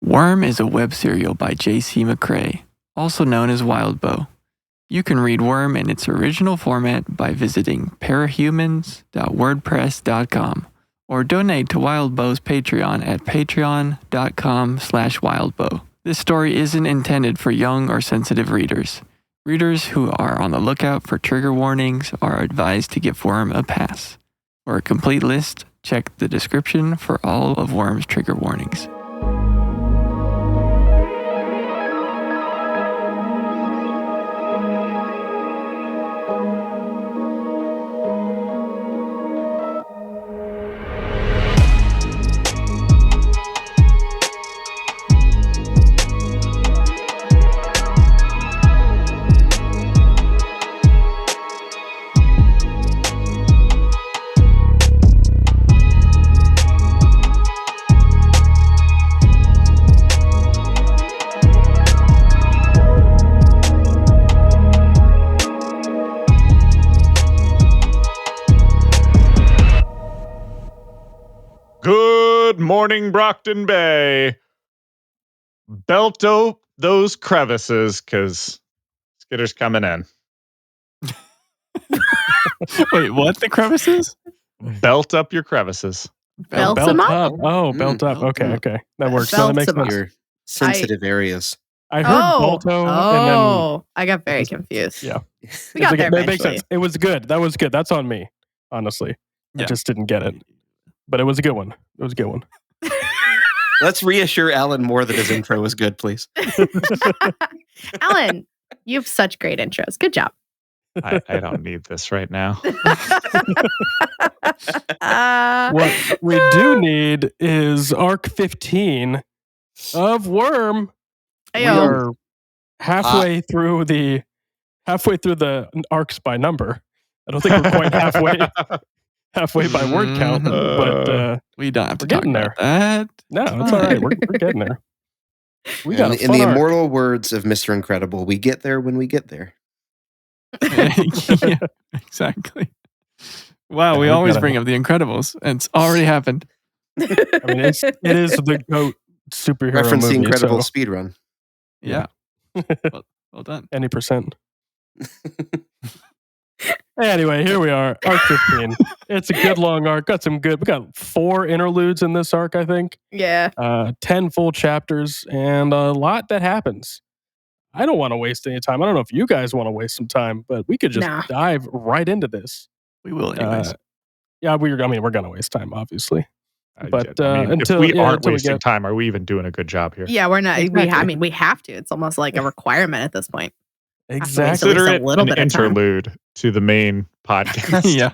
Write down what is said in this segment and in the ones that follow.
Worm is a web serial by J.C. McCrae, also known as Wildbow. You can read Worm in its original format by visiting parahumans.wordpress.com or donate to Wildbow's Patreon at patreon.com/wildbow. This story isn't intended for young or sensitive readers. Readers who are on the lookout for trigger warnings are advised to give Worm a pass. For a complete list, check the description for all of Worm's trigger warnings. Good morning, Brockton Bay. Belt up those crevices, because Skitter's coming in. Wait, what? The crevices? Belt up your crevices. Belt them up? Oh, belt up. Okay, okay. That works. So that makes sense. Your sensitive areas. I heard Balto, and then I got very confused. yeah, We got there that makes eventually. sense. It was good. That was good. That's on me, honestly. Yeah. I just didn't get it, but it was a good one. It was a good one. Let's reassure Alan more that his intro was good, please. Alan, you have such great intros. Good job. I don't need this right now. What we do need is Arc 15 of Worm. We Ayo. are halfway through the arcs by number. I don't think we're quite halfway by word count, but We don't have to we're talk getting about that. no, it's all right. We're getting there. We got a In the fun arc. immortal words of Mr. Incredible, we get there when we get there. Yeah, exactly. Wow, we we always gotta- bring up The Incredibles, and it's already happened. I mean, it is the GOAT superhero Reference the movie. Incredible So speedrun. Yeah. Well done. any percent. Anyway, here we are, Arc 15. It's a good long arc. We got 4 interludes in this arc, I think. Yeah. 10 full chapters, and a lot that happens. I don't want to waste any time. I don't know if you guys want to waste some time, but we could just Nah. dive right into this. We will anyways. Yeah, we're going to waste time, obviously. But if until we aren't until we wasting get- time, are we even doing a good job here? Yeah, we're not. Exactly. We have to. It's almost like a requirement at this point. Exactly. Consider a it little an bit of time. interlude to the main podcast. Yeah.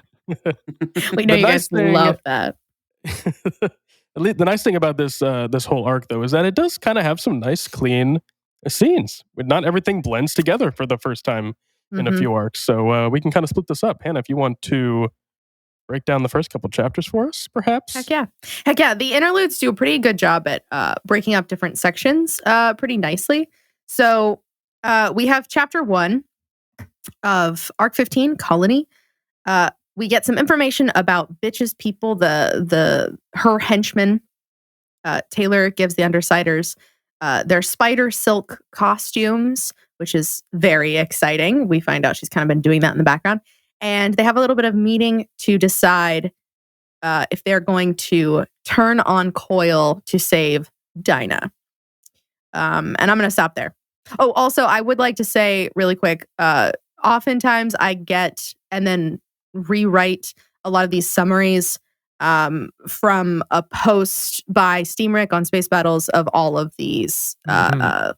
We know The you nice guys thing- love that. At least the nice thing about this whole arc, though, is that it does kind of have some nice, clean scenes. Not everything blends together for the first time in a Mhm. few arcs. So we can kind of split this up. Hannah, if you want to break down the first couple chapters for us, perhaps? Heck yeah. The interludes do a pretty good job at breaking up different sections pretty nicely. So we have chapter 1 of Arc 15, Colony. We get some information about Bitch's people, her henchmen. Taylor gives the Undersiders their spider silk costumes, which is very exciting. We find out she's kind of been doing that in the background. And they have a little bit of meeting to decide if they're going to turn on Coil to save Dinah. And I'm going to stop there. Oh, also, I would like to say really quick, oftentimes I get and then rewrite a lot of these summaries from a post by Steamrick on Space Battles of all of these, a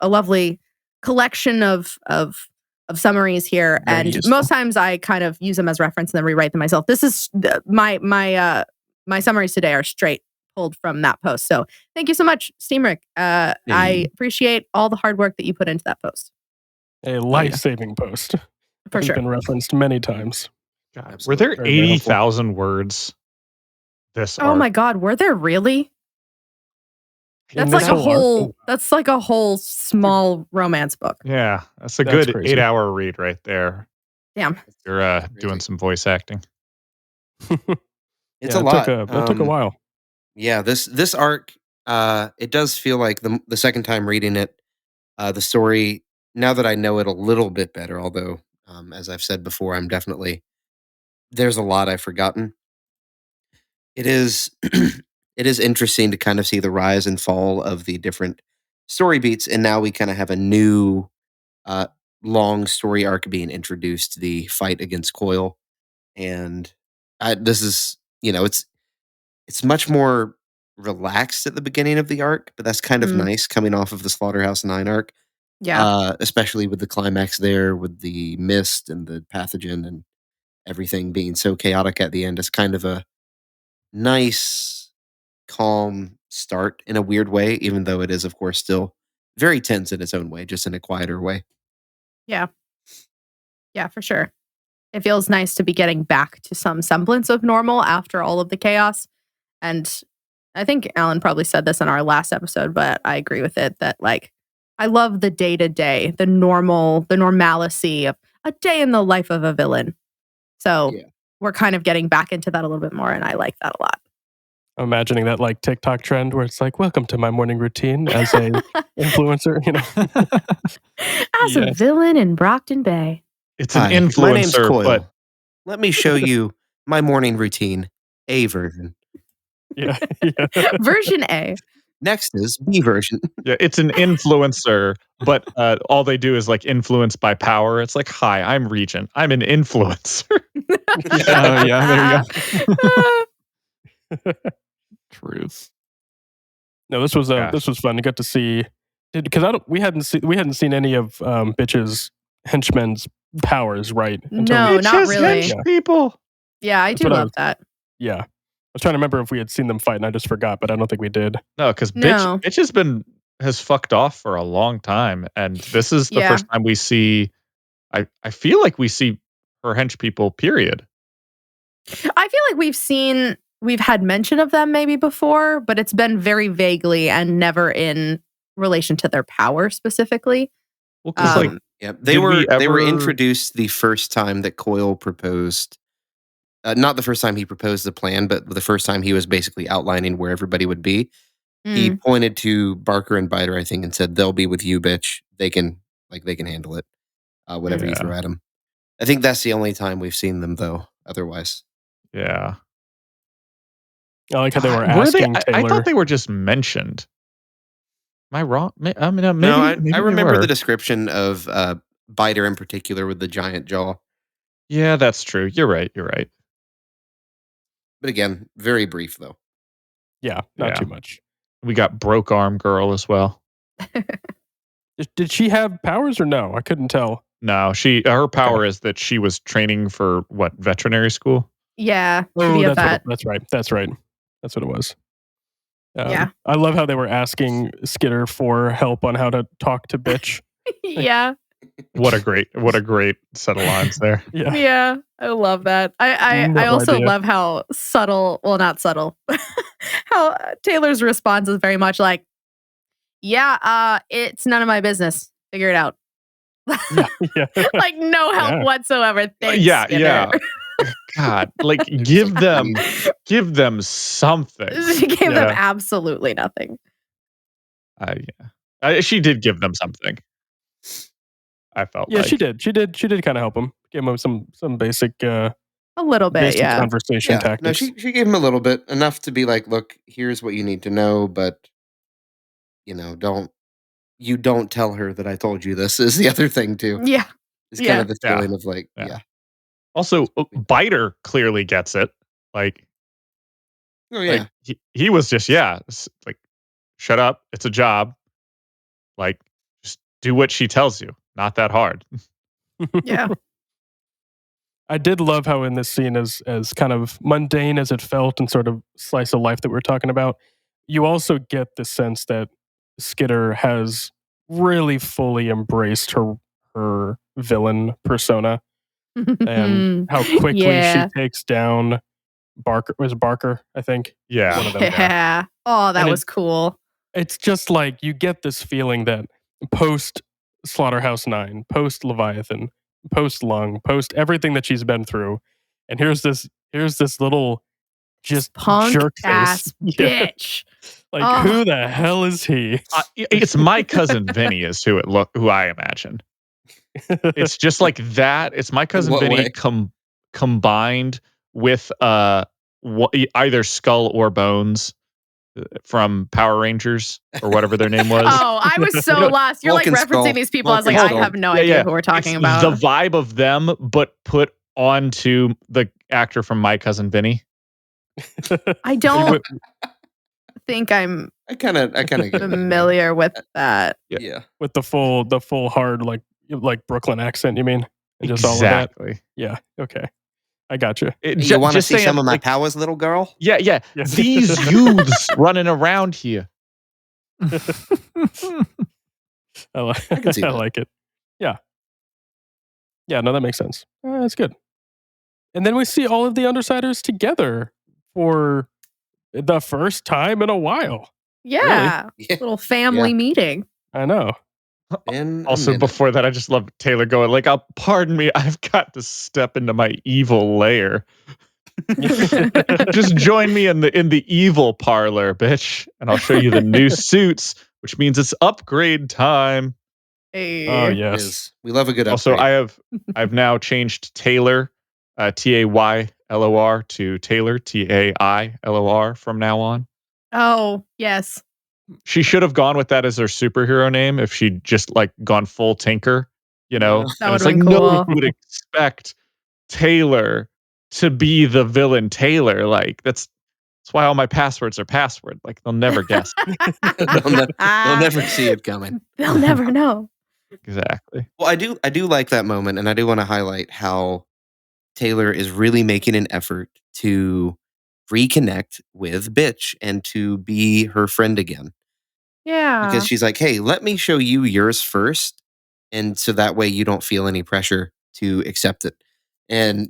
lovely collection of summaries here. Very And useful. most times I kind of use them as reference and then rewrite them myself. This is my summaries today are straight pulled from that post. So thank you so much, Steamrick. I appreciate all the hard work that you put into that post. A life-saving post. For It's sure. been referenced many times. God, were there Very, very helpful. 80,000 words this Oh arc? my God, were there really? In That's this like a arc. whole. That's like a whole small romance book. Yeah, that's a That's good crazy. 8-hour read right there. Damn. If you're doing some voice acting. It's Yeah, a lot. That took a while. Yeah, this arc It does feel like the second time reading it, the story, now that I know it a little bit better, although, as I've said before, there's a lot I've forgotten. It is, it is interesting to kind of see the rise and fall of the different story beats, and now we kind of have a new, uh, long story arc being introduced, the fight against Coil, and this is, it's much more relaxed at the beginning of the arc, but that's kind of Mm, nice coming off of the Slaughterhouse 9 arc, yeah. especially with the climax there with the mist and the pathogen and everything being so chaotic at the end. It's kind of a nice, calm start in a weird way, even though it is, of course, still very tense in its own way, just in a quieter way. Yeah. Yeah, for sure. It feels nice to be getting back to some semblance of normal after all of the chaos. And I think Alan probably said this in our last episode, but I agree with it that like I love the day to day, the normalcy of a day in the life of a villain. So Yeah. we're kind of getting back into that a little bit more, and I like that a lot. I'm imagining that like TikTok trend where it's like, welcome to my morning routine as a influencer, As a Yes. villain in Brockton Bay. It's an Hi, my name's influencer, Coil. but Let me show you my morning routine, A version. Yeah. Version A. Next is B version. yeah, it's an influencer, but all they do is like influence by power. It's like, hi, I'm Regent. I'm an influencer. Oh, yeah, there you go. True. No, this was Gosh. fun. You got to see because we hadn't seen any of Bitch's henchmen's powers, right? No, Bitch not has really. hench people. Yeah, I That's do what I love was- that. Yeah. I was trying to remember if we had seen them fight, and I just forgot, but I don't think we did. No, because No. bitch has fucked off for a long time, and this is the Yeah. first time we see. I feel like we see her hench people. Period. I feel like we've had mention of them maybe before, but it's been very vaguely and never in relation to their power specifically. Well, because like Um, Yeah, Did we they were ever- introduced the first time that Coil proposed. Not the first time he proposed the plan, but the first time he was basically outlining where everybody would be. He mm, pointed to Barker and Biter, I think, and said, "They'll be with you, bitch. They can handle it. Whatever you Yeah. throw at them." I think that's the only time we've seen them, though. Otherwise, yeah, I like how they were Were asking I Taylor. thought they were just mentioned. Am I wrong? I mean, maybe, no, I maybe they remember were. the description of Biter in particular with the giant jaw. Yeah, that's true. You're right. You're right. But again, very brief though. Yeah, not Yeah. too much. We got broke arm girl as well. Did she have powers or no? I couldn't tell. No, her power is that she was training for what, veterinary school? yeah, to Oh, be a that's vet. that's right. That's right. That's what it was. Yeah. I love how they were asking Skitter for help on how to talk to bitch. Yeah, What a great set of lines there. Yeah. yeah, I love that. I No also idea. love how subtle, well, not subtle, how Taylor's response is very much like, yeah, it's none of my business. Figure it out. Yeah. Like no help Yeah. whatsoever. Thanks, yeah, Skinner. yeah. God, like give them something. She gave them Yeah. absolutely nothing. Yeah. She did give them something. I felt Yeah, like she did. She did kind of help him. Give him some basic A little bit, basic yeah. conversation Yeah, tactics. no, she gave him a little bit, enough to be like, "Look, here's what you need to know, but don't tell her that I told you this." Is the other thing too. Yeah. It's Yeah. kind of the Yeah. feeling of like, Yeah. yeah. Also, Biter clearly gets it. Like, Oh yeah. like he was just like, shut up. It's a job. Like, just do what she tells you. Not that hard. Yeah. I did love how in this scene, as kind of mundane as it felt and sort of slice of life that we're talking about, you also get the sense that Skitter has really fully embraced her villain persona and how quickly Yeah. she takes down Barker. Was it Barker? I think. Yeah. One of them. Yeah. Oh, that And was cool. It's just like you get this feeling that post Slaughterhouse 9, post Leviathan, post Lung, post everything that she's been through, and here's this little just Punk jerk face. ass Yeah. bitch. Like, Oh. who the hell is he? It's my cousin Vinny is who I imagine. It's just like that. It's my cousin what Vinny way? combined with either Skull or Bones from Power Rangers or whatever their name was. Oh, I was so You know, lost. You're like Vulcan referencing Skull. these people. I was Vulcan like, I Skull. have no Yeah, idea yeah. who we're talking It's about. the vibe of them, but put onto the actor from My Cousin Vinny. I don't think I'm I kind of get what you mean. familiar with that. Yeah. With the full hard like Brooklyn accent, you mean? And just all of that. Exactly. Yeah. Okay. I got you. You want to Just see saying, some of my like, powers, little girl? Yeah. Yes. These youths running around here. I can see that. like it. Yeah. Yeah, no, that makes sense. That's good. And then we see all of the Undersiders together for the first time in a while. Yeah. Yeah. Little family meeting. I know. In a Also, minute. before that, I just love Taylor going like, "Oh, pardon me, I've got to step into my evil lair. Just join me in the evil parlor, bitch, and I'll show you the new suits, which means it's upgrade time." Hey. Oh It yes. is. We love a good Also, upgrade. I've now changed Taylor, Taylor to Taylor, Tailor from now on. Oh, yes. She should have gone with that as her superhero name if she'd just like gone full Tinker, you know. Yeah. That And it's would've like been no cool. one would expect Taylor to be the villain Taylor. Like that's why all my passwords are password. Like they'll never guess. They'll never see it coming. They'll never know. Exactly. Well, I do like that moment, and I do want to highlight how Taylor is really making an effort to reconnect with Bitch and to be her friend again. Yeah. Because she's like, hey, let me show you yours first. And so that way you don't feel any pressure to accept it.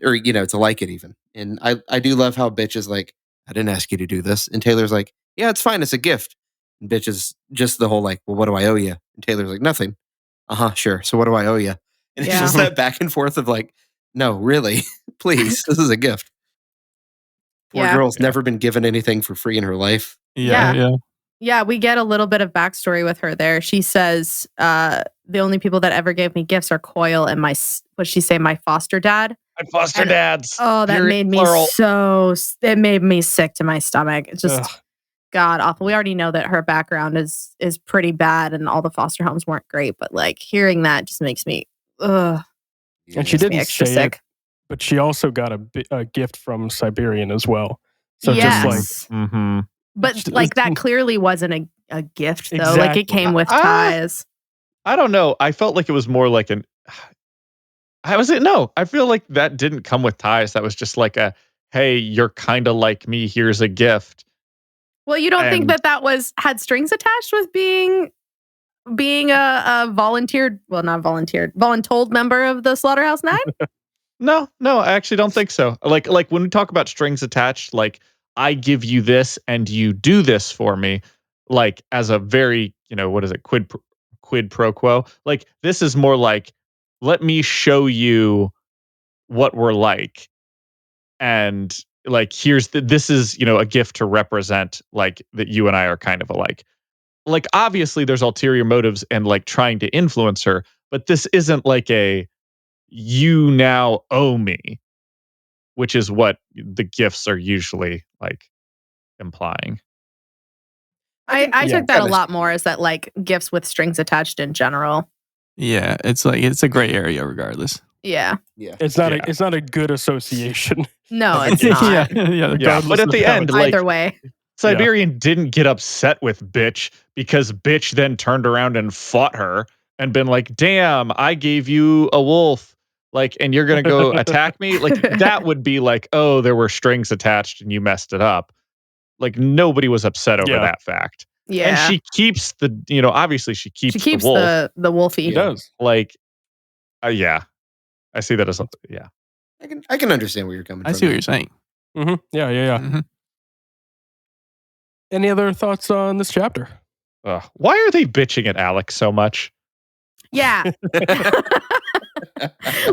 Or to like it even. And I do love how Bitch is like, I didn't ask you to do this. And Taylor's like, yeah, it's fine. It's a gift. And Bitch is just the whole like, well, what do I owe you? And Taylor's like, nothing. Sure. So what do I owe you? And it's Yeah. just that back and forth of like, no, really, please, this is a gift. Poor Yeah. girl's never been given anything for free in her life. Yeah. Yeah, we get a little bit of backstory with her there. She says, the only people that ever gave me gifts are Coyle and my foster dad. My foster And- dads. Oh, that Period, made me plural. it made me sick to my stomach. It's just Ugh. god awful. We already know that her background is pretty bad and all the foster homes weren't great, but like hearing that just makes me And she makes me didn't extra say sick. it, but she also got a gift from Siberian as well. So Yes. just like Mm-hmm. But Just- like that clearly wasn't a gift though. Like Exactly. it came with Ah. ties. I don't know. I felt like it was more like I feel like that didn't come with ties. That was just like hey, you're kind of like me. Here's a gift. Well, you don't think And- that had strings attached with being a voluntold member of the Slaughterhouse Nine? No, I actually don't think so. Like when we talk about strings attached, like I give you this and you do this for me, like as a very, what is it, quid pro quo. Like this is more like, let me show you what we're like, and like this is a gift to represent like that you and I are kind of alike. Like obviously there's ulterior motives and like trying to influence her, but this isn't like a you now owe me, which is what the gifts are usually like implying. I Yeah. took that a lot more as that like gifts with strings attached in general. Yeah, it's like it's a gray area regardless. Yeah. Yeah. it's not Yeah. it's not a good association. No, it's Yeah. not. yeah. Yeah, Regardless but at of the how end, it's- like Either way. Siberian didn't get upset with Bitch because Bitch then turned around and fought her and been like, "Damn, I gave you a wolf." Like, and you're going to go attack me? Like, that would be like, oh, there were strings attached and you messed it up. Like, nobody was upset over Yeah. that fact. Yeah. And she keeps obviously she keeps she keeps the wolf. the wolfie. He does. Like, yeah. I see that as, yeah. I can understand where you're coming I from. see what you're saying. Mm-hmm. Yeah. Mhm. Any other thoughts on this chapter? Why are they bitching at Alex so much? Yeah.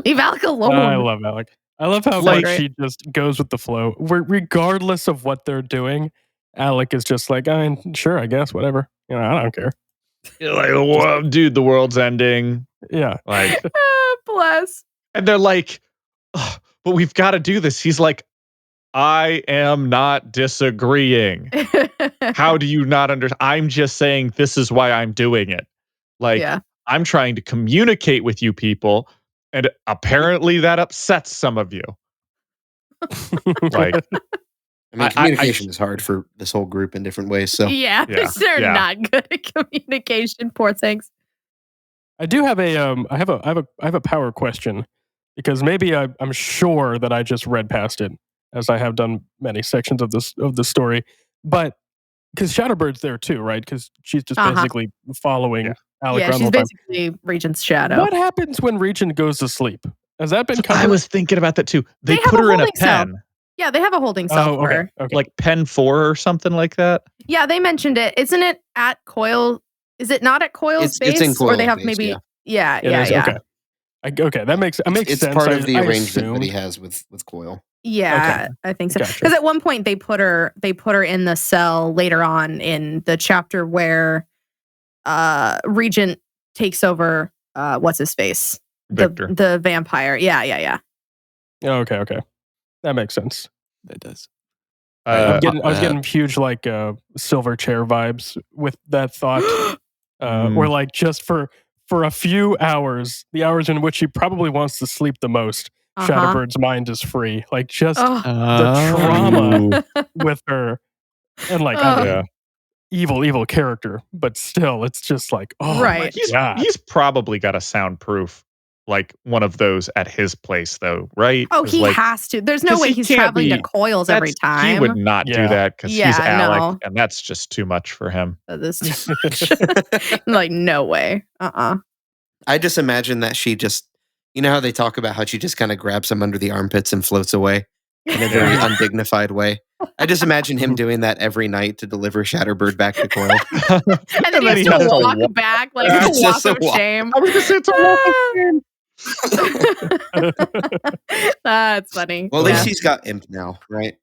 Leave Alec alone. I love Alec. I love how So like great. she just goes with the flow, regardless of what they're doing. Alec is just like, I mean, sure, I guess, whatever. I don't care. You're like, whoa, dude, the world's ending. Yeah. Like, Bless. and they're like, "Ugh, but we've got to do this. He's like, I am not disagreeing. How do you not understand? I'm just saying this is why I'm doing it. Like, Yeah. I'm trying to communicate with you people, and apparently that upsets some of you. Like, I mean, I- communication is hard for this whole group in different ways. So Yeah, Yeah, they're yeah. not good at communication. Poor things. I do have I have a power question because maybe I'm sure that I just read past it as I have done many sections of the story, but because Shadowbird's there too, right? Because she's just Uh-huh. basically following Yeah. Alec Yeah, around the she's whole time. basically Regent's shadow. What happens when Regent goes to sleep? Has that been covered? I was thinking about that too. They They put have a her in a holding cell. pen, Yeah, they have a holding cell for her. Okay. like pen 4 or something like that. Yeah, they mentioned it. Isn't it at Coil? Is it not at Coil's base? it's in Or they Coil's have base, yeah. yeah. It is? Okay. Okay, that makes It's sense. part of the I arrangement that he assumed. has with Coil. Yeah, I think so. Gotcha. Because at one point they put her in the cell later on in the chapter where Regent takes over what's his face? Victor. The vampire. Yeah. Okay. That makes sense. That does. I was getting huge like silver chair vibes with that thought. Where like just for a few hours, the hours in which he probably wants to sleep the most, Shadowbird's mind is free. Like just Oh. the trauma with her, and like I mean, Yeah. evil character, but still, it's just like, oh Right. my god. He's probably got a soundproof, like one of those at his place, though, right? Oh, 'Cause, he like, has to. There's no 'cause way he he's can't traveling to be- Coils every time. He would not do Yeah. that because he's Yeah, Alec, no. and that's just too much for him. This like no way. I just imagine that she just, you know how they talk about how she just kind of grabs him under the armpits and floats away in a very undignified way. I just imagine him doing that every night to deliver Shatterbird back to Coil. And then he has to walk back like Yeah, a it's walk just a of walk. shame. I was gonna say it's a That's funny. Well, at least Yeah. he's got Imp now, right?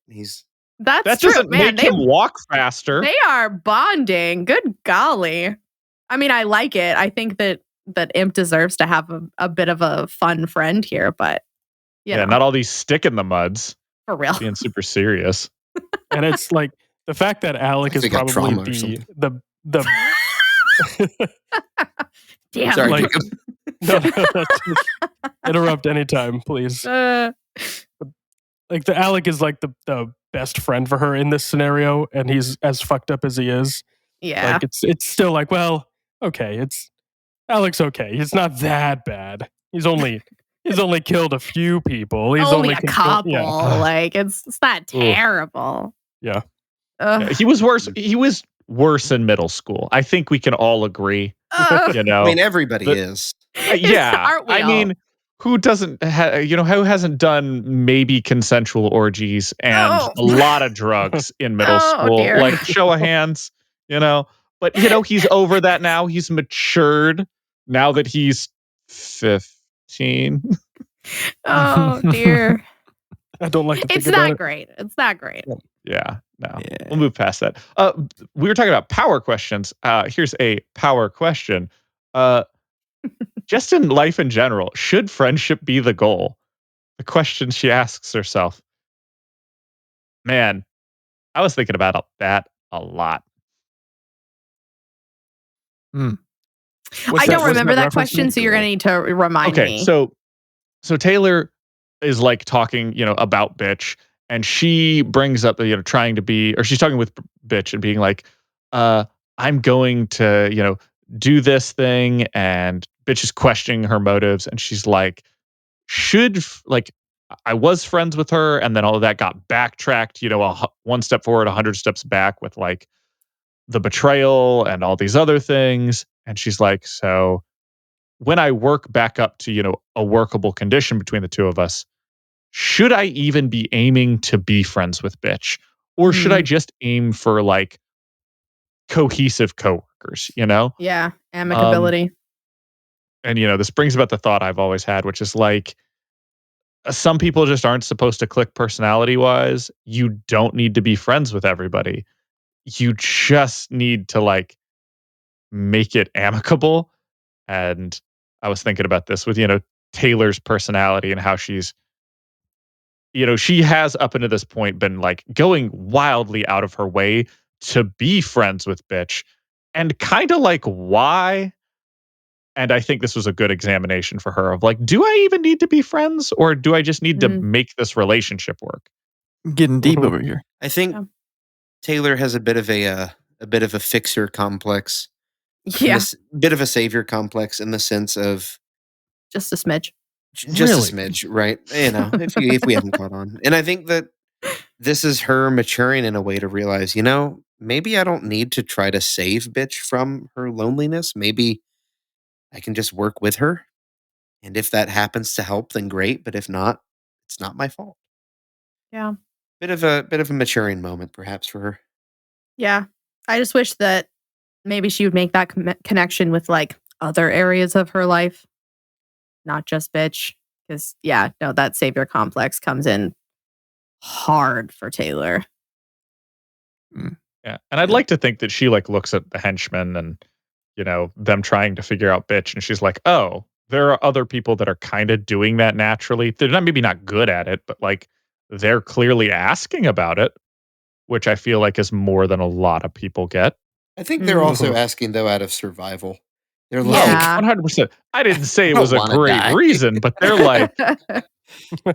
That's that true, doesn't man. make him walk faster. They are bonding. Good golly. I mean, I like it. I think that Imp deserves to have a bit of a fun friend here, but you know, not all these stick in the muds, for real. being super serious. And it's like the fact that Alec Like is they got trauma or probably something. the Damn. Sorry, Like- Jacob. no, interrupt anytime, please. Like the Alec is like the best friend for her in this scenario, and he's as fucked up as he is. yeah. Like it's still like, well, okay, it's Alec's okay. He's not that bad. He's only killed a few people. He's only a control- couple. Yeah. Like it's not terrible. Yeah. Ugh. He was worse. He was worse in middle school. I think we can all agree. Ugh. You know, I mean, everybody But- is. yeah. Aren't we I all? mean, who doesn't? Who hasn't done maybe consensual orgies and Oh. a lot of drugs in middle Oh, school? dear. Like show of hands. But he's over that now. He's matured now that he's 15. Oh dear. I don't like to think It's about not it. great. It's not great. Yeah, no. Yeah. We'll move past that. We were talking about power questions. Here's a power question. Just in life in general, should friendship be the goal? The question she asks herself. Man, I was thinking about that a lot. What's I that- don't what's remember that referencing? question, so you're gonna need to remind Okay, me. so Taylor is like talking, about bitch, and she brings up the, trying to be, or she's talking with bitch and being like, I'm going to, do this thing, and bitch is questioning her motives, and she's like, I was friends with her, and then all of that got backtracked, one step forward, 100 steps back with like the betrayal and all these other things. And she's like, so when I work back up to, a workable condition between the two of us, should I even be aiming to be friends with bitch? Or should I just aim for like cohesive coworkers, Yeah, amicability. And, this brings about the thought I've always had, which is like, some people just aren't supposed to click personality wise. You don't need to be friends with everybody. you just need to like make it amicable. And I was thinking about this with, Taylor's personality and how she's, she has up until this point been like going wildly out of her way to be friends with Bitch. And kind of like, why? And I think this was a good examination for her of like, do I even need to be friends, or do I just need to make this relationship work? Getting deep over here. I think Taylor has a bit of a fixer complex. Yeah. Bit of a savior complex in the sense of just a smidge. Just a smidge, right? If we haven't caught on. And I think that this is her maturing in a way to realize, maybe I don't need to try to save Bitch from her loneliness. Maybe I can just work with her. And if that happens to help, then great. But if not, it's not my fault. Yeah. Bit of a maturing moment, perhaps, for her. Yeah. I just wish that maybe she would make that connection with like other areas of her life, not just Bitch. Because that savior complex comes in hard for Taylor. Yeah, and I'd like to think that she like looks at the henchmen and them trying to figure out Bitch, and she's like, oh, there are other people that are kind of doing that naturally. They're maybe not good at it, but like they're clearly asking about it, which I feel like is more than a lot of people get. I think they're also asking though out of survival. They're Yeah. like 100%. I didn't say it was a great reason, but they're like,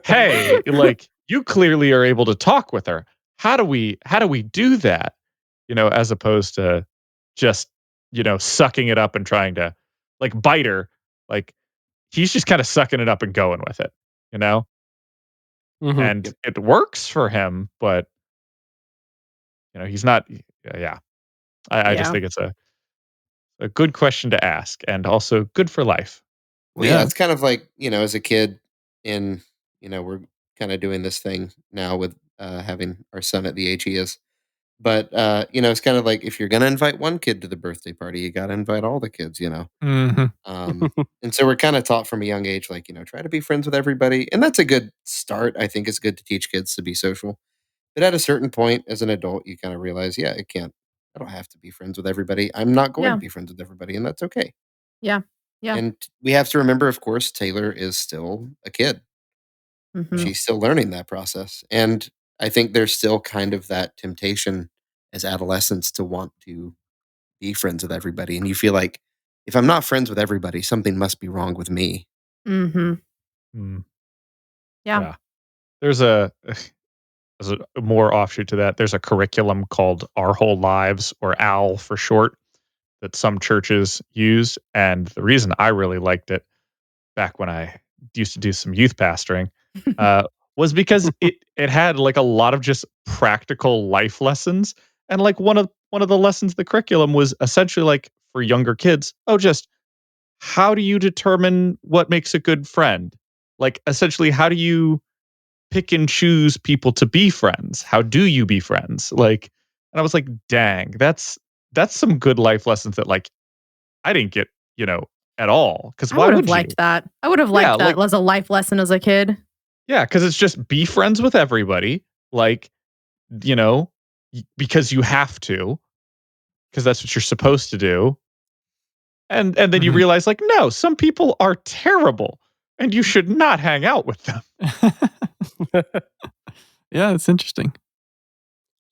hey, like you clearly are able to talk with her. How do we do that? As opposed to just, sucking it up and trying to like bite her. Like he's just kind of sucking it up and going with it, and it works for him, but he's not. Yeah. I just think it's a good question to ask, and also good for life. Well, yeah, it's kind of like, as a kid in, we're kind of doing this thing now with having our son at the age he is. But, it's kind of like if you're going to invite one kid to the birthday party, you got to invite all the kids, Mm-hmm. And so we're kind of taught from a young age, like, try to be friends with everybody. And that's a good start. I think it's good to teach kids to be social. But at a certain point as an adult, you kind of realize, I don't have to be friends with everybody. I'm not going to be friends with everybody. And that's okay. Yeah. Yeah. And we have to remember, of course, Taylor is still a kid. She's still learning that process. And I think there's still kind of that temptation as adolescents to want to be friends with everybody. And you feel like if I'm not friends with everybody, something must be wrong with me. Yeah. There's a more offshoot to that. There's a curriculum called Our Whole Lives, or AL for short, that some churches use. And the reason I really liked it back when I used to do some youth pastoring was because it had like a lot of just practical life lessons. And like one of the lessons of the curriculum was essentially like for younger kids, just how do you determine what makes a good friend? Like essentially, how do you pick and choose people to be friends? How do you be friends? Like, and I was like, dang, that's some good life lessons that like I didn't get, at all. Because why would would have liked that? I would have liked that as a life lesson as a kid. Yeah, because it's just be friends with everybody, like, because you have to, because that's what you're supposed to do. And then you realize, like, no, some people are terrible, and you should not hang out with them. Yeah, it's interesting.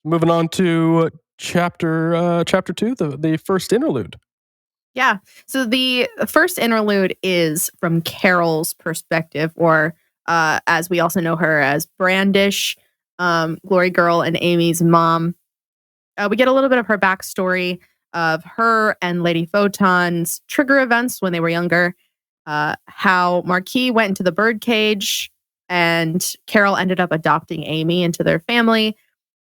Moving on to chapter 2, the first interlude. Yeah. So the first interlude is from Carol's perspective, or as we also know her as Brandish, Glory Girl, and Amy's mom. We get a little bit of her backstory of her and Lady Photon's trigger events when they were younger, how Marquis went into the birdcage, and Carol ended up adopting Amy into their family.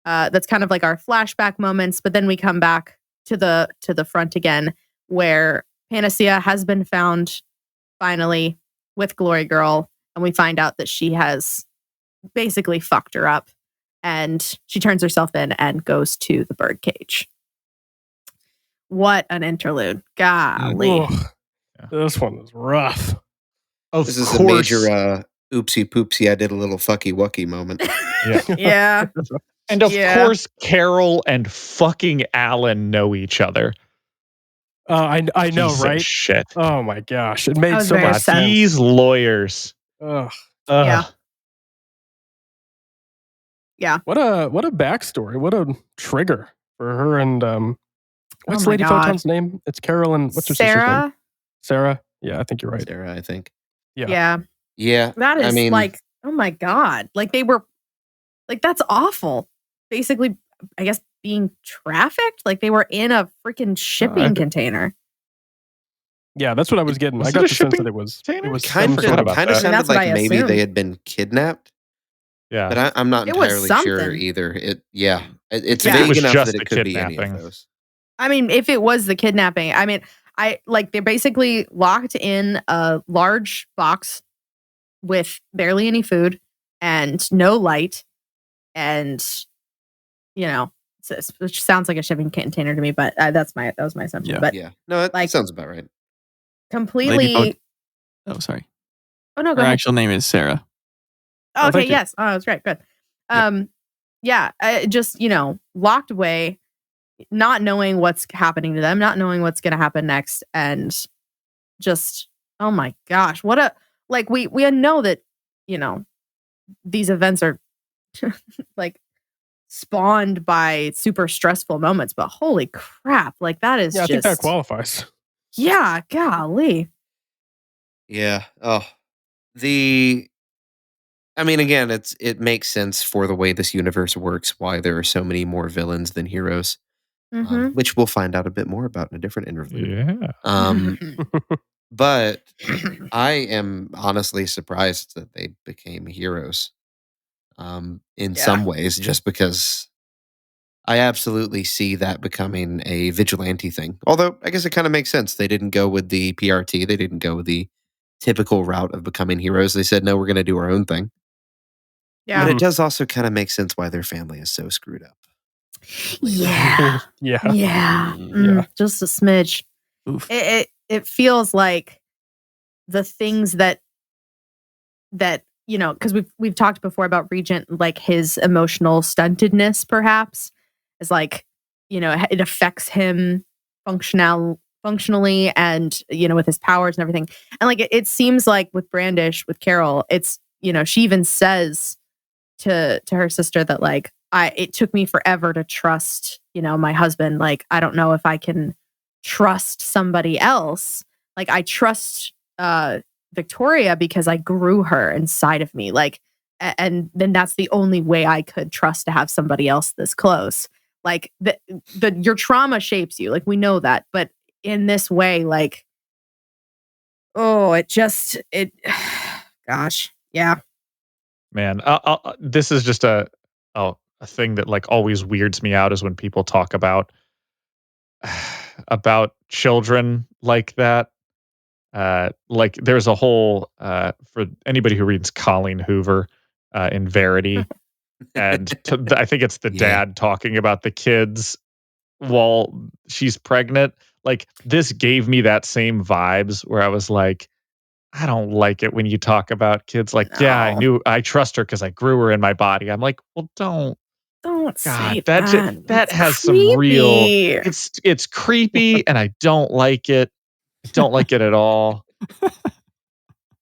That's kind of like our flashback moments, but then we come back to the front again, where Panacea has been found finally with Glory Girl, and we find out that she has basically fucked her up, and she turns herself in and goes to the birdcage. What an interlude. Golly. This one was rough. This is a major oopsie poopsie, I did a little fucky wucky moment. Yeah. And of Yeah. course, Carol and fucking Alan know each other. I know, Piece of right? shit. Oh my gosh, it made was so very much God, sad. sense. these lawyers. Ugh. Yeah. Yeah. What a backstory. What a trigger for her and what's my Lady God. Photon's name? It's Carolyn. What's her sister's name? Sarah. Sarah. Yeah, I think you're right. Sarah, I think. Yeah. Yeah. Yeah. That is I mean, like, oh my God. Like they were like, that's awful. Basically, I guess being trafficked. Like they were in a freaking shipping container. Yeah, that's what I was getting. Was I it got a the sense that shipping it was container? kind forgot of about that. sounded that's what like I maybe they assumed. had been kidnapped, Yeah. but I'm not It was entirely sure something. either. It's Yeah. It vague was enough just that the it could be any of kidnapping. those. I mean, if it was the kidnapping, I mean, they're basically locked in a large box with barely any food and no light, and which sounds like a shipping container to me, but that was my assumption. Yeah. But Yeah. No, that like- sounds about right. completely. Oh, sorry. Oh no, Her go ahead. actual name is Sarah. Oh, Oh, okay, thank you. yes. Oh, that's right. Good. Just locked away, not knowing what's happening to them, not knowing what's going to happen next, and just oh my gosh, what a we know that these events are like spawned by super stressful moments, but holy crap, like that is Yeah, I think just that qualifies. yeah, golly. Yeah. Oh, I mean, again, it makes sense for the way this universe works, why there are so many more villains than heroes, Mm-hmm. which we'll find out a bit more about in a different interview. Yeah. But I am honestly surprised that they became heroes in Yeah. some ways, just because I absolutely see that becoming a vigilante thing. Although, I guess it kind of makes sense. They didn't go with the PRT, they didn't go with the typical route of becoming heroes. They said, no, we're going to do our own thing. Yeah. But it does also kind of make sense why their family is so screwed up. Yeah. Yeah. Yeah. Yeah. Just a smidge. Oof. It feels like the things that because we've talked before about Regent, like his emotional stuntedness perhaps is like it affects him functionally and with his powers and everything, and like it seems like with Brandish, with Carol, it's she even says to her sister that like it took me forever to trust my husband. Like I don't know if I can trust somebody else. Like I trust Victoria because I grew her inside of me. Like and then that's the only way I could trust to have somebody else this close. Like your trauma shapes you. Like we know that, but in this way, like gosh, yeah. Man, this is just a thing that like always weirds me out is when people talk about children like that. Like there's a whole for anybody who reads Colleen Hoover in Verity, and I think it's the Yeah. dad talking about the kids while she's pregnant. Like this gave me that same vibes where I was like, I don't like it when you talk about kids like, yeah, No. I trust her because I grew her in my body. I'm like, well, don't say that. that. That It's has some real. creepy. It's creepy, and I don't like it. I don't like it at all.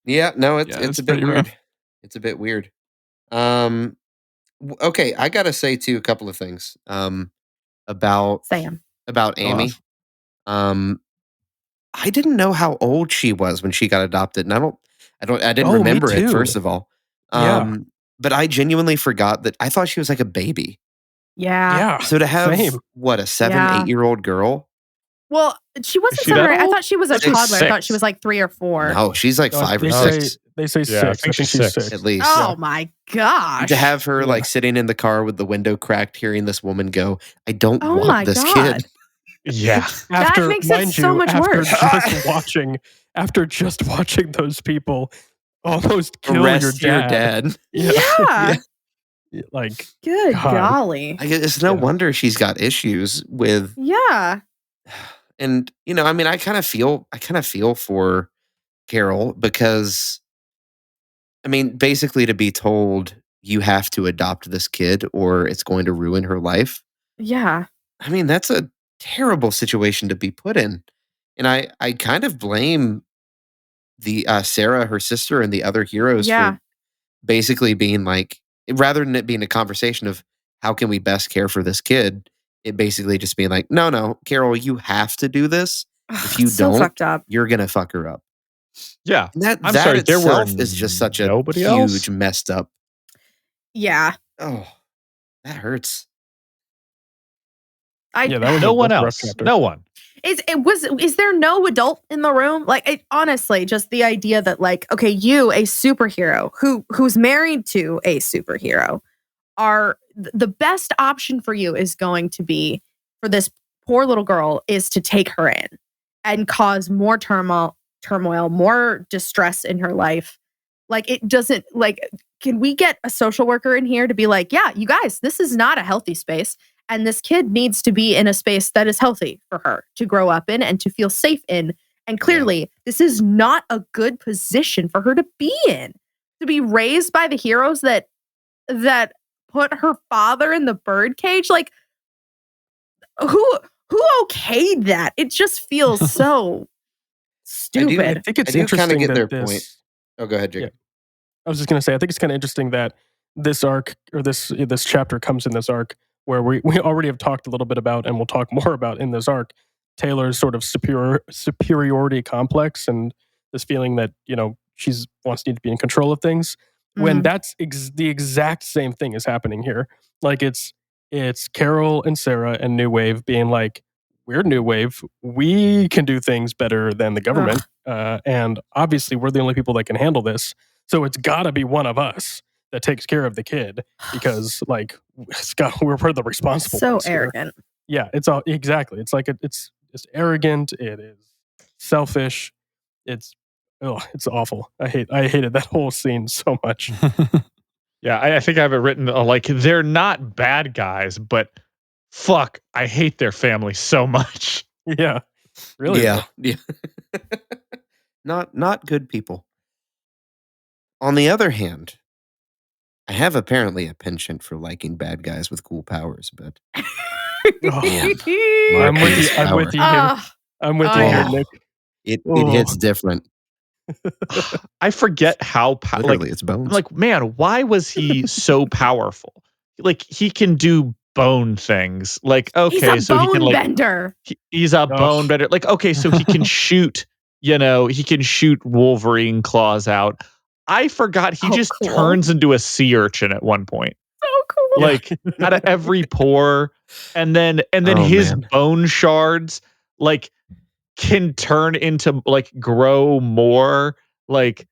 Yeah, no, it's Yeah, it's it's a bit pretty weird. rough. It's a bit weird. Okay, I gotta say too a couple of things. About Sam. about Go Amy. off. I didn't know how old she was when she got adopted, and I didn't Oh, me remember it too. first of all. Yeah. But I genuinely forgot that I thought she was like a baby. Yeah. Yeah. So to have Same. what a 7, Yeah. 8-year-old girl? Well, she wasn't she 7 or that 8. I old? thought she was a I think toddler. I thought 6. she was like 3 or 4. No, she's like 5 or They 6 say Yeah, I 6. think I think she's she's 6. 6. at least. Oh my gosh. To have her Yeah. like sitting in the car with the window cracked, hearing this woman go, "I don't Oh want my this God. kid." Yeah, After, makes it mind so you, much after worse. after just watching those people almost kill Arrest your your dad. dad. Yeah. Like, Good God. golly. I guess it's no Yeah. wonder she's got issues with, Yeah. and I mean, I kind of feel for Carol because, I mean, basically to be told you have to adopt this kid or it's going to ruin her life. Yeah. I mean, that's a terrible situation to be put in. And I kind of blame the Sarah, her sister, and the other heroes Yeah. for basically being like, rather than it being a conversation of how can we best care for this kid, it basically just being like, no, Carol, you have to do this. If you It's so don't, fucked up. you're gonna fuck her up. Yeah. And that I'm that sorry, there were itself is just such a nobody huge else? messed up. Yeah. Oh, that hurts. Yeah, that was No one that's a rough else. chapter. No one. Is there no adult in the room? Like, honestly, just the idea that, like, okay, you, a superhero who's married to a superhero, are the best option for you is going to be for this poor little girl is to take her in and cause more turmoil, more distress in her life. Like, it doesn't, like, can we get a social worker in here to be like, yeah, you guys, this is not a healthy space. And this kid needs to be in a space that is healthy for her to grow up in and to feel safe in. And clearly, this is not a good position for her to be in. To be raised by the heroes that put her father in the birdcage. Like, who okayed that? It just feels so stupid. I think it's I do kind of interesting get that their this. point. Oh, go ahead, Jake. I was just going to say, I think it's kind of interesting that this arc or this chapter comes in this arc where we already have talked a little bit about, and we'll talk more about in this arc, Taylor's sort of superiority complex and this feeling that, she wants to be in control of things. When that's the exact same thing is happening here. Like it's Carol and Sarah and New Wave being like, we're New Wave. We can do things better than the government. And obviously we're the only people that can handle this. So it's got to be one of us that takes care of the kid because like we're the responsible so ones here. arrogant. Yeah, it's all exactly. It's like it's arrogant. It is selfish. It's awful. I hated that whole scene so much. Yeah, I think I have it written like they're not bad guys, but fuck, I hate their family so much. Yeah, really. Yeah. Not good people. On the other hand, I have apparently a penchant for liking bad guys with cool powers, but man, I'm with you. Marquis' I'm with power. you here. I'm with you here, Oh. Nick. It Oh. hits different. I forget how Literally, it's bones. I'm like, man, why was he so powerful? Like he can do bone things. Like, okay, He's a so he can bone like bender. he's a bone bender. Like, okay, so he can shoot, he can shoot Wolverine claws out. I forgot he just cool. turns into a sea urchin at one point. So cool. Like out of every pore. And then Oh, his man. bone shards like can turn into like grow more like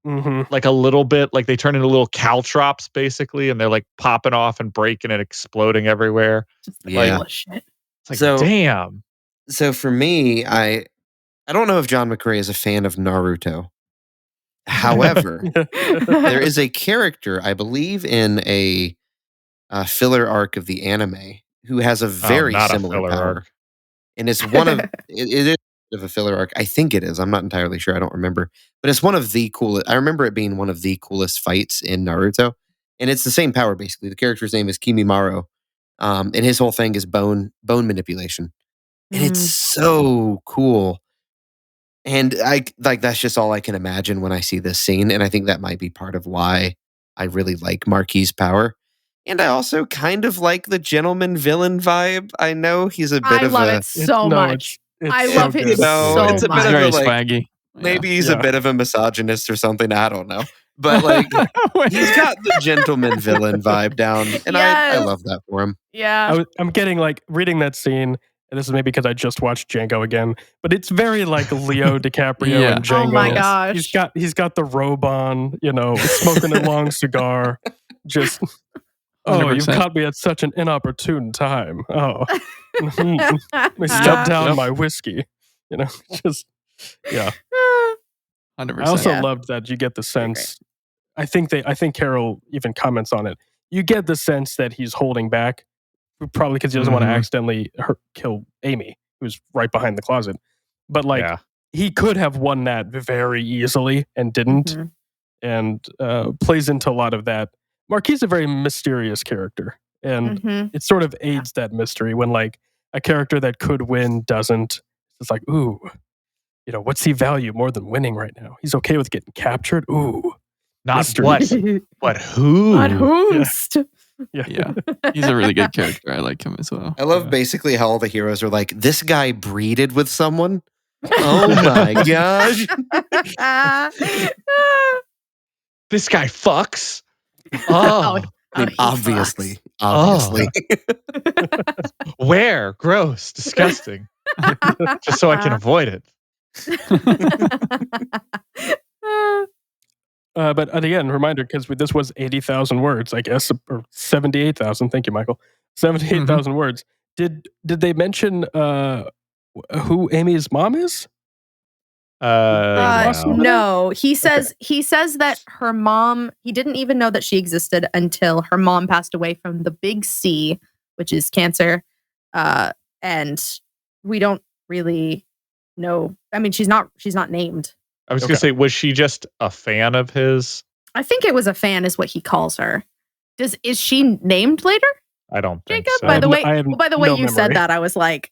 like a little bit, like they turn into little caltrops basically, and they're like popping off and breaking and exploding everywhere. Just the Yeah. coolest shit. It's like, So- damn. So for me, I don't know if John McCrae is a fan of Naruto. However, there is a character, I believe, in a filler arc of the anime who has a very not a similar filler power. arc. And it's one of it is of a filler arc. I think it is. I'm not entirely sure. I don't remember. But it's one of the coolest. I remember it being one of the coolest fights in Naruto. And it's the same power basically. The character's name is Kimimaro. And his whole thing is bone manipulation. And it's so cool. And I like that's just all I can imagine when I see this scene. And I think that might be part of why I really like Marquis' power. And I also kind of like the gentleman villain vibe. I know he's a bit I of love a it so much. I love it good. so It's a bit much. of Very a, like, swaggy. maybe he's Yeah. a bit of a misogynist or something. I don't know. But like he's got the gentleman villain vibe down. And I Yes. love that for him. Yeah. I'm getting like reading that scene, and this is maybe because I just watched Django again, but it's very like Leo DiCaprio Yeah. and Django. Oh my gosh. He's got the robe on, smoking a long cigar. Just you've 100%. caught me at such an inopportune time. Let me step down my whiskey. Just yeah. 100%. I also Yeah. loved that you get the Pretty sense. I think Carol even comments on it. You get the sense that he's holding back, probably because he doesn't want to Mhm. accidentally kill Amy, who's right behind the closet. But like Yeah. he could have won that very easily and didn't, Mhm. and plays into a lot of that Marquis is a very mysterious character, and Mhm. it sort of aids that mystery when like a character that could win doesn't. It's like, ooh, what's he value more than winning right now? He's okay with getting captured. Ooh, Not mystery. what, but who? But who's? Yeah. He's a really good character. I like him as well. I love basically how all the heroes are like, this guy breeded with someone? Oh my gosh. This guy fucks. Oh, I mean, he obviously. Where? Gross. Disgusting. Just so I can avoid it. But again, reminder, because this was 80,000 words, I guess, or 78,000. Thank you, Michael. 78,000 words. Did they mention who Amy's mom is? No. He says that her mom, he didn't even know that she existed until her mom passed away from the big C, which is cancer. And we don't really know. I mean, she's not named. I was gonna say, was she just a fan of his? I think it was a fan, is what he calls her. Is she named later? I don't think Jacob, so. by the way, no you said that, I was like,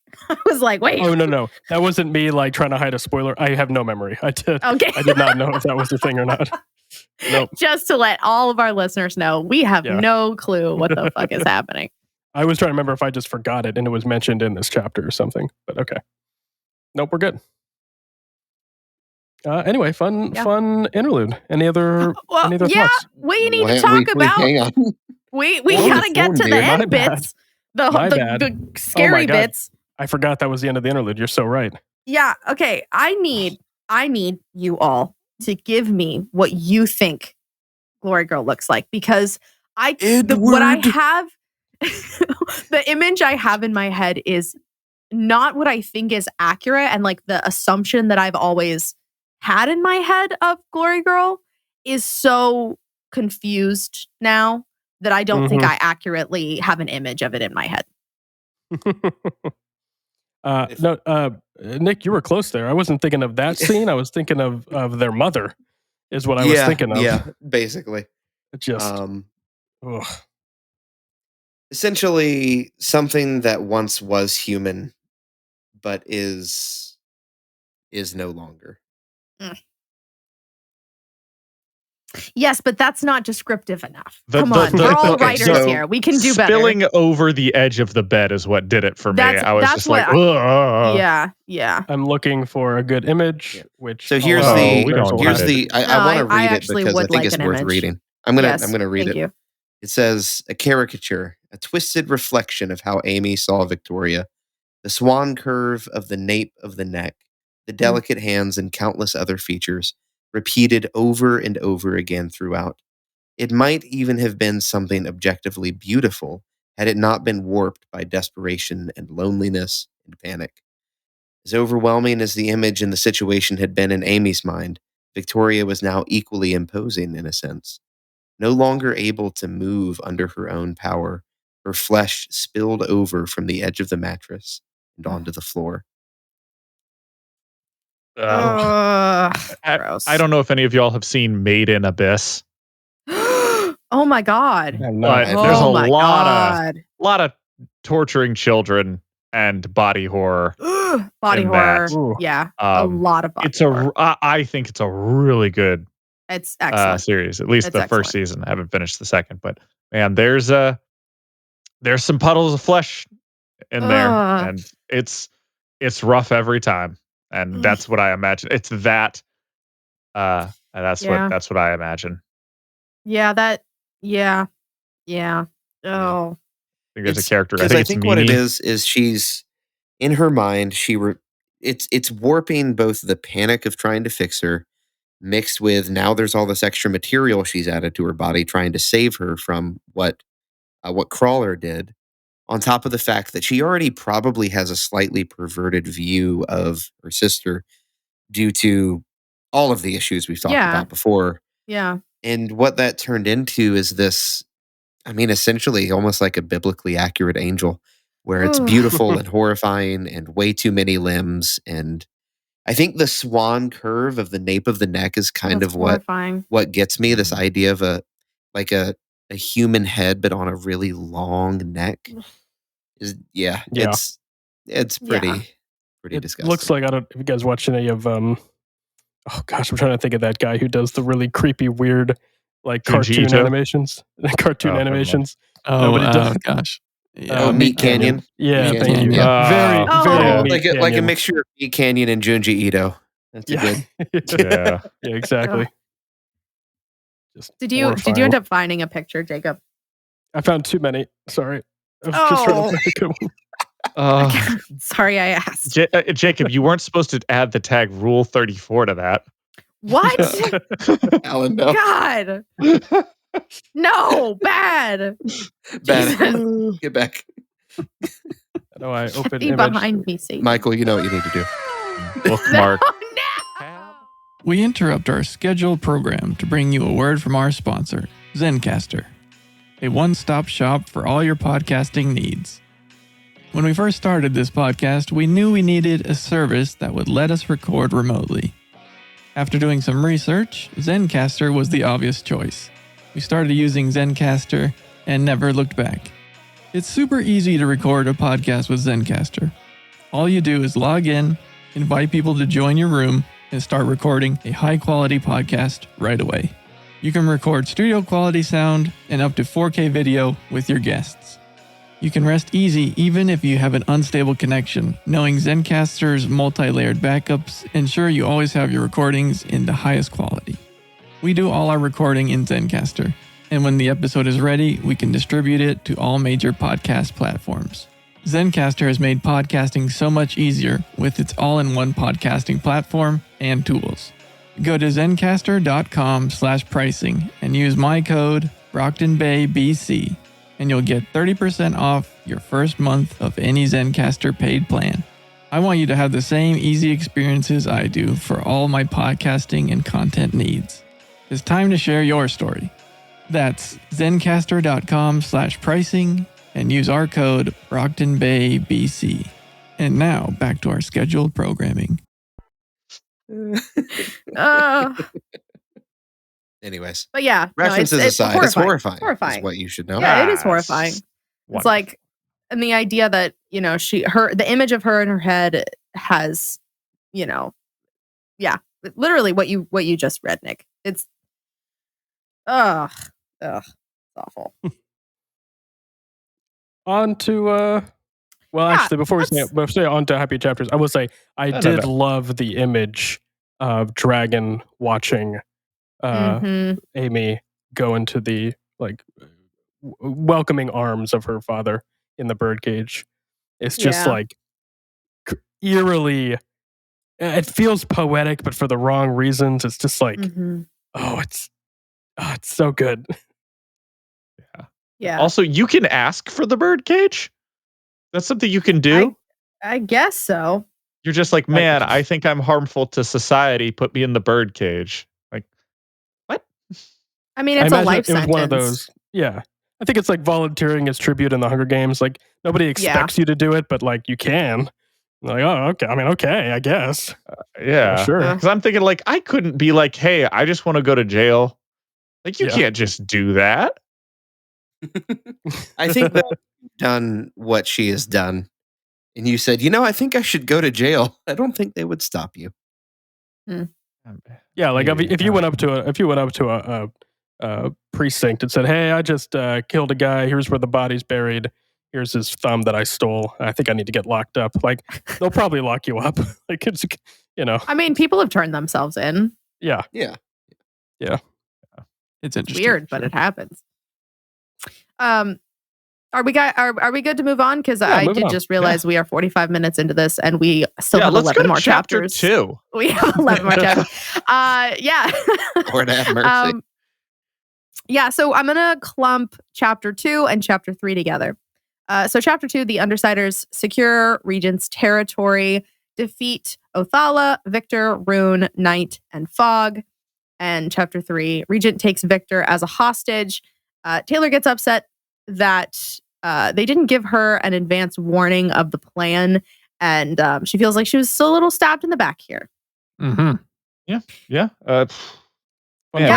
wait. Oh no, that wasn't me like trying to hide a spoiler. I have no memory. I did not know if that was the thing or not. Nope. Just to let all of our listeners know, we have no clue what the fuck is happening. I was trying to remember if I just forgot it and it was mentioned in this chapter or something. But okay, nope, we're good. Anyway, fun interlude. Any other thoughts? We need to talk about. Hang on. We gotta get to the end bits. The scary bits. I forgot that was the end of the interlude. You're so right. Yeah. Okay. I need you all to give me what you think Glory Girl looks like, because what I have, the image I have in my head is not what I think is accurate, and like the assumption that I've always had in my head of Glory Girl is so confused now that I don't think I accurately have an image of it in my head. Nick, you were close there. I wasn't thinking of that scene. I was thinking of their mother is what I was thinking of. Yeah, basically. Just essentially something that once was human but is no longer. Yes, but that's not descriptive enough. Come on, we're all writers here. We can do better. Spilling over the edge of the bed is what did it for me. I was just like, yeah. I'm looking for a good image. Which so here's I want to read it because I think it's worth reading. I'm gonna read it. It says, a caricature, a twisted reflection of how Amy saw Victoria, the swan curve of the nape of the neck, the delicate hands, and countless other features, repeated over and over again throughout. It might even have been something objectively beautiful had it not been warped by desperation and loneliness and panic. As overwhelming as the image and the situation had been in Amy's mind, Victoria was now equally imposing in a sense. No longer able to move under her own power, her flesh spilled over from the edge of the mattress and onto the floor. Gross. I don't know if any of y'all have seen Made in Abyss. Oh my god! There's a lot of torturing children and body horror. Body horror, yeah, a lot of body horror. I think it's a really good. It's excellent series. At least the first season. I haven't finished the second, but man, there's some puddles of flesh in there, and it's rough every time. And that's what I imagine. It's that. And that's what I imagine. Yeah. Oh. I think there's a character. I think what it is she's in her mind. It's warping both the panic of trying to fix her, mixed with now there's all this extra material she's added to her body trying to save her from what Crawler did. On top of the fact that she already probably has a slightly perverted view of her sister due to all of the issues we've talked about before. Yeah. And what that turned into is this, I mean, essentially almost like a biblically accurate angel, where it's beautiful and horrifying and way too many limbs. And I think the swan curve of the nape of the neck is kind of what gets me, this idea of a a human head, but on a really long neck. Yeah. It's pretty It disgusting. looks like, I don't know if you guys watched any of oh gosh, I'm trying to think of that guy who does the really creepy, weird, like Junji cartoon Ito? animations. Cartoon Oh, never mind. animations. Oh, Nobody does- gosh. Meat Canyon. Yeah, Meat thank you. Canyon. Very, Oh. very Yeah. Meat Like a Canyon. mixture of Meat Canyon and Junji Ito. That's a good. Yeah. Yeah, exactly. Just Did you horrifying. end up finding a picture, Jacob? I found too many. Sorry. I was just trying to find a good one. Sorry, I asked. Jacob, you weren't supposed to add the tag Rule 34 to that. What? Alan, no. God. No, bad. Bad. Jesus. Get back. No, I opened Be image. behind me, Satan. Michael, you know what you need to do. Bookmark. No. We interrupt our scheduled program to bring you a word from our sponsor, Zencastr, a one-stop shop for all your podcasting needs. When we first started this podcast, we knew we needed a service that would let us record remotely. After doing some research, Zencastr was the obvious choice. We started using Zencastr and never looked back. It's super easy to record a podcast with Zencastr. All you do is log in, invite people to join your room, and start recording a high-quality podcast right away. You can record studio quality sound and up to 4K video with your guests. You can rest easy even if you have an unstable connection, knowing Zencastr's multi-layered backups ensure you always have your recordings in the highest quality. We do all our recording in Zencastr, and when the episode is ready, we can distribute it to all major podcast platforms. Zencastr has made podcasting so much easier with its all-in-one podcasting platform and tools. Go to zencastr.com/pricing and use my code Brocktonbaybc, and you'll get 30% off your first month of any Zencastr paid plan. I want you to have the same easy experiences I do for all my podcasting and content needs. It's time to share your story. That's zencastr.com/pricing and use our code Brocktonbaybc. And now back to our scheduled programming. Anyways, But yeah, references aside, it's horrifying. Horrifying. Is what you should know. Yeah, it is horrifying. It's It's like, and the idea that, the image of her in her head has, literally what you just read, Nick. It's, it's awful. On to actually, before we say on to happy chapters, I will say I did love the image of Dragon watching Amy go into the welcoming arms of her father in the birdcage. It's just eerily. It feels poetic, but for the wrong reasons. It's just like, it's so good. Yeah. Also, you can ask for the birdcage. That's something you can do. I guess so. You're just like, man, I think I'm harmful to society. Put me in the birdcage. Like, what? I mean, it's a life sentence. It was one of those. Yeah. I think it's like volunteering as tribute in the Hunger Games. Like, nobody expects you to do it, but like, you can. Like, oh, okay. I mean, okay, I guess. Yeah. Sure. Because I'm thinking, like, I couldn't be like, hey, I just want to go to jail. Like, you can't just do that. I think that you've done what she has done. And you said, I think I should go to jail. I don't think they would stop you. Yeah, like if you went up to a precinct and said, "Hey, I just killed a guy. Here's where the body's buried. Here's his thumb that I stole. I think I need to get locked up." Like, they'll probably lock you up. Like, it's I mean, people have turned themselves in. Yeah. It's interesting. Weird, but it happens. Are we good to move on? Because I did just realize we are 45 minutes into this, and we still have 11 more chapters. Chapter 2. We have 11 more chapters. Yeah. Lord have mercy. So I'm gonna clump chapter 2 and chapter 3 together. So chapter 2, the Undersiders secure Regent's territory, defeat Othala, Victor, Rune, Knight, and Fog. And chapter 3, Regent takes Victor as a hostage. Taylor gets upset that they didn't give her an advance warning of the plan, and she feels like she was still a little stabbed in the back here. Yeah.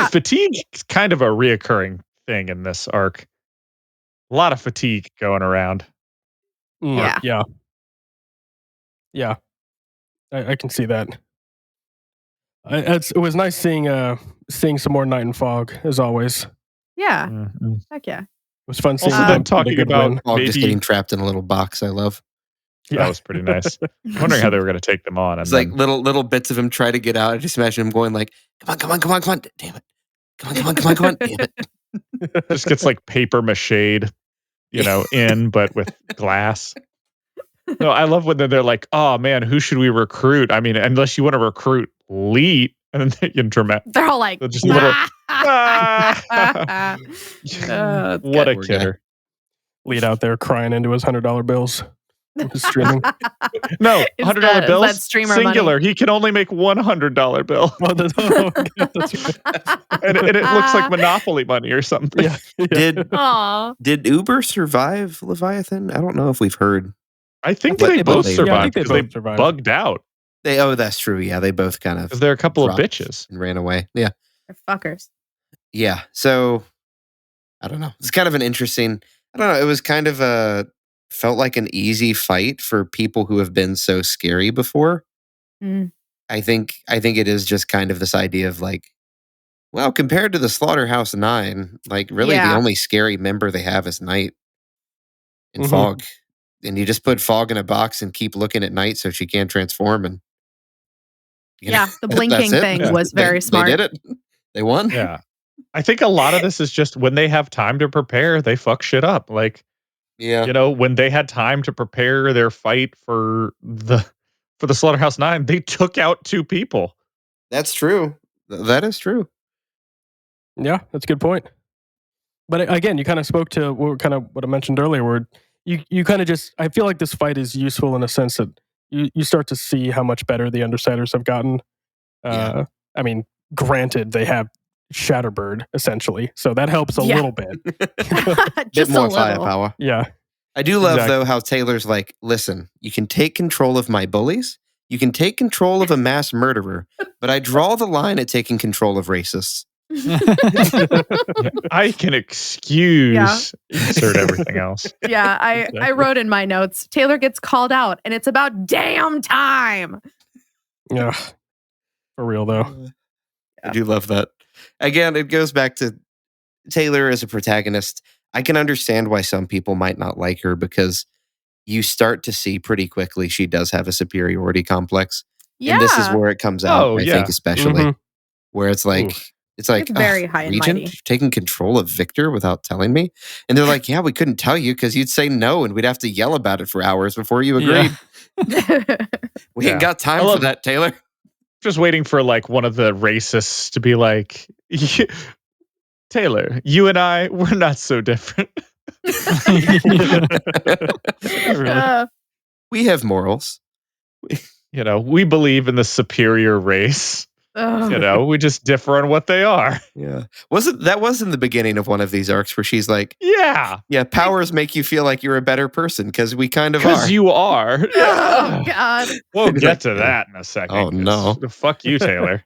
Fatigue is kind of a reoccurring thing in this arc. A lot of fatigue going around. Yeah. Yeah. I can see that. It was nice seeing some more Night and Fog, as always. It Yeah. Mhm. Heck yeah. was fun seeing Also, them them get a talking good about win. Fog just maybe getting trapped in a little box. I love. that was pretty nice. I'm wondering how they were going to take them on. It's And like then, little bits of him try to get out. I just imagine him going like, come on, damn it. Come on, damn it. just gets like paper mache'd, in, but with glass. No, I love when they're like, oh man, who should we recruit? I mean, unless you want to recruit Leet, and then you dramatic. They're all like, Just a little, it's what good. a Poor guy. kidder. Lead out there crying into his $100 bills. Streaming. No, Is $100 that bills, streamer singular. money? He can only make $100 bill. Oh, that's right. And it looks like Monopoly money or something. Yeah. Aw. Did Uber survive Leviathan? I don't know if we've heard. I think But they they both both- yeah, I survived think they because they both survived. bugged out. That's true. Yeah, they both kind of Because they're a couple of dropped bitches. and ran away. Yeah. They're fuckers. Yeah. So I don't know. It's kind of an interesting. I don't know. It was kind of felt like an easy fight for people who have been so scary before. Mm. I think it is just kind of this idea of like, well, compared to the Slaughterhouse 9, like really the Yeah. only scary member they have is Night and Mhm. Fog. And you just put Fog in a box and keep looking at Night so she can't transform. And Yeah, the that's blinking it. thing Yeah. was very smart. They did it. They won. Yeah. I think a lot of this is just when they have time to prepare, they fuck shit up. Like, Yeah. when they had time to prepare their fight for the Slaughterhouse 9, they took out 2 people. That's true. That is true. Yeah, that's a good point. But again, you kind of spoke to what I mentioned earlier, where you kind of just, I feel like this fight is useful in a sense that you start to see how much better the Undersiders have gotten. Yeah. I mean, granted, they have Shatterbird essentially, so that helps a Yeah. little bit. Bit Just a more little. firepower. Yeah, I do love Exactly. though how Taylor's like, listen, you can take control of my bullies, you can take control of a mass murderer, but I draw the line at taking control of racists. I can excuse insert everything else. Yeah, I wrote in my notes, Taylor gets called out, and it's about damn time. yeah, for real though. I do love that. Again, it goes back to Taylor as a protagonist. I can understand why some people might not like her because you start to see pretty quickly she does have a superiority complex. Yeah, And this is where it comes out, Oh, I yeah. think, especially Mhm. where it's like, Oof. it's like, It's very "Ugh, high and Regent, mighty." you're taking control of Victor without telling me. And they're like, yeah, we couldn't tell you because you'd say no and we'd have to yell about it for hours before you agreed. Yeah. We Yeah. ain't got time I for love- that, Taylor. Just waiting for like one of the racists to be like, Taylor, you and I, we're not so different. Really. We have morals. We believe in the superior race. Ugh. We just differ on what they are. Yeah. Was in the beginning of one of these arcs where she's like, Yeah. yeah, powers make you feel like you're a better person because we kind of are. Because you are. Oh God. We'll You're get like, to that in a second. oh, no. 'cause Fuck you, Taylor.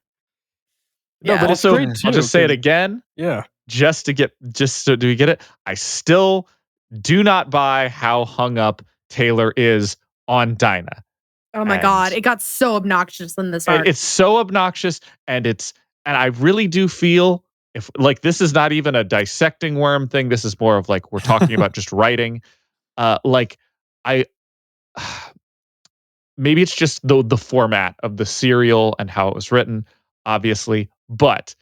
No, Yeah. but it's Also, great too. I'll just say it 'cause- again. Yeah, Do we get it? I still do not buy how hung up Taylor is on Dinah. Oh my And- God. It got so obnoxious in this arc. It's so obnoxious, and I really do feel if like this is not even a dissecting worm thing. This is more of like we're talking about just writing. Like I maybe it's just the format of the serial and how it was written, obviously, but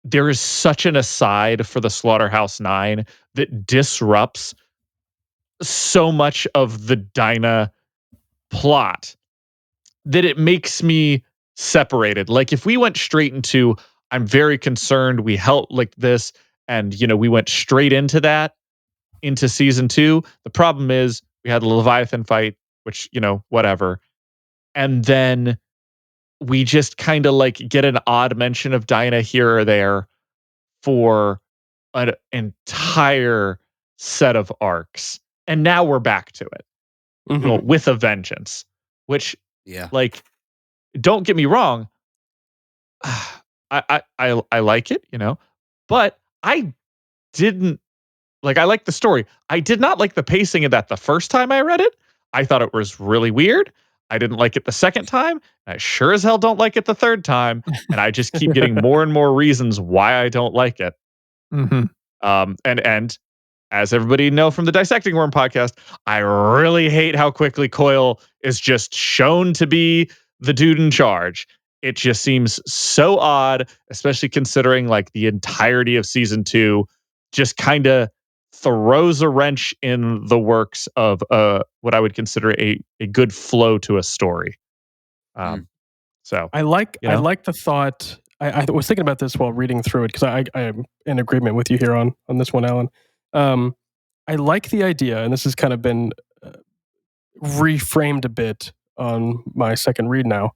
there is such an aside for the Slaughterhouse 9 that disrupts so much of the Dinah plot that it makes me separated. Like if we went straight into, I'm very concerned we help like this, and we went straight into that into season 2. The problem is we had the Leviathan fight, which whatever, and then we just kind of like get an odd mention of Dinah here or there for an entire set of arcs, and now we're back to it Mhm. with a vengeance, which Yeah. like don't get me wrong, I like it, but I didn't like. I like the story. I did not like the pacing of that the first time I read it. I thought it was really weird. I didn't like it the second time. I sure as hell don't like it the third time. And I just keep getting more and more reasons why I don't like it. Mm-hmm. And as everybody know from the Dissecting Worm podcast, I really hate how quickly Coyle is just shown to be the dude in charge. It just seems so odd, especially considering like the entirety of season 2 just kind of throws a wrench in the works of what I would consider a good flow to a story. So I like you know? the thought. I was thinking about this while reading through it because I am in agreement with you here on this one, Alan. I like the idea, and this has kind of been reframed a bit on my second read now,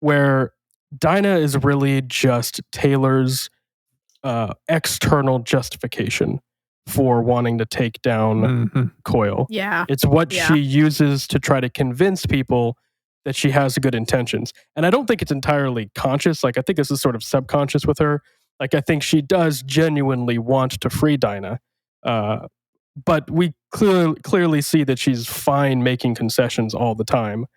where Dinah is really just Taylor's external justification for wanting to take down Coyle. Yeah. It's what Yeah. she uses to try to convince people that she has good intentions. And I don't think it's entirely conscious. Like, I think this is sort of subconscious with her. Like, I think she does genuinely want to free Dinah. But we clearly see that she's fine making concessions all the time.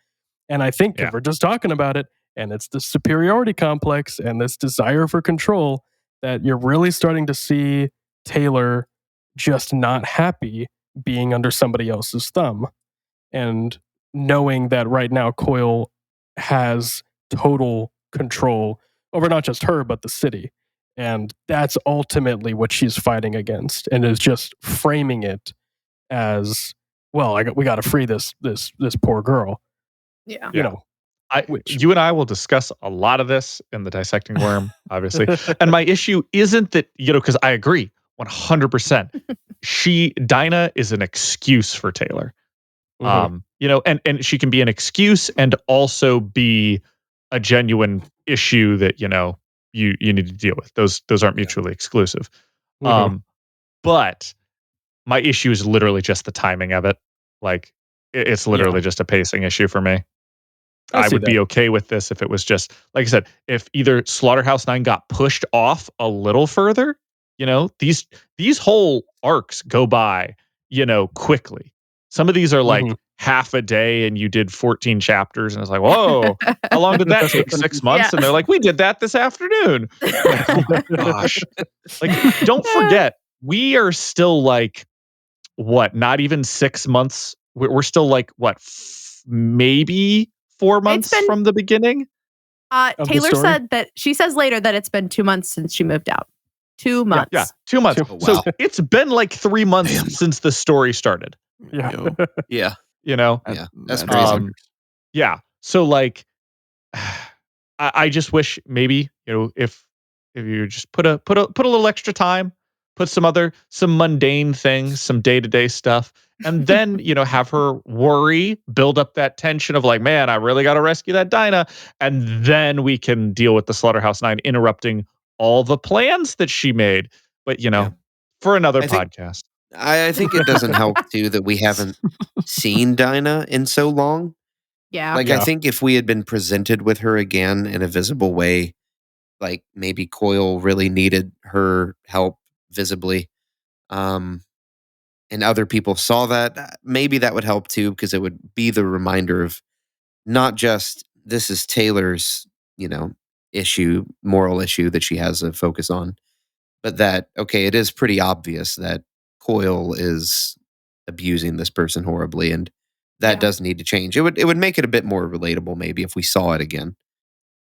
And I think if we're just talking about it, and it's the superiority complex and this desire for control, that you're really starting to see Taylor just not happy being under somebody else's thumb. And knowing that right now Coyle has total control over not just her, but the city. And that's ultimately what she's fighting against, and is just framing it as, well, we got to free this poor girl. Yeah. You know, you and I will discuss a lot of this in the Dissecting Worm, obviously. And my issue isn't that, because I agree 100%. Dinah is an excuse for Taylor. And she can be an excuse and also be a genuine issue that, you need to deal with. Those aren't mutually exclusive. But my issue is literally just the timing of it. Like, it's literally just a pacing issue for me. I would be okay with this if it was just, like I said, if either Slaughterhouse 9 got pushed off a little further, these whole arcs go by, quickly. Some of these are like half a day and you did 14 chapters and it's like, whoa, how long did that take? 6 months? Yeah. And they're like, we did that this afternoon. Like, oh my gosh. Like, don't forget, we are still like, what, not even 6 months. We're still like, what, maybe 4 months from the beginning? Taylor said that she says later that it's been 2 months since she moved out. 2 months. Yeah, 2 months. Oh, wow. So it's been like 3 months since the story started. Yeah. Yeah. Yeah. That's crazy. Yeah. So like, I just wish maybe, if you just put a little extra time, put some mundane things, some day-to-day stuff, and then, have her build up that tension of like, man, I really got to rescue that Dinah. And then we can deal with the Slaughterhouse 9 interrupting all the plans that she made. But, for another podcast. I think it doesn't help too that we haven't seen Dinah in so long. Yeah. Like, I think if we had been presented with her again in a visible way, like maybe Coyle really needed her help visibly, and other people saw that, maybe that would help too, because it would be the reminder of not just this is Taylor's, moral issue that she has a focus on, but that, okay, it is pretty obvious that Coyle is abusing this person horribly, and that does need to change. It would make it a bit more relatable, maybe, if we saw it again.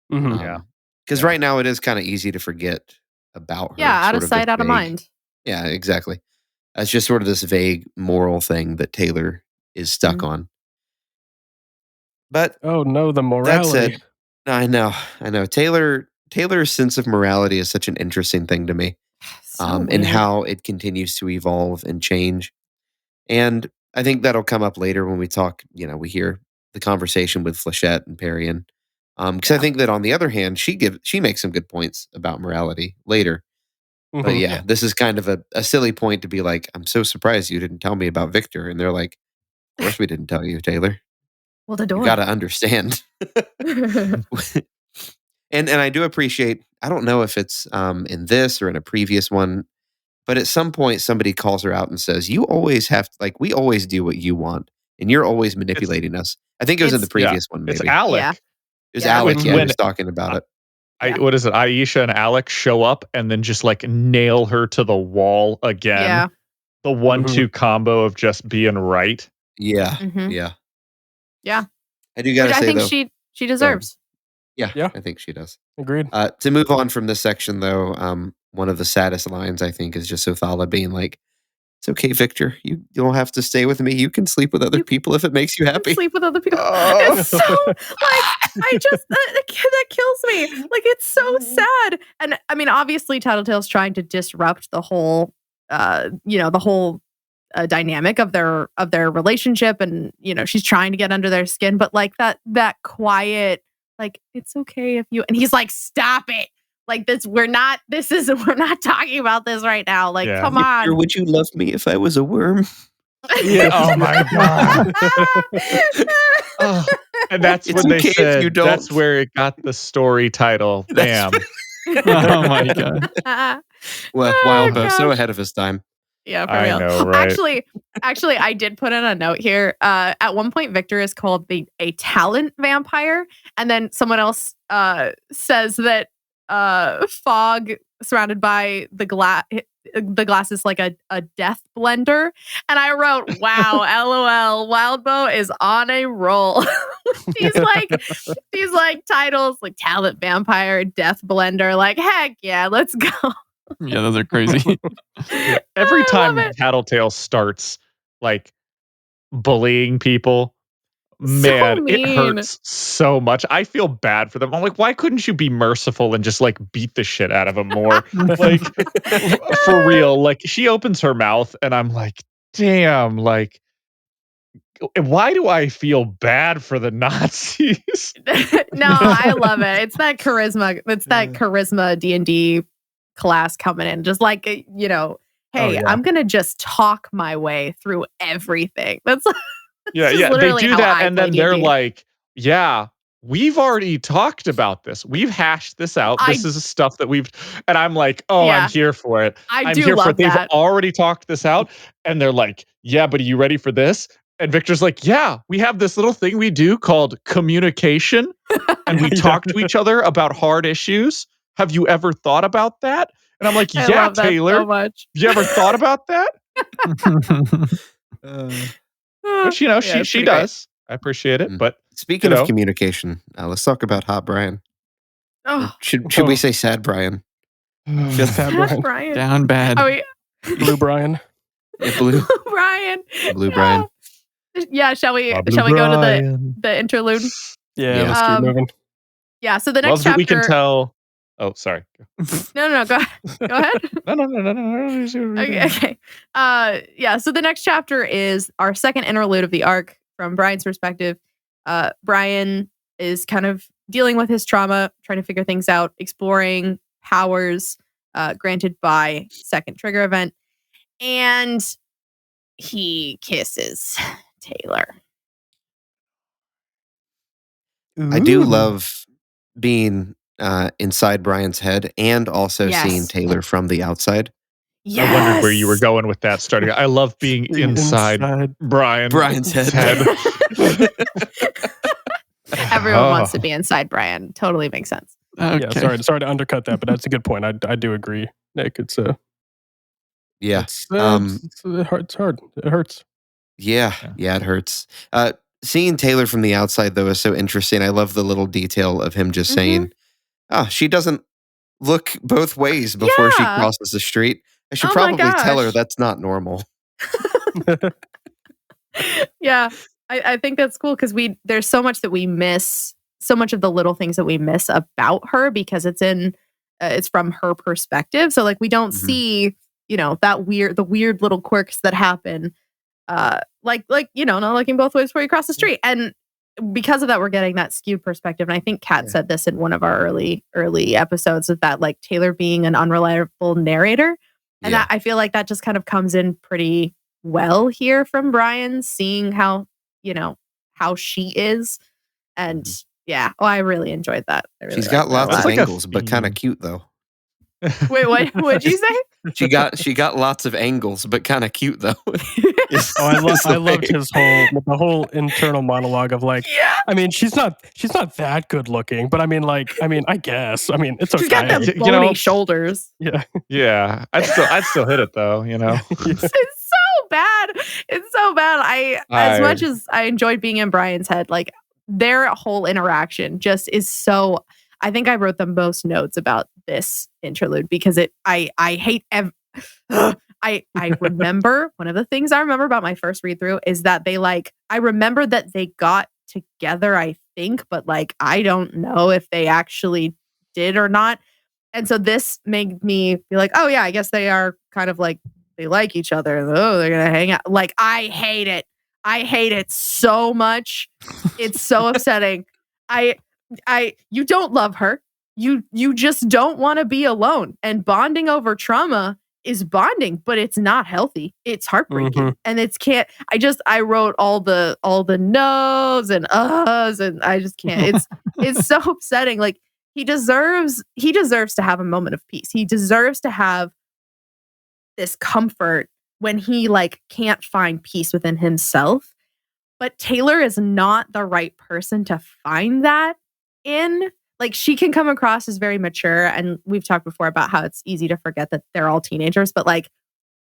Because right now it is kind of easy to forget about her. Yeah, out of sight, out of mind. Yeah, exactly. It's just sort of this vague moral thing that Taylor is stuck on. But oh no, the morality. That said, I know. Taylor's sense of morality is such an interesting thing to me, and how it continues to evolve and change. And I think that'll come up later when we talk. We hear the conversation with Flechette and Perrion, because I think that on the other hand, she makes some good points about morality later. But this is kind of a silly point to be like, I'm so surprised you didn't tell me about Victor, and they're like, of course we didn't tell you, Taylor. Well, the door. You got to understand. And I do appreciate, I don't know if it's in this or in a previous one, But at some point, somebody calls her out and says, "You always have to, like, we always do what you want, and you're always manipulating us." I think it was in the It's- previous one, It's maybe. Alec. Yeah. It was Yeah. Alec, When- who when- was talking about it. Yeah. What is it? Aisha and Alex show up and then just like nail her to the wall again. Yeah. The 1-2 combo of just being right. Yeah, Mhm. yeah. Yeah. I do Which gotta I say, think though, she deserves. yeah, Yeah. I think she does. Agreed. To move on from this section, though, one of the saddest lines, I think, is just Othala being like, "It's okay, Victor. You don't have to stay with me. You can sleep with other people if it makes you happy." Sleep with other people. Oh. It's so like I just that kills me. Like it's so sad. And I mean, obviously, Tattletale's trying to disrupt the whole, the whole dynamic of their relationship, and she's trying to get under their skin. But like that quiet, like it's okay if you. And he's like, "Stop it." Like we're not talking about this right now. Like, Yeah. come Victor, on. would you love me if I was a worm? Yeah. Oh my god. Oh, and that's It's when they okay if said you don't. that's where it got the story title. That's Bam. Oh my god. Well, Oh, Wildbow, so gosh. ahead of his time. Yeah, for I real. know, right? Actually, I did put in a note here. At one point, Victor is called a talent vampire, and then someone else says that Fog, surrounded by the glass is like a death blender, and I wrote, "Wow, LOL, Wildbow is on a roll." these like titles like talent vampire, death blender. Like heck yeah, let's go. Yeah, those are crazy. Every I time love it. Tattletale starts like bullying people, So man, it mean. hurts so much. I feel bad for them. I'm like, why couldn't you be merciful and just like beat the shit out of them more? Like, for real. Like, she opens her mouth and I'm like, damn, like, why do I feel bad for the Nazis? No, I love it. It's that charisma. It's that charisma D&D class coming in. Just like, hey, yeah. I'm going to just talk my way through everything. That's Yeah, is yeah. They literally do how that I and then play they're D&D. like, yeah, we've already talked about this. We've hashed this out. This is stuff that we've, and I'm like, oh, Yeah. I'm here for it. I I'm do here for love it. They've that. already talked this out. And they're like, yeah, but are you ready for this? And Victor's like, yeah, we have this little thing we do called communication. And we talk to each other about hard issues. Have you ever thought about that? And I'm like, I yeah, love that Taylor. so much. You ever thought about that? Which, Yeah, she it's pretty does. I appreciate it. Mm. But Speaking of communication, let's talk about Hot Brian. great. Oh, Should we say Sad Brian? Just Sad had Brian. Brian. Down bad. Oh, Blue Brian. Yeah, Blue Brian. Brian. Yeah, shall we go to the interlude? Yeah, Yeah. let's keep moving. Yeah, so the next Love that chapter. we can tell. Oh, sorry. No, go ahead. No. Okay. Yeah, so the next chapter is our second interlude of the arc from Brian's perspective. Brian is kind of dealing with his trauma, trying to figure things out, exploring powers granted by second trigger event, and he kisses Taylor. I do Ooh. love being inside Brian's head and also Yes. seeing Taylor from the outside. Yes. I wondered where you were going with that starting. I love being inside Brian's head. Everyone wants to be inside Brian. Totally makes sense. Okay. Yeah, sorry to undercut that, but that's a good point. I do agree, Nick. It's Yeah. it's hard. It hurts. Yeah, it hurts. Seeing Taylor from the outside, though, is so interesting. I love the little detail of him just saying, she doesn't look both ways before she Yeah. crosses the street. I should Oh my probably tell her gosh. that's not normal. Yeah, I think that's cool because there's so much that we miss, so much of the little things that we miss about her because it's from her perspective. So like we don't Mhm. see, the weird little quirks that happen, like not looking both ways before you cross the street. And because of that, we're getting that skewed perspective. And I think Kat said this in one of our early episodes of that, like Taylor being an unreliable narrator. And Yeah. that, I feel like that just kind of comes in pretty well here from Brian, seeing how she is. And yeah, I really enjoyed that. She's got lots of That's like a angles, but kind of theme. cute, though. Wait, what'd you say? She got lots of angles, but kind of cute though. I loved the whole internal monologue of like, Yeah. I mean, she's not that good looking, but I mean, I guess, I mean, it's okay. She's got them bony shoulders. Yeah. Yeah, I'd still hit it though. It's so bad. It's so bad. As much as I enjoyed being in Brian's head, like their whole interaction just is so. I think I wrote the most notes about this interlude because I hate. I remember one of the things I remember about my first read through is that I remember that they got together, I think, but like I don't know if they actually did or not. And so this made me be like, oh yeah, I guess they are kind of like they like each other. Oh, they're gonna hang out. Like I hate it. I hate it so much. It's so upsetting. You don't love her. You just don't want to be alone. And bonding over trauma is bonding, but it's not healthy. It's heartbreaking. And I wrote all the no's and uhs and I just can't. It's so upsetting. Like he deserves to have a moment of peace. He deserves to have this comfort when he like can't find peace within himself. But Taylor is not the right person to find that in. Like she can come across as very mature, and we've talked before about how it's easy to forget that they're all teenagers, but like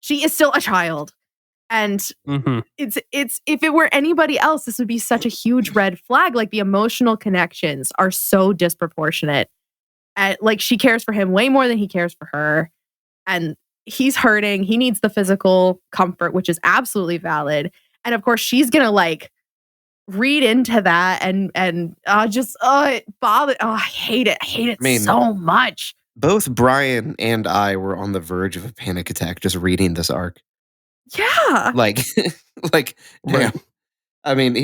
she is still a child. And it's if it were anybody else, this would be such a huge red flag. Like the emotional connections are so disproportionate. And like she cares for him way more than he cares for her. And he's hurting. He needs the physical comfort, which is absolutely valid. And of course, she's gonna like read into that and it bothered. Oh, I hate it. I hate it so much. Both Brian and I were on the verge of a panic attack just reading this arc. Yeah. Like damn. I mean,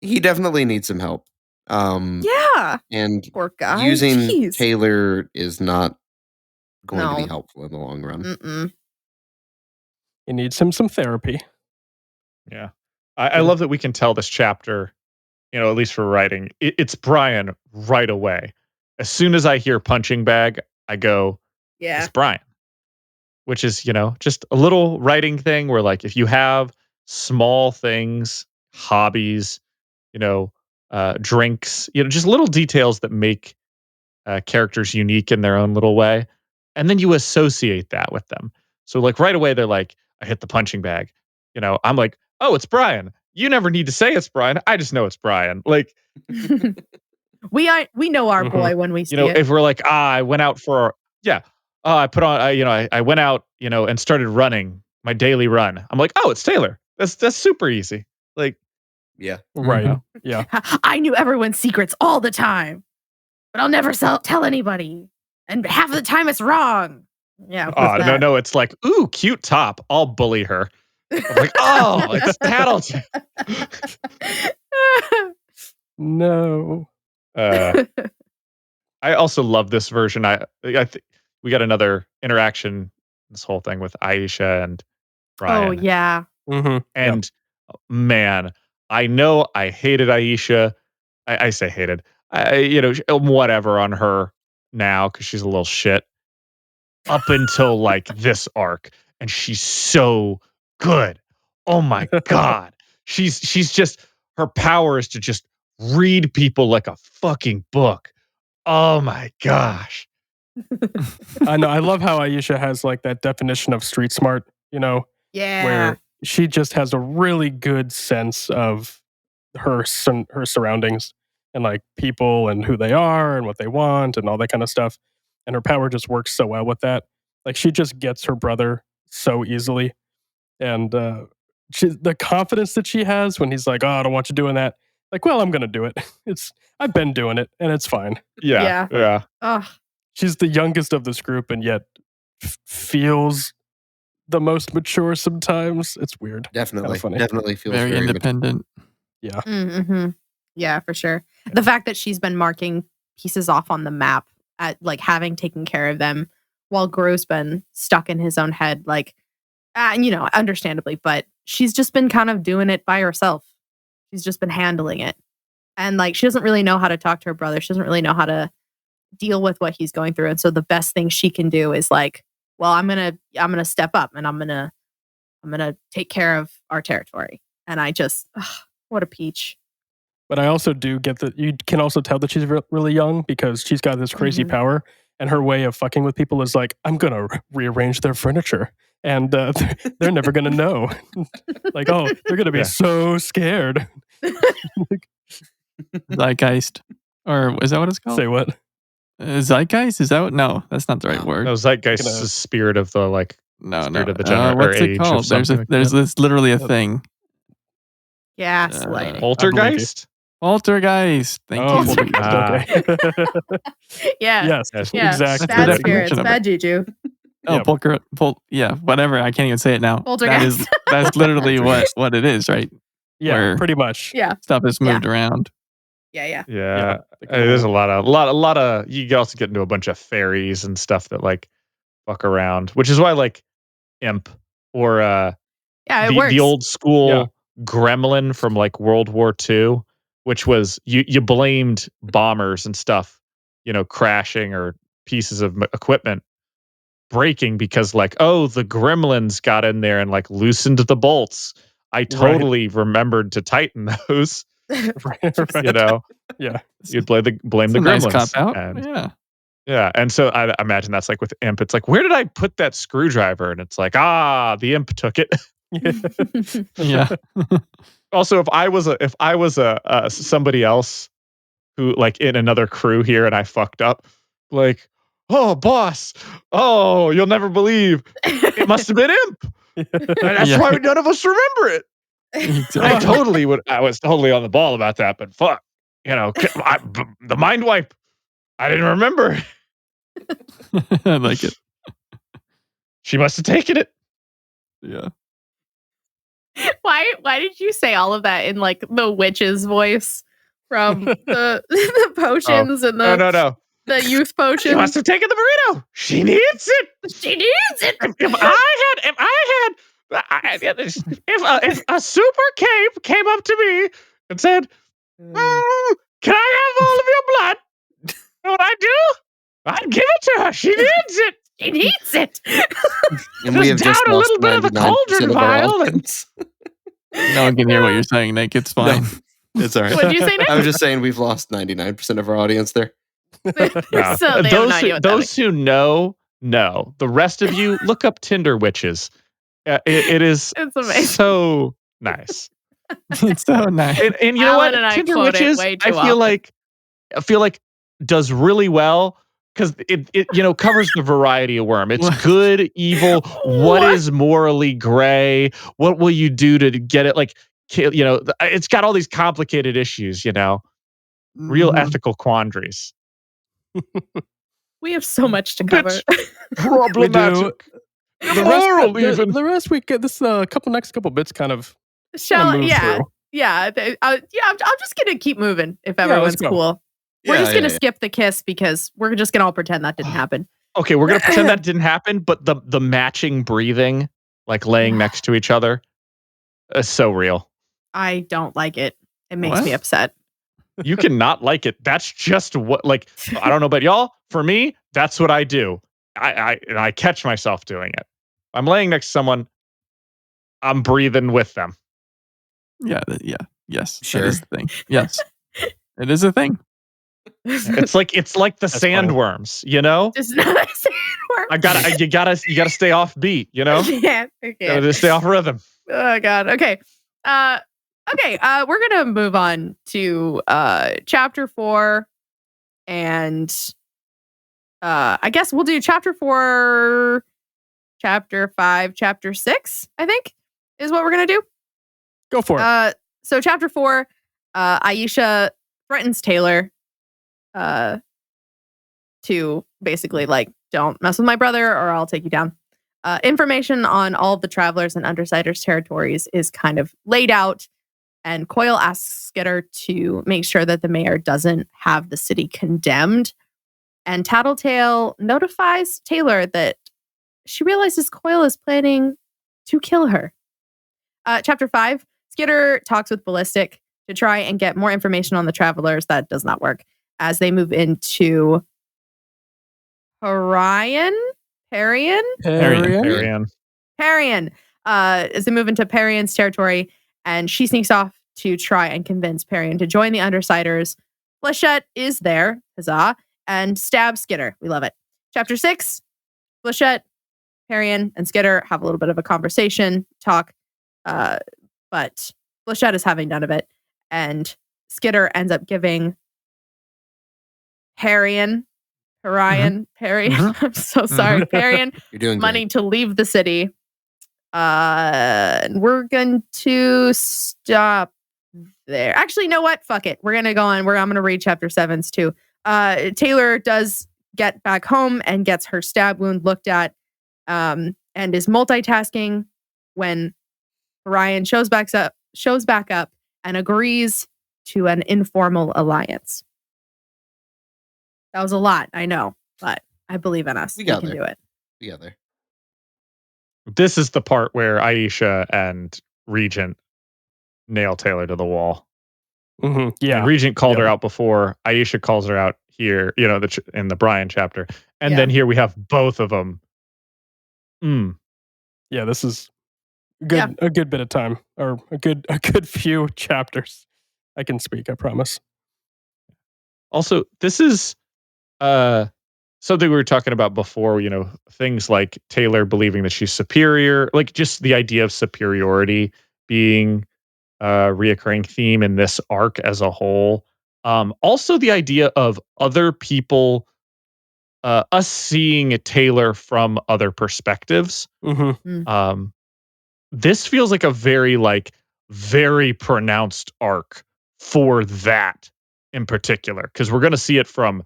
he definitely needs some help. Yeah. And poor guy. Using Taylor is not going to be helpful in the long run. Mm-mm. He needs some therapy. Yeah. I love that we can tell this chapter, at least for writing, it's Brian right away. As soon as I hear punching bag, I go, yeah, it's Brian. Which is, just a little writing thing where like if you have small things, hobbies, drinks, just little details that make characters unique in their own little way. And then you associate that with them. So like right away, they're like, I hit the punching bag. I'm like, oh, it's Brian. You never need to say it's Brian. I just know it's Brian. Like we know our boy when we see it. If we're like, I went out for, I put on, I went out, and started running my daily run. I'm like, oh, it's Taylor. That's super easy. Like, yeah, right. Yeah. I knew everyone's secrets all the time, but I'll never tell anybody. And half of the time it's wrong. Yeah. No. It's like, ooh, cute top. I'll bully her. I'm like, oh, it's Tattletale. No. I also love this version. I think we got another interaction, this whole thing with Aisha and Brian. Oh, yeah. And man, I know I hated Aisha. I say hated. Whatever on her now because she's a little shit. Up until like this arc, and she's so good. Oh my god, she's just her power is to just read people like a fucking book. Oh my gosh. I know. I love how Aisha has like that definition of street smart. Yeah, where she just has a really good sense of her surroundings and like people and who they are and what they want and all that kind of stuff. And her power just works so well with that. Like she just gets her brother so easily. And the confidence that she has when he's like, oh, I don't want you doing that. Like, well, I'm going to do it. I've been doing it and it's fine. Yeah. She's the youngest of this group and yet feels the most mature sometimes. It's weird. Definitely. Funny. Definitely feels very independent. Yeah. Mm-hmm. Yeah, for sure. The fact that she's been marking pieces off on the map at like having taken care of them while Gru's been stuck in his own head, like, understandably, but she's just been kind of doing it by herself. She's just been handling it. And like, she doesn't really know how to talk to her brother. She doesn't really know how to deal with what he's going through. And so the best thing she can do is like, well, I'm gonna step up and I'm gonna take care of our territory. And I just, what a peach. But I also do get that you can also tell that she's really young because she's got this crazy power, and her way of fucking with people is like, I'm gonna rearrange their furniture, and they're never gonna know. Like, oh, they're gonna be so scared. Zeitgeist, or is that what it's called? Say what? Zeitgeist? Is that what? No, that's not the right word. No, zeitgeist is the spirit of the like. No. Spirit of the generation. What's it called? There's this literally a thing. Gaslighting. Poltergeist. Poltergeist. Thank you. Poltergeist. Okay. Yeah. Yes. Yeah. Exactly. Bad spirits. Bad juju. Oh, yeah, whatever. I can't even say it now. Poltergeist. That's literally what it is, right? Yeah, Where pretty much. Yeah. Stuff is moved around. Yeah. There's a lot of. You can also get into a bunch of fairies and stuff that like fuck around, which is why like imp or it works. the old school gremlin from like World War II, which was you blamed bombers and stuff, crashing or pieces of equipment breaking because like, oh, the gremlins got in there and like loosened the bolts. I totally remembered to tighten those. right. Yeah. You'd blame the gremlins. Nice cop out. Yeah, and so I imagine that's like with imp. It's like, where did I put that screwdriver? And it's like, the imp took it. Yeah. Also, if I was a somebody else who like in another crew here and I fucked up, like, oh boss, oh you'll never believe, it must have been imp. And that's why none of us remember it. Exactly. I was totally on the ball about that, but fuck, the mind wipe. I didn't remember. I like it. She must have taken it. Yeah. Why did you say all of that in like the witch's voice from the potions and the no. The youth potions. She must have taken the burrito. She needs it. She needs it. If a super cape came up to me and said, "Can I have all of your blood?" You know what I'd do? I'd give it to her. She needs it. She needs it. And we have down just a lost little bit of the 99% cauldron of our vial. audience. No one can hear what you're saying, Nick. It's fine. No, it's all right. What did you say, Nick? I was just saying we've lost 99% of our audience there. So those who know. The rest of you, look up Tinder witches. It is it's so nice. It's so nice. And you know what? Alan and I Tinder quote it witches, way I too feel like does really well because it covers the variety of worm. It's good, evil. What is morally gray? What will you do to get it? Like, it's got all these complicated issues. Real ethical quandaries. We have so much to cover. Problematic. The rest we get this next couple bits kind of move through. I'm just gonna keep moving if everyone's cool. We're just gonna skip the kiss because we're just gonna all pretend that didn't happen. Okay, we're gonna pretend that didn't happen, but the matching breathing, like laying next to each other, is so real. I don't like it. It makes me upset. You cannot like it. That's just what, like, I don't know about y'all. For me, that's what I do. I catch myself doing it. I'm laying next to someone. I'm breathing with them. Yeah. Yes. Sure. That is the thing. Yes. It is a thing. It's like the sandworms, It's not a sandworm. You gotta stay off beat, Yeah. Okay. Gotta stay off rhythm. Oh God. Okay. We're gonna move on to chapter 4, and I guess we'll do chapter 4, chapter 5, chapter 6. I think is what we're gonna do. Go for it. So chapter 4, Aisha threatens Taylor to basically like, don't mess with my brother or I'll take you down. Information on all of the travelers and undersiders territories is kind of laid out, and Coyle asks Skitter to make sure that the mayor doesn't have the city condemned. And Tattletale notifies Taylor that she realizes Coyle is planning to kill her. Chapter 5, Skitter talks with Ballistic to try and get more information on the travelers. That does not work as they move into Parian? Arian? Parian. As they move into Parian's territory, and she sneaks off to try and convince Parian to join the Undersiders. Flechette is there, huzzah, and stabs Skitter. We love it. Chapter 6, Flechette, Parian, and Skitter have a little bit of a conversation, talk, but Flechette is having none of it, and Skitter ends up giving Parian, I'm so sorry, Parian, You're doing money great. to leave the city. And we're going to stop there. Actually, you know what? Fuck it. We're gonna go on. I'm gonna read chapter 7s too. Taylor does get back home and gets her stab wound looked at, and is multitasking when Ryan shows back up and agrees to an informal alliance. That was a lot, I know, but I believe in us. We can do it Together. This is the part where Aisha and Regent nail Taylor to the wall. Mm-hmm. Yeah. And Regent called her out before. Aisha calls her out here, in the Brian chapter. And then here we have both of them. Yeah, this is a good bit of time, or a good few chapters. I can speak, I promise. Also, this is something we were talking about before, things like Taylor believing that she's superior, like just the idea of superiority being a reoccurring theme in this arc as a whole. Also the idea of other people, us seeing Taylor from other perspectives. Mm-hmm. This feels like a very pronounced arc for that in particular, because we're going to see it from,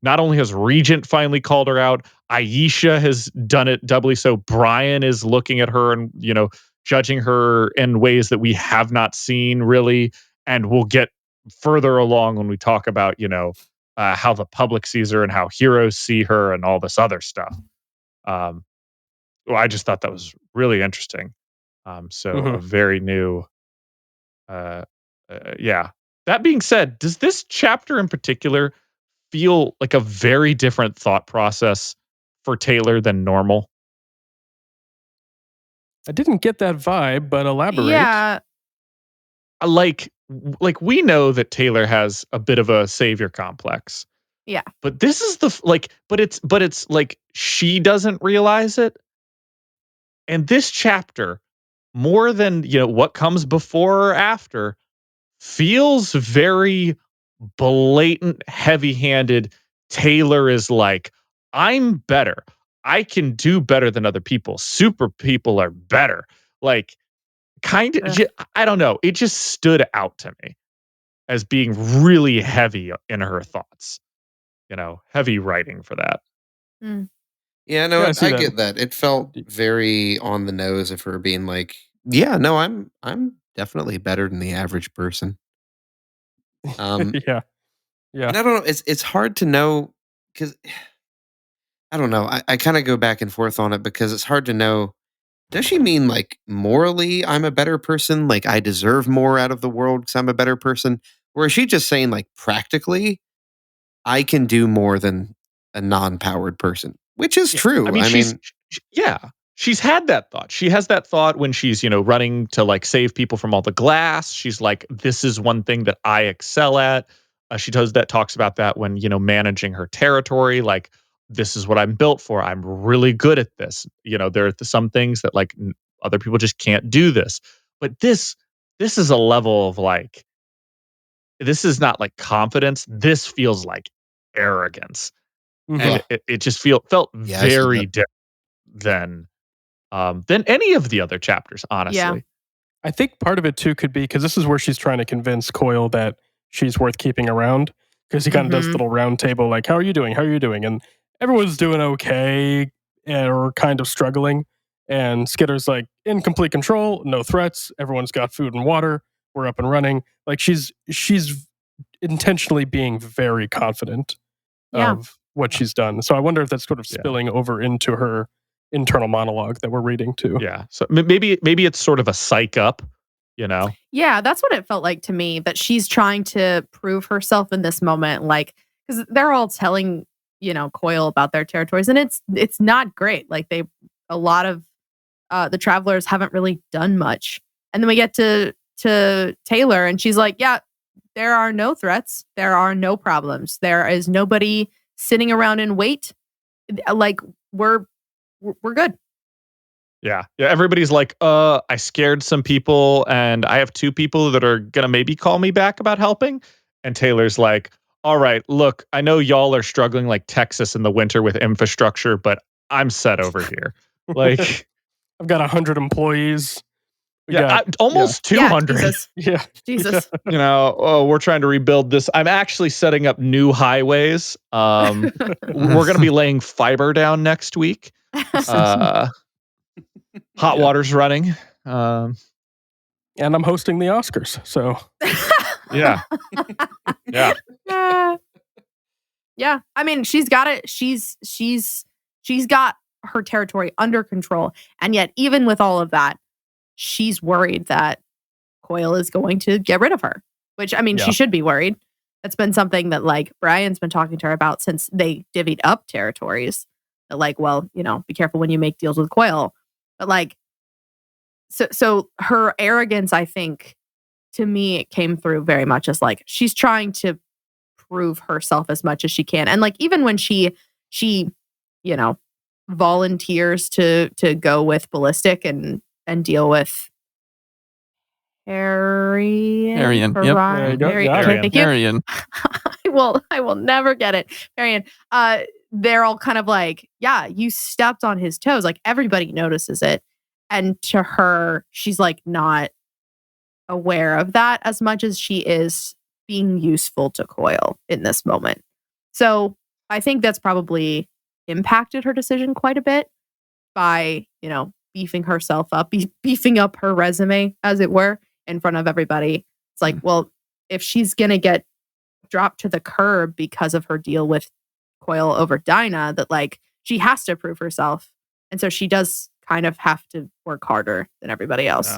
not only has Regent finally called her out, Aisha has done it doubly so. Brian is looking at her and, judging her in ways that we have not seen really. And we'll get further along when we talk about, how the public sees her and how heroes see her and all this other stuff. Well, I just thought that was really interesting. A very new, yeah. That being said, does this chapter in particular feel like a very different thought process for Taylor than normal? I didn't get that vibe, but elaborate. Yeah. Like we know that Taylor has a bit of a savior complex. Yeah. But this is but it's like she doesn't realize it. And this chapter, more than, what comes before or after, feels very blatant, heavy-handed. Taylor is like, I'm better. I can do better than other people. Super people are better. Like, kind of, I don't know. It just stood out to me as being really heavy in her thoughts. Heavy writing for that. Yeah, no, I get that. It felt very on the nose of her being like, yeah, no, I'm definitely better than the average person. Yeah. And I don't know, it's hard to know, because I don't know. I kind of go back and forth on it, because it's hard to know. Does she mean like morally I'm a better person? Like I deserve more out of the world because I'm a better person? Or is she just saying like practically I can do more than a non-powered person? Which is true. I mean, she's had that thought. She has that thought when she's, running to like save people from all the glass. She's like, this is one thing that I excel at. She talks about that when, managing her territory. Like, this is what I'm built for. I'm really good at this. There are some things that like other people just can't do this. But this is a level of like, this is not like confidence. This feels like arrogance. And it just felt very different than any of the other chapters, honestly. Yeah. I think part of it too could be because this is where she's trying to convince Coyle that she's worth keeping around, because he kind of does the little round table like, how are you doing? How are you doing? And everyone's doing okay or kind of struggling. And Skitter's like, in complete control, no threats. Everyone's got food and water. We're up and running. Like she's intentionally being very confident of what she's done. So I wonder if that's sort of spilling over into her internal monologue that we're reading too. Yeah. So maybe it's sort of a psych up, Yeah, that's what it felt like to me, that she's trying to prove herself in this moment. Like, because they're all telling, Coil about their territories, and it's not great. Like a lot of the travelers haven't really done much. And then we get to Taylor, and she's like, yeah, there are no threats. There are no problems. There is nobody sitting around in wait. Like we're good. Yeah. Everybody's like, I scared some people, and I have 2 people that are gonna maybe call me back about helping. And Taylor's like, all right, look, I know y'all are struggling like Texas in the winter with infrastructure, but I'm set over here. Like, I've got 100 employees. almost 200. Yeah, Jesus. We're trying to rebuild this. I'm actually setting up new highways. We're going to be laying fiber down next week. Hot water's running. And I'm hosting the Oscars. So yeah. Yeah. I mean, she's got it. She's got her territory under control. And yet, even with all of that, she's worried that Coil is going to get rid of her, which, I mean, she should be worried. That's been something that, like, Brian's been talking to her about since they divvied up territories. That, like, well, be careful when you make deals with Coil. But, like, so her arrogance, I think, to me, it came through very much as, like, she's trying to prove herself as much as she can. And, like, even when she volunteers to go with Ballistic and deal with Arian. Arian. I will never get it. Arian. They're all kind of like, yeah, you stepped on his toes. Like, everybody notices it. And to her, she's like not aware of that as much as she is being useful to Coil in this moment. So I think that's probably impacted her decision quite a bit by, beefing herself up, beefing up her resume, as it were, in front of everybody. It's like, well, if she's going to get dropped to the curb because of her deal with Coil over Dinah, that, like, she has to prove herself. And so she does kind of have to work harder than everybody else.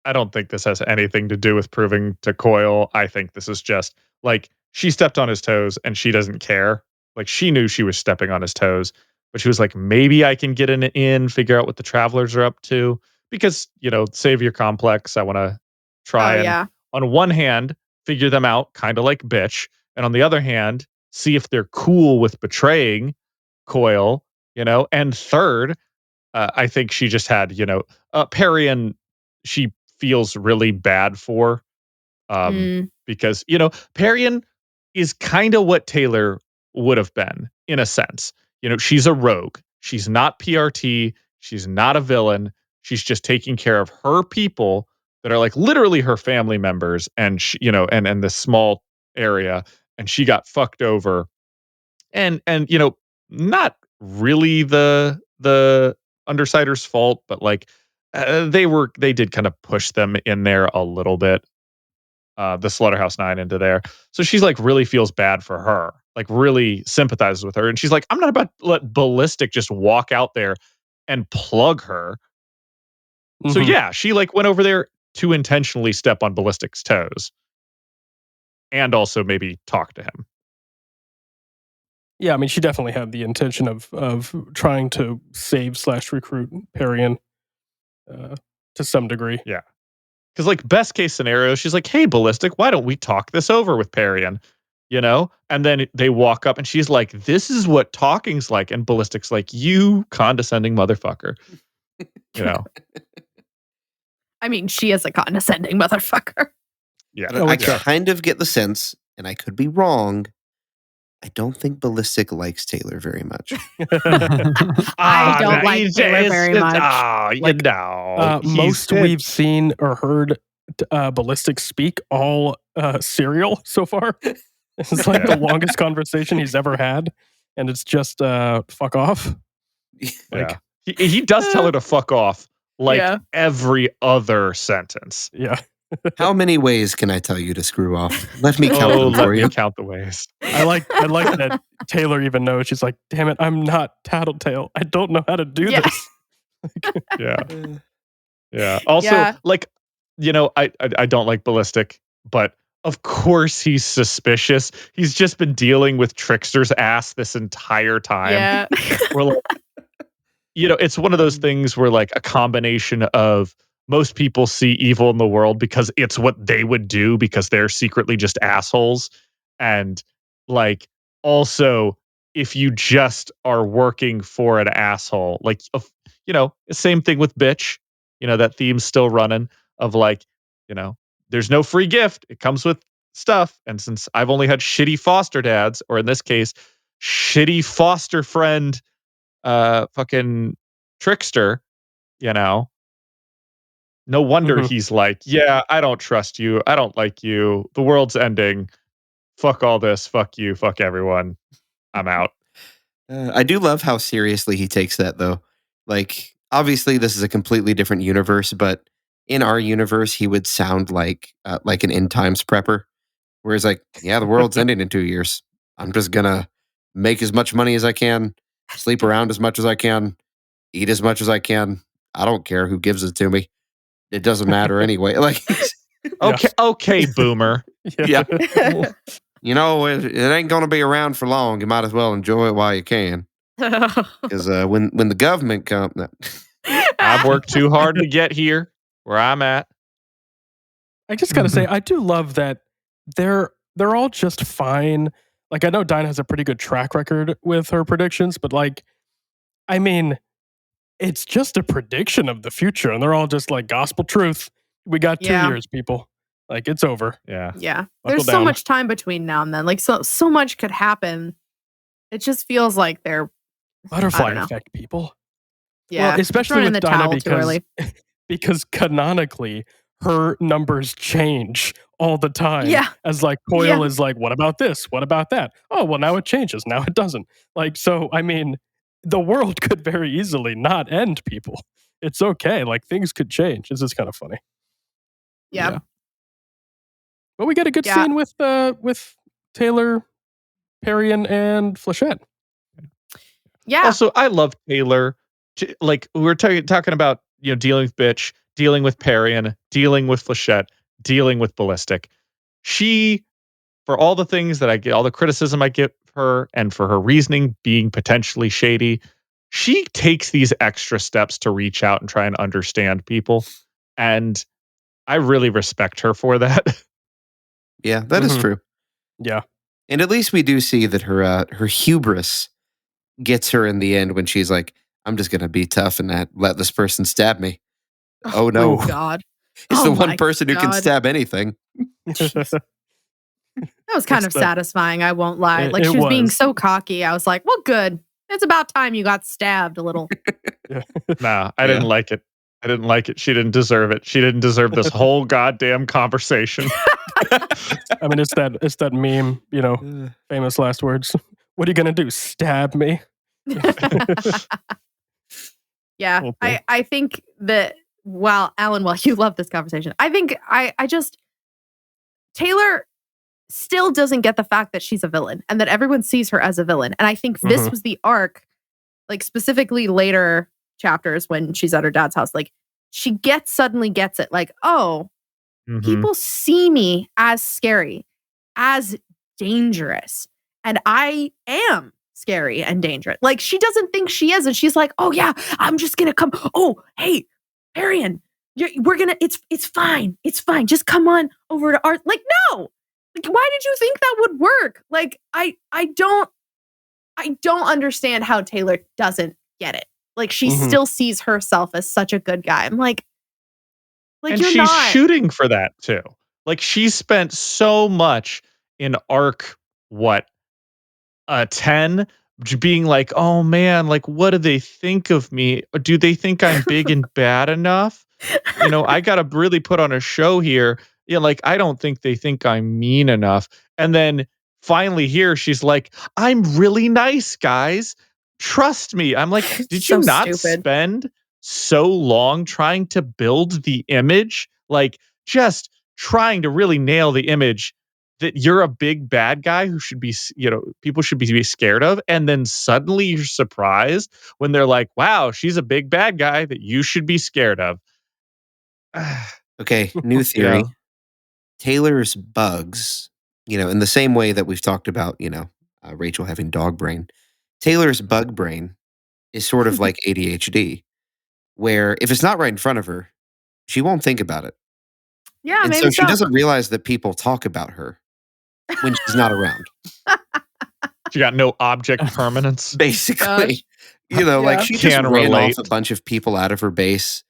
I don't think this has anything to do with proving to Coil. I think this is just, like, she stepped on his toes and she doesn't care. Like, she knew she was stepping on his toes, but she was like, maybe I can get in, figure out what the travelers are up to. Because, savior complex, I want to try and, on one hand, figure them out, kind of like bitch. And on the other hand, see if they're cool with betraying Coil, And third, I think she just had, Parian, she feels really bad for. Because, Parian is kind of what Taylor would have been, in a sense. She's a rogue. She's not PRT. She's not a villain. She's just taking care of her people that are, like, literally her family members, and she, and this small area, and she got fucked over. And not really the Undersider's fault, but, like, they did kind of push them in there a little bit. The Slaughterhouse 9 into there. So she's, like, really feels bad for her, like, really sympathizes with her. And she's like, I'm not about to let Ballistic just walk out there and plug her. So yeah, she, like, went over there to intentionally step on Ballistic's toes and also maybe talk to him. Yeah, I mean, she definitely had the intention of trying to save/recruit Parian to some degree. Yeah. Because, like, best case scenario, she's like, hey, Ballistic, why don't we talk this over with Parian? And then they walk up and she's like, this is what talking's like. And Ballistic's like, you condescending motherfucker. I mean, she is a condescending motherfucker. Yeah. I kind of get the sense, and I could be wrong, I don't think Ballistic likes Taylor very much. I don't like Taylor very much. Most we've seen or heard Ballistic speak all serial so far. It's like the longest conversation he's ever had, and it's just fuck off. Like, he does tell her to fuck off, like, every other sentence. Yeah. How many ways can I tell you to screw off? Let me count them for you. Count the ways. I like that Taylor even knows. She's like, damn it, I'm not Tattletale. I don't know how to do this. Yeah. Also, like, I don't like Ballistic, but of course he's suspicious. He's just been dealing with Trickster's ass this entire time. Yeah. We're like, it's one of those things where like a combination of most people see evil in the world because it's what they would do because they're secretly just assholes. And like also if you just are working for an asshole, like, same thing with bitch, that theme's still running of like, there's no free gift. It comes with stuff. And since I've only had shitty foster dads, or in this case, shitty foster friend, fucking Trickster, no wonder he's like, yeah, I don't trust you. I don't like you. The world's ending. Fuck all this. Fuck you. Fuck everyone. I'm out. I do love how seriously he takes that, though. Like, obviously, this is a completely different universe, but in our universe, he would sound like an end times prepper, where he's like, "Yeah, the world's ending in 2 years. I'm just gonna make as much money as I can, sleep around as much as I can, eat as much as I can. I don't care who gives it to me. It doesn't matter anyway." Like, Okay, boomer. yeah. It ain't gonna be around for long. You might as well enjoy it while you can. Because when the government comes, I've worked too hard to get here where I'm at. I just gotta say, I do love that they're all just fine. Like, I know Dinah has a pretty good track record with her predictions, but like, I mean, it's just a prediction of the future, and they're all just like gospel truth. We got 2 years, people. Like, it's over. Yeah. Yeah. Buckle There's so down. much time between now and then. Like, so much could happen. It just feels like they're Butterfly know. effect, people. yeah, Well, especially throwing in with the Dinah towel too early. because canonically her numbers change all the time. Yeah. As like Coyle is like, what about this? What about that? Oh, well, now it changes. Now it doesn't. Like, so I mean, the world could very easily not end, people. It's okay. Like, things could change. This is kind of funny. Yeah. But we get a good scene with Taylor, Perrion, and Flechette. Yeah. Also, I love Taylor. Like, we're talking about, dealing with bitch, dealing with Perrion, dealing with Flechette, dealing with Ballistic. She, for all the things that I get, all the criticism I get her, and for her reasoning being potentially shady, she takes these extra steps to reach out and try and understand people. And I really respect her for that. yeah, that is true. Yeah. And at least we do see that her hubris gets her in the end when she's like, "I'm just gonna be tough and not let this person stab me." Oh no, God. it's Oh the one my person who can God. stab anything. That was kind of satisfying, I won't lie. It- Like, it she was being was. so cocky. I was like, well, good. It's about time you got stabbed a little. Nah, I didn't like it. I didn't like it. She didn't deserve it. She didn't deserve this whole goddamn conversation. I mean, it's that meme, famous last words. What are you gonna do? Stab me? Yeah. Okay. I think that Alan, while you love this conversation, I think I just Taylor still doesn't get the fact that she's a villain and that everyone sees her as a villain. And I think this was the arc, like specifically later chapters when she's at her dad's house, like she suddenly gets it. Like, oh, people see me as scary, as dangerous, and I am scary and dangerous. Like, she doesn't think she is, and she's like, oh yeah, I'm just gonna come. Oh, hey, Arian, we're gonna. It's fine. It's fine. Just come on over to art. Like, no. Like, why did you think that would work? Like, I don't understand how Taylor doesn't get it. Like, she still sees herself as such a good guy. I'm like and you're she's not. shooting for that too. Like, she spent so much in arc, 10, being like, oh man, like, what do they think of me? Do they think I'm big and bad enough? I got to really put on a show here. Yeah, like, I don't think they think I'm mean enough. And then finally here, she's like, I'm really nice, guys. Trust me. I'm like, did So you not stupid. spend so long trying to build the image? Like, just trying to really nail the image that you're a big bad guy who should be, people should be scared of. And then suddenly you're surprised when they're like, wow, she's a big bad guy that you should be scared of. Okay, new theory. Taylor's bugs, in the same way that we've talked about, Rachel having dog brain, Taylor's bug brain is sort of like ADHD, where if it's not right in front of her, she won't think about it. Yeah, And maybe so she so. doesn't realize that people talk about her when she's not around. She got no object permanence. Basically, Yeah. like she just Can ran relate. off a bunch of people out of her base,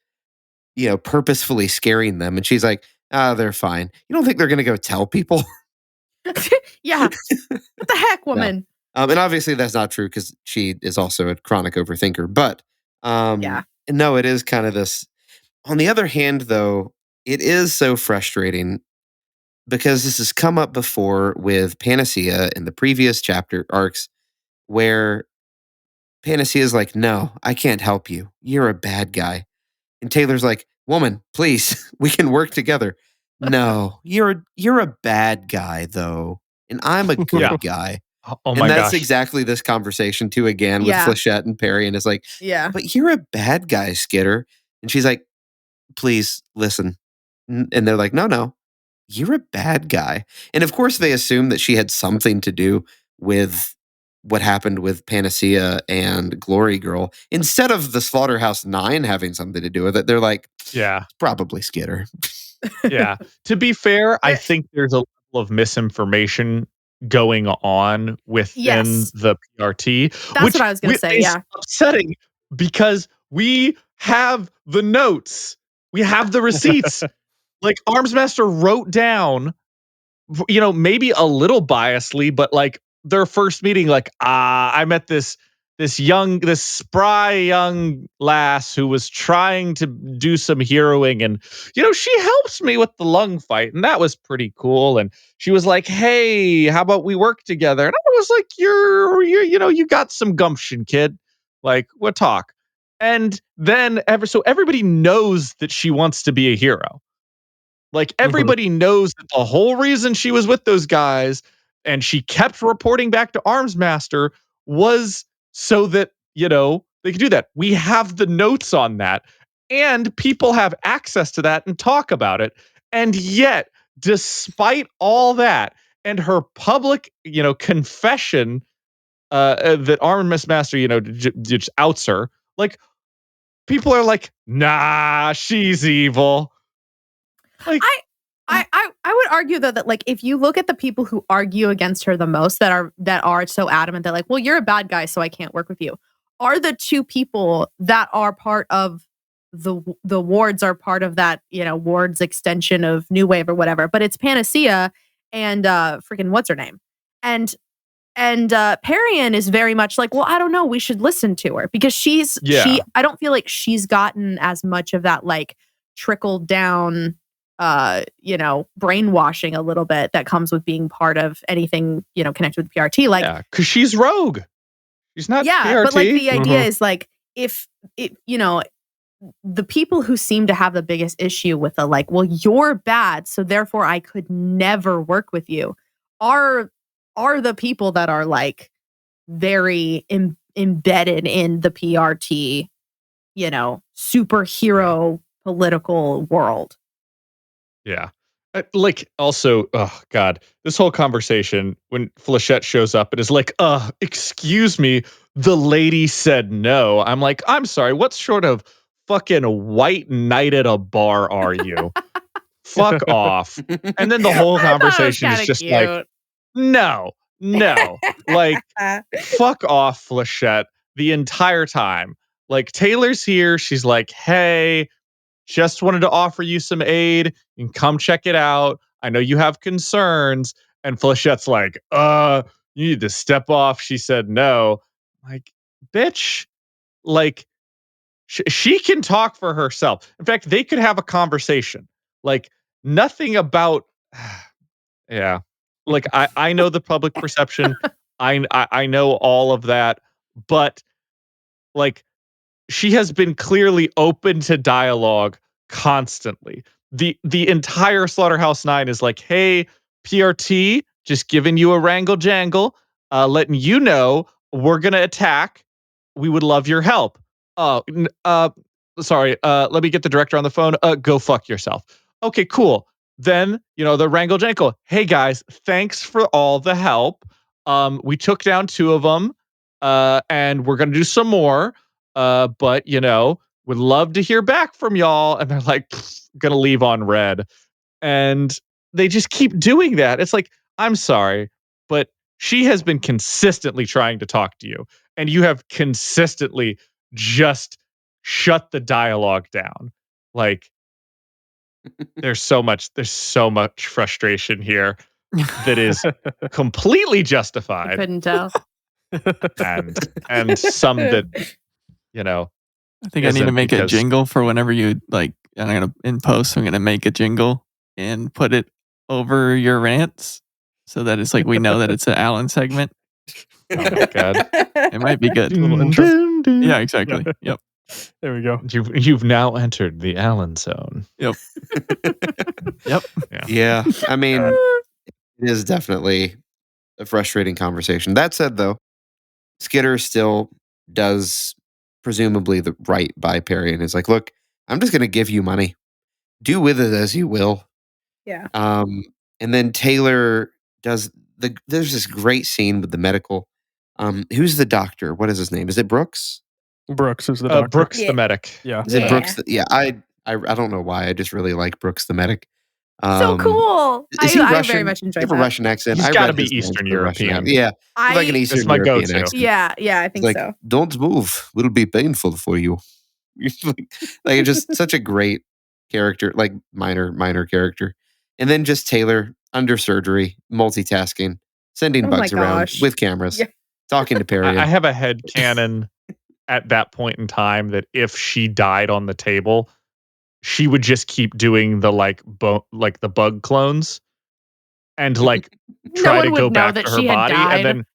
purposefully scaring them. And she's like, they're fine. You don't think they're going to go tell people? Yeah. What the heck, woman? And obviously that's not true because she is also a chronic overthinker. But Yeah. no, it is kind of this. On the other hand, though, it is so frustrating because this has come up before with Panacea in the previous chapter arcs where Panacea's like, no, I can't help you. You're a bad guy. And Taylor's like, woman, please, we can work together. No, you're a bad guy, though. And I'm a good Yeah. guy. Oh And my that's gosh. exactly this conversation, too, again, with Yeah. Flechette and Perry. And it's like, Yeah. but you're a bad guy, Skitter. And she's like, please listen. And they're like, no, you're a bad guy. And of course, they assume that she had something to do with what happened with Panacea and Glory Girl. Instead of the Slaughterhouse 9 having something to do with it, they're like, Yeah. probably Skitter. Yeah. To be fair, I think there's a level of misinformation going on within Yes. the PRT. That's what I was gonna say, is yeah. upsetting because we have the notes. We have the receipts. Like Armsmaster wrote down, maybe a little biasly, but like their first meeting, like, I met this spry young lass who was trying to do some heroing, and she helps me with the lung fight, and that was pretty cool. And she was like, hey, how about we work together? And I was like, you're you got some gumption, kid. Like, we'll talk. And then so everybody knows that she wants to be a hero. Like everybody knows that the whole reason she was with those guys and she kept reporting back to Armsmaster was so that, they could do that. We have the notes on that and people have access to that and talk about it. And yet, despite all that and her public, confession that Armsmaster, just outs her, like people are like, nah, she's evil. Like, I would argue though that like if you look at the people who argue against her the most that are so adamant that like, well, you're a bad guy, so I can't work with you, are the two people that are part of the wards are part of that, wards extension of New Wave or whatever. But it's Panacea and freaking what's her name? And Parian is very much like, well, I don't know, we should listen to her because she I don't feel like she's gotten as much of that like trickle down brainwashing a little bit that comes with being part of anything, connected with PRT. Like, yeah, because she's rogue. She's not PRT. But like the idea is like, if it, the people who seem to have the biggest issue with the like, well, you're bad, so therefore I could never work with you, are the people that are like very embedded in the PRT, superhero political world. Yeah. Like also, oh God, this whole conversation when Flechette shows up and is like, excuse me, the lady said no. I'm like, I'm sorry, what sort of fucking white knight at a bar are you? Fuck off. And then the whole conversation is just cute. like, no, like, fuck off, Flechette, the entire time. Like, Taylor's here. She's like, hey, just wanted to offer you some aid. You can come check it out. I know you have concerns. And Flechette's like, you need to step off. She said no. Like, bitch, like, she can talk for herself. In fact, they could have a conversation. Like, nothing about, yeah. Like, I know the public perception. I know all of that. But, like, she has been clearly open to dialogue constantly. The entire Slaughterhouse 9 is like, hey, PRT, just giving you a wrangle jangle, letting you know we're gonna attack. We would love your help. Sorry, let me get the director on the phone. Go fuck yourself. Okay, cool. then, the Wrangle Jankle. Hey guys, thanks for all the help. We took down 2 of them, and we're gonna do some more. But would love to hear back from y'all. And they're like, gonna leave on red. And they just keep doing that. It's like, I'm sorry, but she has been consistently trying to talk to you, and you have consistently just shut the dialogue down. Like, there's so much frustration here that is completely I justified, couldn't tell. and some that I think I need to isn't, make a because jingle for whenever you in post. I'm gonna make a jingle and put it over your rants so that it's like we know that it's an Alan segment. oh my god. It might be good. Little intro. Yeah, exactly. Yep. There we go. You've now entered the Allen zone. Yep. Yep. Yeah, I mean, it is definitely a frustrating conversation. That said, though, Skitter still does presumably the right by Perry and is like, look, I'm just going to give you money. Do with it as you will. Yeah. And then Taylor does there's this great scene with the medical. Who's the doctor? What is his name? Is it Brooks? Brooks is the doctor. Brooks Yeah. the medic. Yeah. Is it Brooks? I don't know why. I just really like Brooks the medic. So cool. Is he I Russian? very much enjoyed He have a that. Russian accent. He's I gotta read be his lines Eastern for the Russian European. accent. Yeah, he's like an Eastern my European go-to. accent. Yeah, I think He's like, so. don't move. It'll be painful for you. like it's just such a great character, like minor character. And then just Taylor under surgery, multitasking, sending Oh my bugs around gosh. with cameras, Yeah. talking to Perry. I have a head canon at that point in time that if she died on the table, she would just keep doing the the bug clones and try one to would go know back that to her she had body, died. and then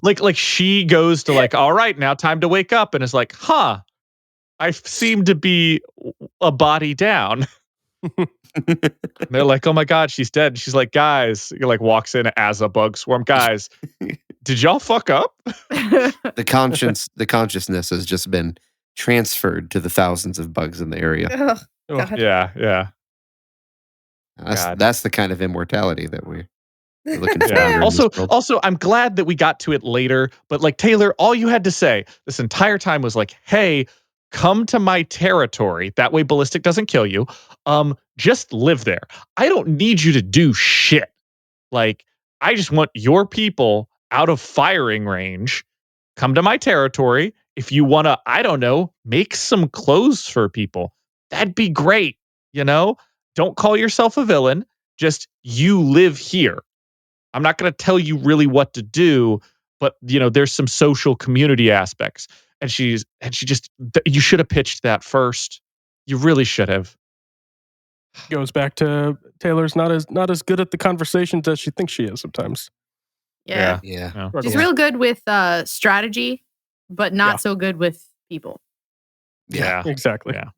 like she goes to all right, now time to wake up, and is like, huh, I seem to be a body down. And they're like, oh my god, she's dead. And she's like, guys, walks in as a bug swarm. Guys, did y'all fuck up? the consciousness has just been transferred to the thousands of bugs in the area. Ugh, Oh, God. Yeah. God. That's the kind of immortality that we're looking for. Yeah. here in this world. Also, I'm glad that we got to it later. But Taylor, all you had to say this entire time was hey, come to my territory. That way, ballistic doesn't kill you. Just live there. I don't need you to do shit. I just want your people out of firing range. Come to my territory. If you want to, I don't know, make some clothes for people, that'd be great. Don't call yourself a villain. Just you live here. I'm not going to tell you really what to do, but there's some social community aspects. And she just, you should have pitched that first. You really should have. goes back to Taylor's not as good at the conversations as she thinks she is sometimes. Yeah. Yeah. She's real good with strategy, but not so good with people. Yeah. Exactly. Yeah.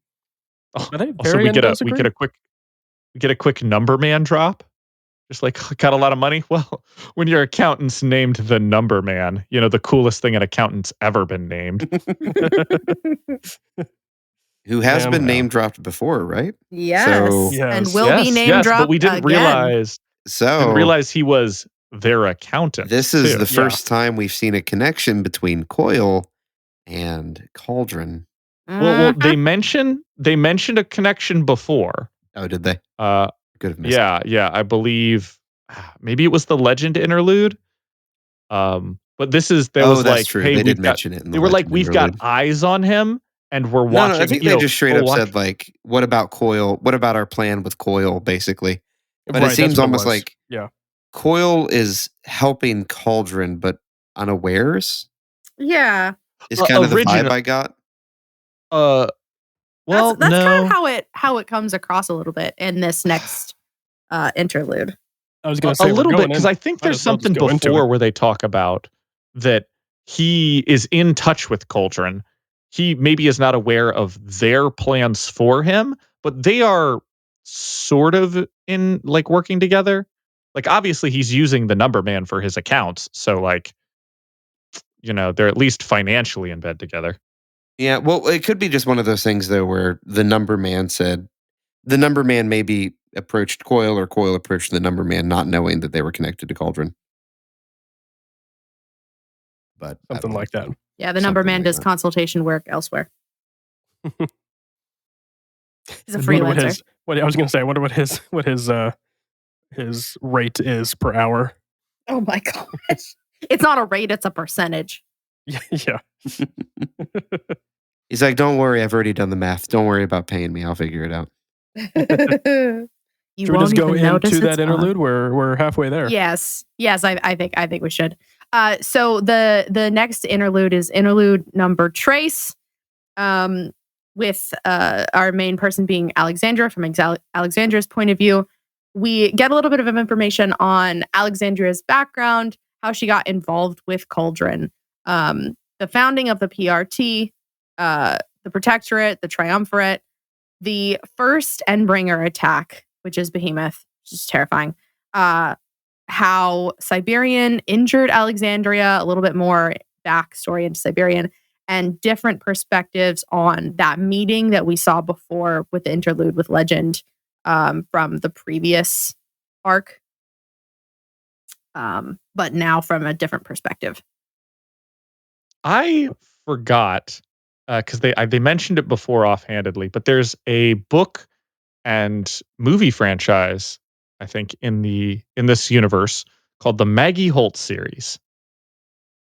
But hey, Also, Perry we and get Doe's agree. a quick number man drop. Just got a lot of money. Well, when your accountant's named the number man, the coolest thing an accountant's ever been named. Who has Man, been wow. name dropped before, right? Yes. So- And Yes. will be name dropped but we didn't again. realize he was their accountant. This is too. the first time we've seen a connection between Coil and Cauldron. Well, Mhm. they mentioned a connection before. Oh, did they? Could have missed. Yeah, I believe maybe it was the legend interlude. But this is that's true. hey, They we've did got, mention it in the they were legend we've got interlude. eyes on him and we're No, watching. I think they just straight up said what about Coil? What about our plan with Coil, basically? But Right, it seems that's what almost was. like Yeah. Coil is helping Cauldron, but unawares Yeah. is kind of the vibe original- I got. Well, that's no. kind of how it comes across a little bit in this next interlude. I was going to A say little bit, because I think might there's as well just something go into before it. where they talk about that he is in touch with Cauldron. He maybe is not aware of their plans for him, but they are sort of in working together. Obviously he's using the number man for his accounts, so they're at least financially in bed together. Yeah, well, it could be just one of those things though, where the number man said the number man maybe approached Coil, or Coil approached the Number Man, not knowing that they were connected to Cauldron. But I Something don't know. like that. Yeah, the number Something man like does that. consultation work elsewhere. He's a I wonder freelancer. I was going to say, I wonder what his rate is per hour. Oh my gosh. It's not a rate, it's a percentage. Yeah. He's like, don't worry, I've already done the math. Don't worry about paying me. I'll figure it out. You Should we just won't go even notice into it's that interlude? gone. We're halfway there. Yes, I think we should. So the next interlude is interlude number Trace, with our main person being Alexandra. From Alexandra's point of view, we get a little bit of information on Alexandra's background, how she got involved with Cauldron, the founding of the PRT, the Protectorate, the Triumvirate, the first Endbringer attack, which is Behemoth, which is terrifying. How Siberian injured Alexandria, a little bit more backstory into Siberian, and different perspectives on that meeting that we saw before with the interlude with Legend, from the previous arc, but now from a different perspective. I forgot because they mentioned it before offhandedly, but there's a book and movie franchise, I think, in this universe called the Maggie Holt series.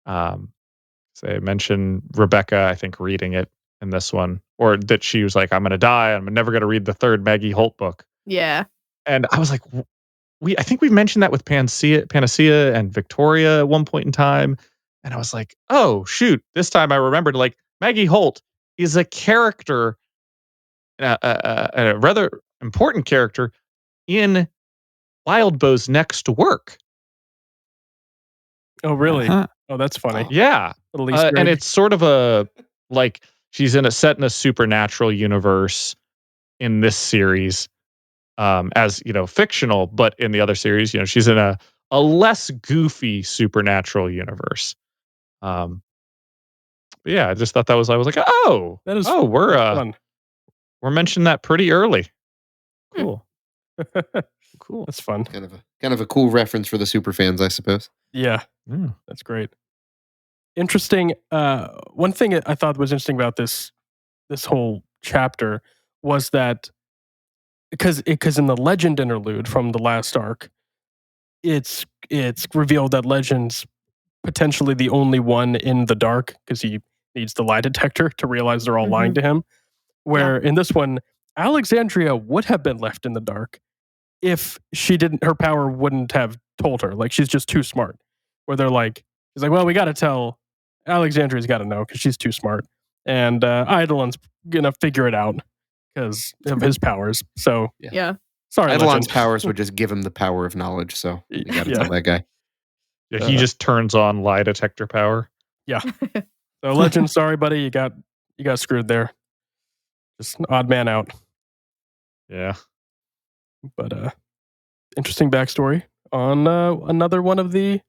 So I mentioned Rebecca, I think, reading it in this one, or that she was like, "I'm gonna die. I'm never gonna read the third Maggie Holt book." Yeah. And I was like, I think we mentioned that with Panacea and Victoria at one point in time. And I was like, oh shoot, this time I remembered, like, Maggie Holt is a character, a rather important character in Wildbow's next work. Oh, really? Uh-huh. Oh, that's funny. Wow. Yeah. Little Easter And egg. it's sort of a, like, she's set in a supernatural universe in this series, as, fictional, but in the other series, she's in a less goofy supernatural universe. But yeah, I just thought I was like, oh, That is we're fun. we're mentioning that pretty early. Hmm. Cool. Cool. That's fun. Kind of a cool reference for the super fans, I suppose. Yeah, Yeah. that's great. Interesting. One thing I thought was interesting about this whole chapter was that because in the Legend interlude from the last arc, it's revealed that Legend's potentially the only one in the dark because he needs the lie detector to realize they're all lying to him. Where in this one, Alexandria would have been left in the dark if her power wouldn't have told her. Like, she's just too smart. Where they're like, he's like, well, we got to tell Alexandria's got to know because she's too smart. And Eidolon's going to figure it out because of his powers. So, Yeah. sorry, Eidolon's Legend. powers would just give him the power of knowledge, so we got to Yeah. tell that guy. Yeah, he just turns on lie detector power. Yeah. So, Legend, sorry, buddy, you got screwed there. Just an odd man out. Yeah. But interesting backstory on another one of the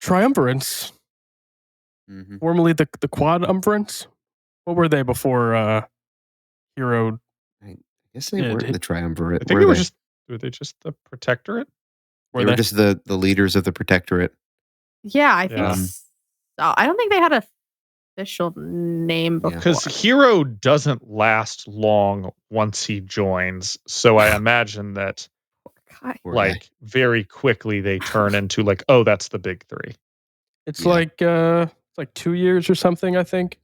triumvirates, Mm-hmm. formerly the quadumvirates. What were they before Hero? I guess they Yeah, weren't the triumvirate. I think were they just the Protectorate? They were just the leaders of the Protectorate. Yeah, I think Yeah. so. I don't think they had a official name before. Because Hero doesn't last long once he joins. So I imagine that God. Poor guy. like very quickly they turn into like, oh, that's the big three. It's Yeah. like 2 years or something, I think.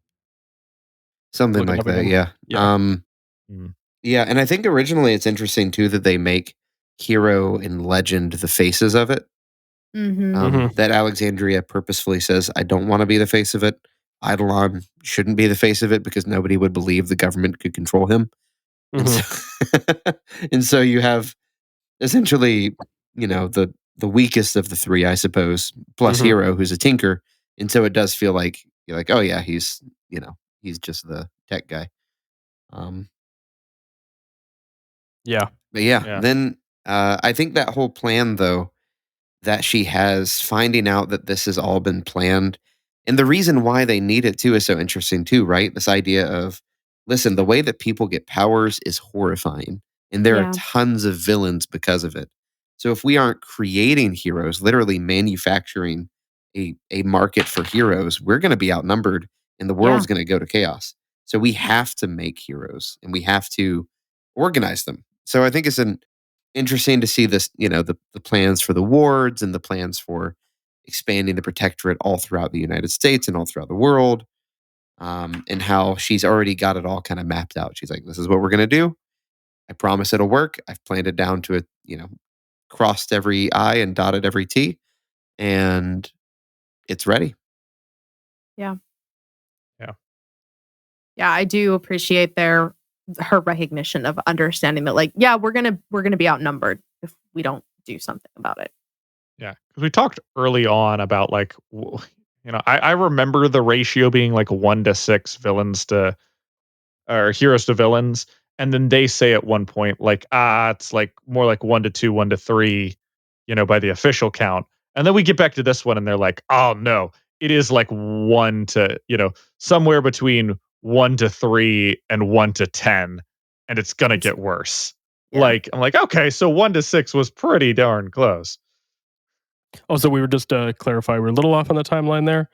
Something Looking like up that, again. yeah. Yeah. Yeah, and I think originally it's interesting too that they make Hero and Legend the faces of it. Mm-hmm. That Alexandria purposefully says, I don't want to be the face of it. Eidolon shouldn't be the face of it because nobody would believe the government could control him. And so, and so you have essentially, the weakest of the three, I suppose, plus Mhm. Hero, who's a tinker. And so it does feel like you're like, oh yeah, he's just the tech guy. Yeah. But yeah, Yeah. then I think that whole plan, though, that she has, finding out that this has all been planned, and the reason why they need it too is so interesting too, right? This idea of, listen, the way that people get powers is horrifying. And there are Yeah. tons of villains because of it. So if we aren't creating heroes, literally manufacturing a market for heroes, we're going to be outnumbered and the world's going to go to chaos. So we have to make heroes and we have to organize them. So I think it's interesting to see this, the plans for the wards and the plans for expanding the protectorate all throughout the United States and all throughout the world, and how she's already got it all kind of mapped out. She's like, this is what we're going to do. I promise it'll work. I've planned it down to it, crossed every I and dotted every T, and it's ready. Yeah. Yeah. Yeah, I do appreciate her recognition of understanding that, like, yeah, we're gonna be outnumbered if we don't do something about it. Yeah, because we talked early on about like, I remember the ratio being like 1 to 6 villains to or heroes to villains, and then they say at one point like, it's like more like 1 to 2, 1 to 3, by the official count, and then we get back to this one, and they're like, oh no, it is like somewhere between 1 to 3 and 1 to 10, and it's gonna get worse. Yeah. Like I'm like, okay, so 1 to 6 was pretty darn close. Also, we were just to clarify, we're a little off on the timeline there.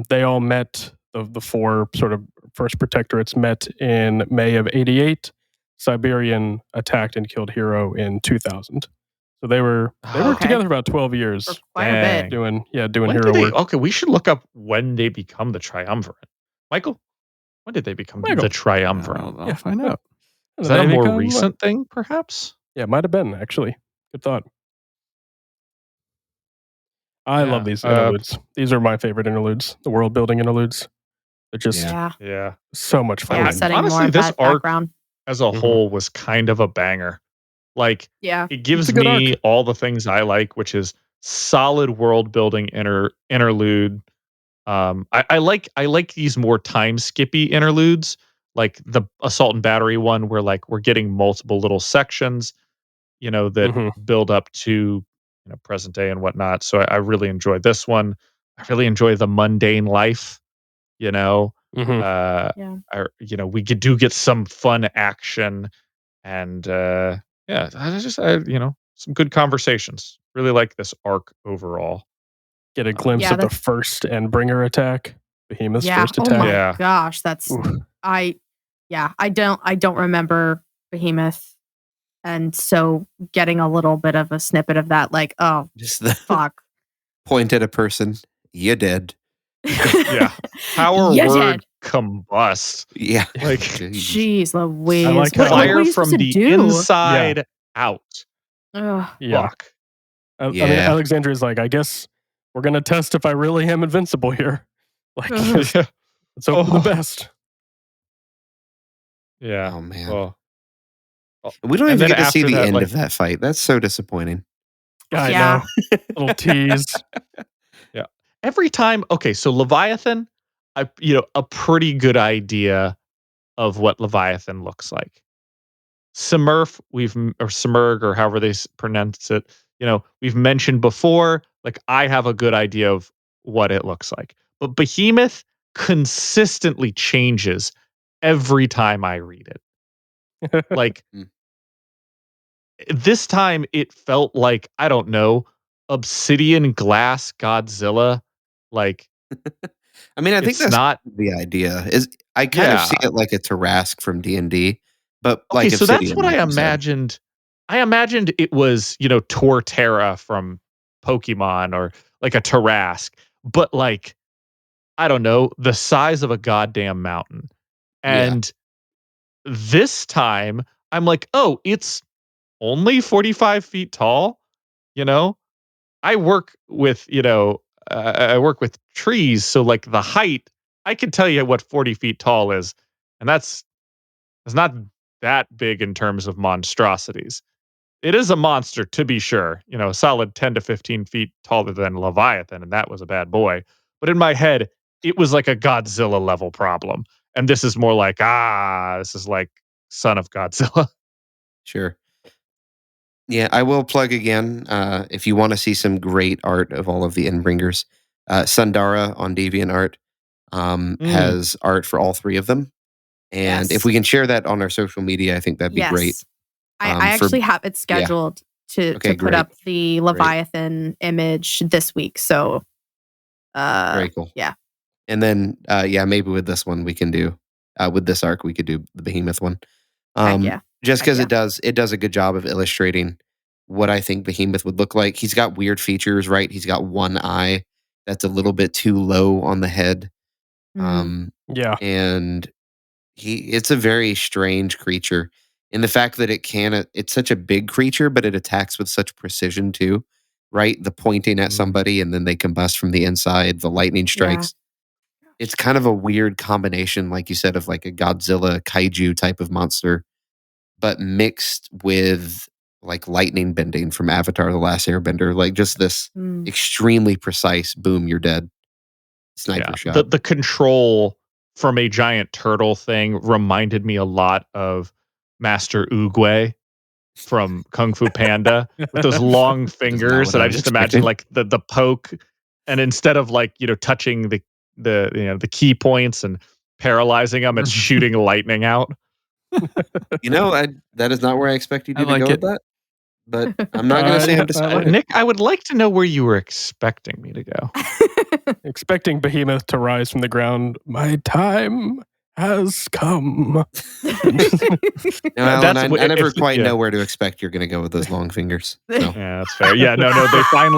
They all met, the four sort of first protectorates met in May of 88. Siberian attacked and killed Hero in 2000. So they were Okay. together for about 12 For years quite a bit. doing When hero did they, work. okay, we should look up when they become the triumvirate. Michael, when did they become the triumvirate? I'll find out. Is that a more recent thing, perhaps? Yeah, it might have been, actually. Good thought. I love these interludes. These are my favorite interludes, the world building interludes. They're just Yeah. so much fun. Yeah, setting Honestly, more of this that arc background. as a whole was kind of a banger. Like, Yeah. it gives a good me arc. all the things I like, which is solid world building interlude. I like these more time skippy interludes, like the assault and battery one, where like we're getting multiple little sections, that build up to present day and whatnot. So I really enjoy this one. I really enjoy the mundane life. Mhm. We do get some fun action, and some good conversations. Really like this arc overall. Get a glimpse of the first Endbringer attack, Behemoth's first attack. Oh my gosh, that's Oof. I don't remember Behemoth, and so getting a little bit of a snippet of that, like, oh, Just the fuck. point at a person, you're dead. Yeah. Power You're word dead. combust. Yeah. Like, Jeez Louise. I like what how- are fire you from supposed to the do? inside out. Ugh. Yeah. Fuck. I mean, Yeah. Alexandria's like, I guess we're going to test if I really am invincible here. Like, Ugh. let's hope for the best. Yeah. Oh man. Well, We don't and even then get to see after the that, end like- of that fight. That's so disappointing. I Yeah. know. Little tease. every time. Okay, so Leviathan, a pretty good idea of what Leviathan looks like. Smurf, or Smurg, or however they pronounce it, we've mentioned before. Like, I have a good idea of what it looks like, but Behemoth consistently changes every time I read it. Like, Mm. this time it felt like, I don't know, obsidian glass Godzilla. Like, I mean, I think it's that's not. the idea. Is I kind of see Yeah. it like a Tarask from D&D, but Okay, like so that's Obsidian, what like I you said. imagined. I imagined it was, Torterra from Pokemon, or like a Tarask, but like, I don't know, the size of a goddamn mountain. Yeah. And this time I'm like, oh, it's only 45 feet tall. I work with, I work with trees. So like the height, I can tell you what 40 feet tall is. And it's not that big in terms of monstrosities. It is a monster, to be sure, a solid 10 to 15 feet taller than Leviathan. And that was a bad boy. But in my head, it was like a Godzilla level problem. And this is more like, this is like Son of Godzilla. Sure. Yeah, I will plug again. If you want to see some great art of all of the Endbringers, Sundara on DeviantArt has art for all three of them. And if Yes. we can share that on our social media, I think that'd be great. I actually have it scheduled to Okay, put great. up the Leviathan image this week. So, Very cool. yeah. And then, maybe with this one we can do, with this arc we could do the Behemoth one. Yeah. Just Heck because yeah. it does a good job of illustrating what I think Behemoth would look like. He's got weird features, right? He's got one eye that's a little bit too low on the head. Mhm. Yeah. And it's a very strange creature. And the fact that it's such a big creature, but it attacks with such precision too, right? The pointing at somebody and then they combust from the inside, the lightning strikes. It's kind of a weird combination, like you said, of like a Godzilla kaiju type of monster, but mixed with like lightning bending from Avatar: The Last Airbender, like just this Mm. extremely precise boom, you're dead sniper shot. The control from a giant turtle thing reminded me a lot of Master Oogway from Kung Fu Panda with those long fingers, what and I I was just imagine expecting. like the poke, and instead of like touching the key points and paralyzing them, it's shooting lightning out. That is not where I expected I you to like go it. with that, but I'm not going to say I'm I like disappointed. it. Nick, I would like to know where you were expecting me to go. Expecting Behemoth to rise from the ground. My time has come. No, Alan, That's I never if quite yeah. know where to expect you're going to go with those long fingers. So. Yeah, that's fair. Yeah, no,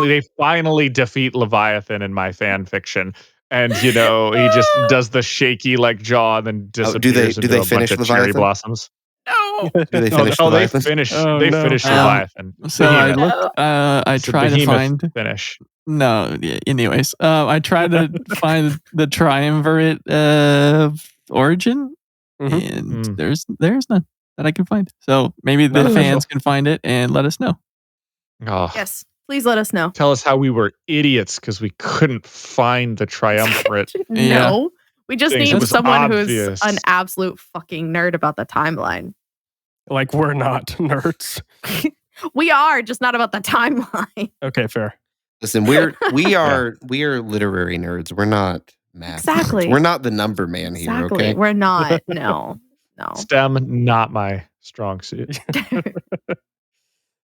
they finally defeat Leviathan in my fan fiction, and he just does the shaky like jaw, and then Oh, do disappears they into a bunch finish of cherry Leviathan? blossoms. No. Do they Oh, finish they Leviathan? finish. Oh, They no. finish Um, Leviathan. So I Behemoth. looked. I It's a tried to Behemoth find. finish. No. Yeah, anyways, I tried to find the triumvirate origin, Mhm. and there's none that I can find. So maybe Not the official. fans can find it and let us know. Oh, Yes. Please let us know. tell us how we were idiots because we couldn't find the triumvirate. No. We just Things. need It was someone who's obvious. an absolute fucking nerd about the timeline. Like we're not nerds. We are, just not about the timeline. Okay, fair. Listen, we are literary nerds. We're not math. Exactly. Nerds. We're not the number man here. Exactly. Okay. We're not. No. STEM, not my strong suit.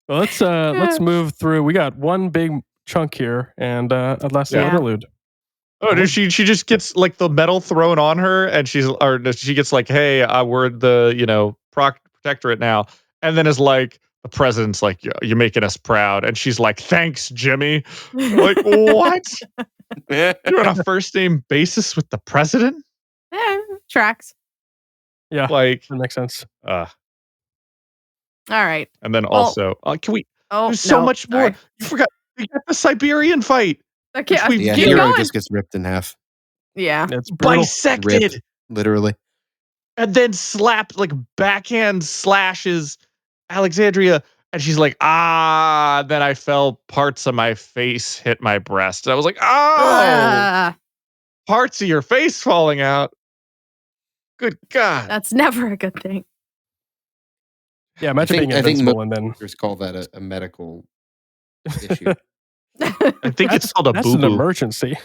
Well, let's move through. We got one big chunk here, and a last Yeah. interlude. Oh, does she just gets like the medal thrown on her, and she gets like, hey, we're the protectorate now, and then is like the president's like, you're making us proud, and she's like, thanks, Jimmy. Like, what? You're on a first name basis with the president? Tracks. Yeah, Like, that makes sense. All right. and then also, can we? Oh, There's so no, much more. sorry. You forgot. We got the Siberian fight. Okay, Which we Yeah, keep Hero going. just gets ripped in half, Yeah. It's brutal. Bisected. ripped, literally. And then slapped, like backhand slashes Alexandria, and she's like, then I felt parts of my face hit my breast. And I was like, parts of your face falling out. Good God. That's never a good thing. Yeah, imagine being I think invincible and then doctors call that a medical issue. I think it's called a that's an boo-boo. emergency.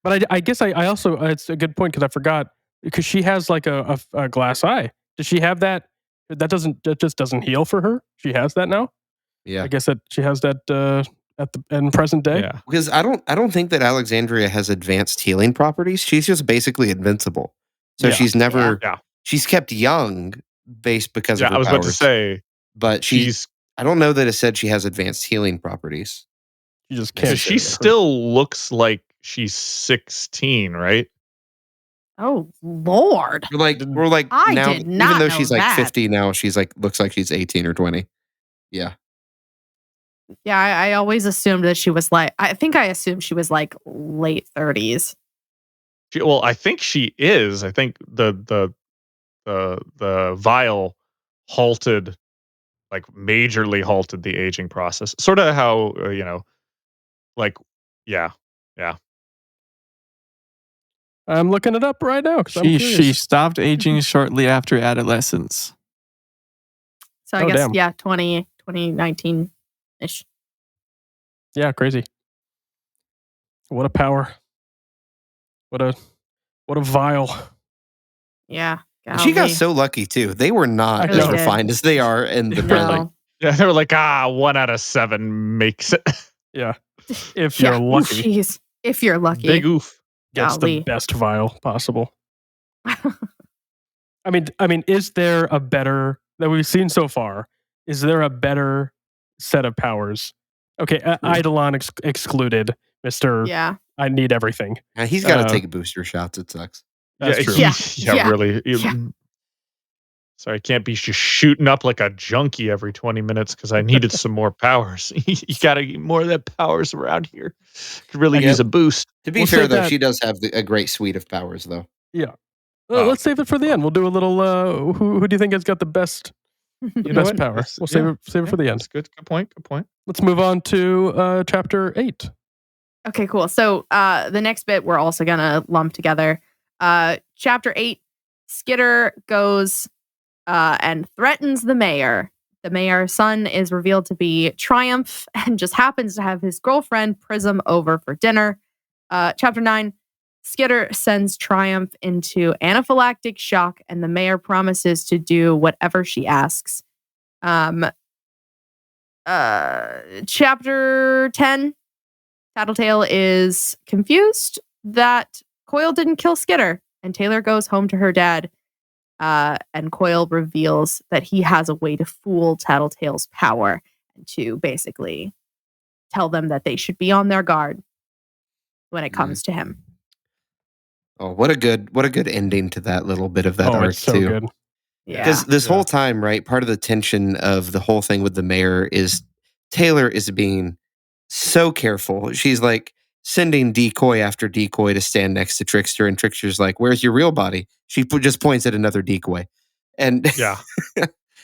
But I guess I also it's a good point because I forgot because she has like a glass eye. Does she have that? That just doesn't heal for her. She has that now. Yeah, I guess that she has that in present day. Yeah. because I don't think that Alexandria has advanced healing properties. She's just basically invincible. So Yeah. she's never Yeah. she's kept young based because of Yeah, her I was about to powers. say, But she's I don't know that it said she has advanced healing properties. You just can't. she still looks like she's 16, right? Oh, Lord. We're like I now, did even not though know she's like that. 50 now, she's like looks like she's 18 or 20. Yeah. Yeah, I always assumed that she was like, I think I assumed she was like late 30s. Well, I think she is. I think the vial halted, like majorly halted the aging process. Sort of how like yeah. I'm looking it up right now because I'm She curious. stopped aging shortly after adolescence. So I Oh, guess, damn. yeah, 2019-ish. Yeah, crazy. What a power. What a vial. Yeah. And she got Golly. so lucky too. They were not I as know. refined as they are in the present. No. Yeah, they were like, 1 out of 7 makes it. Yeah. If Yeah. you're lucky, Jeez. If you're lucky. Big oof. gets Golly. the best vial possible. I mean, is there a better that we've seen so far? Is there a better set of powers? Okay, Eidolon excluded, Mister. Yeah. I need everything. And he's got to Uh, take booster shots. It sucks. That's yeah, true. Yeah. really. Yeah. Sorry, I can't be just shooting up like a junkie every 20 minutes because I needed some more powers. You got to get more of that powers around here. Could really Yeah. use a boost. To be We'll fair, save though, that- she does have a great suite of powers, though. Yeah. Oh. Let's save it for the end. We'll do a little. Who do you think has got the best You know best what? power? That's- We'll save it for the end. That's good. Good point. Good point. Let's move on to chapter 8. Okay, cool. So the next bit we're also gonna lump together. Chapter 8, Skitter goes and threatens the mayor. The mayor's son is revealed to be Triumph and just happens to have his girlfriend Prism over for dinner. Chapter 9, Skitter sends Triumph into anaphylactic shock, and the mayor promises to do whatever she asks. Chapter 10, Tattletale is confused that Coil didn't kill Skitter, and Taylor goes home to her dad. And Coil reveals that he has a way to fool Tattletale's power and to basically tell them that they should be on their guard when it comes to him. Oh, what a good ending to that little bit of that arc It's so too. good. Yeah. Because this Yeah. whole time, right, part of the tension of the whole thing with the mayor is Taylor is being so careful. She's like sending decoy after decoy to stand next to Trickster, and Trickster's like, "Where's your real body?" She just points at another decoy, and Yeah.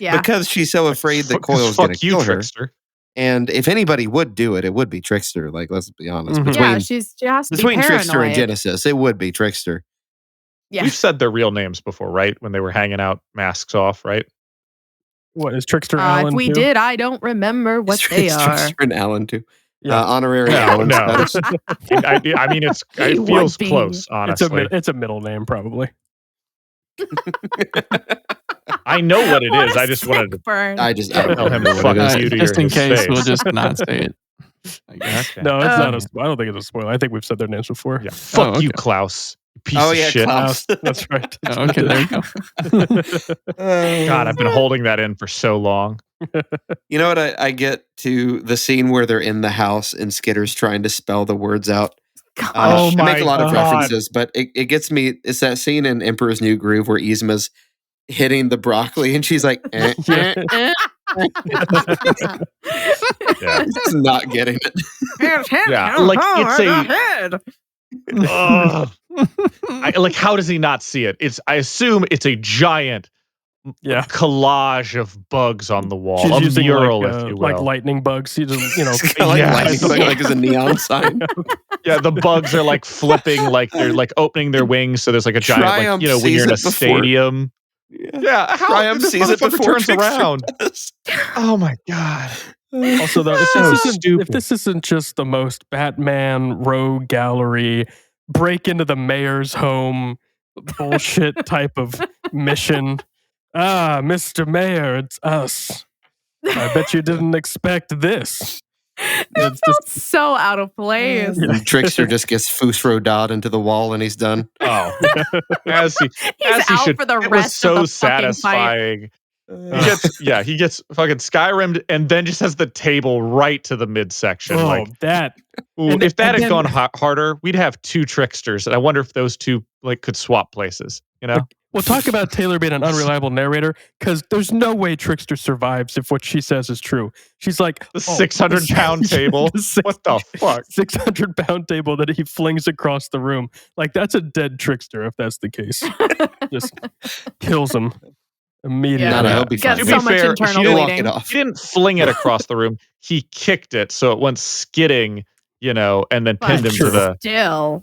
Yeah. because she's so afraid that Coil's going to Fuck you, kill her. Trickster. And if anybody would do it, it would be Trickster. Like, let's be honest. Mhm. Between She has to be between Trickster and paranoid. Genesis, it would be Trickster. Yeah. We've said their real names before, right? When they were hanging out, masks off, right? What is Trickster Alan? If we too? did, I don't remember what It's they are. Trickster and Alan too. Yeah. Honorary No, Alan no. status. I mean, it He feels would be. close, honestly. It's a middle name, probably. I know what it What is. a I just wanted to sick burn. I don't tell him know to what it fuck is. you to Just your in case, face. we'll just not say it. I guess. Okay. No, it's not Um, I don't think it's a spoiler. I think we've said their names before. Yeah. Fuck Oh, you, okay. Klaus. You piece Oh of yeah, shit. Klaus. That's right. Oh, okay, there we go. God, I've been holding that in for so long. You know what? I get to the scene where they're in the house and Skitter's trying to spell the words out. God. Oh I make my a lot of God. references, but it gets me. It's that scene in Emperor's New Groove where Yzma's hitting the broccoli and she's like, Yeah. Yeah. Just not getting it. Yeah, like, it's Ugh. Like, how does he not see it? I assume it's a giant Yeah. collage of bugs on the wall, She's a using mural, like, if you will. like lightning bugs. She just, It's kinda like Yeah. lightning, like as a neon sign. Yeah, the bugs are like flipping, like they're like opening their wings. So there's like a giant, Triumph like, when you're in a sees it before- stadium. Yeah, how Triumph this sees it motherfucker before turns Trickster around. does. Oh my god! Also, though, So if stupid. this isn't just the most Batman rogue gallery break into the mayor's home bullshit type of mission. Mr. Mayor, it's us. I bet you didn't expect this. That It's felt so out of place. Yeah. And Trickster just gets Fusro Dodd into the wall and he's done. Oh, as he He's out for the it was rest so of the fucking fight. satisfying. He gets fucking Skyrimmed and then just has the table right to the midsection. Oh, Like, that. ooh, and if that then- had gone harder, we'd have two Tricksters, and I wonder if those two like could swap places. You know? We'll talk about Taylor being an unreliable narrator because there's no way Trickster survives if what she says is true. She's like, The 600-pound table? What the fuck? 600-pound table that he flings across the room. Like, that's a dead Trickster if that's the case. Just kills him immediately. Yeah. God, I hope he Got finds To so be much fair, internal she didn't walk bleeding. it off. He didn't fling it across the room. He kicked it so it went skidding, and then pinned him to True. the. Still.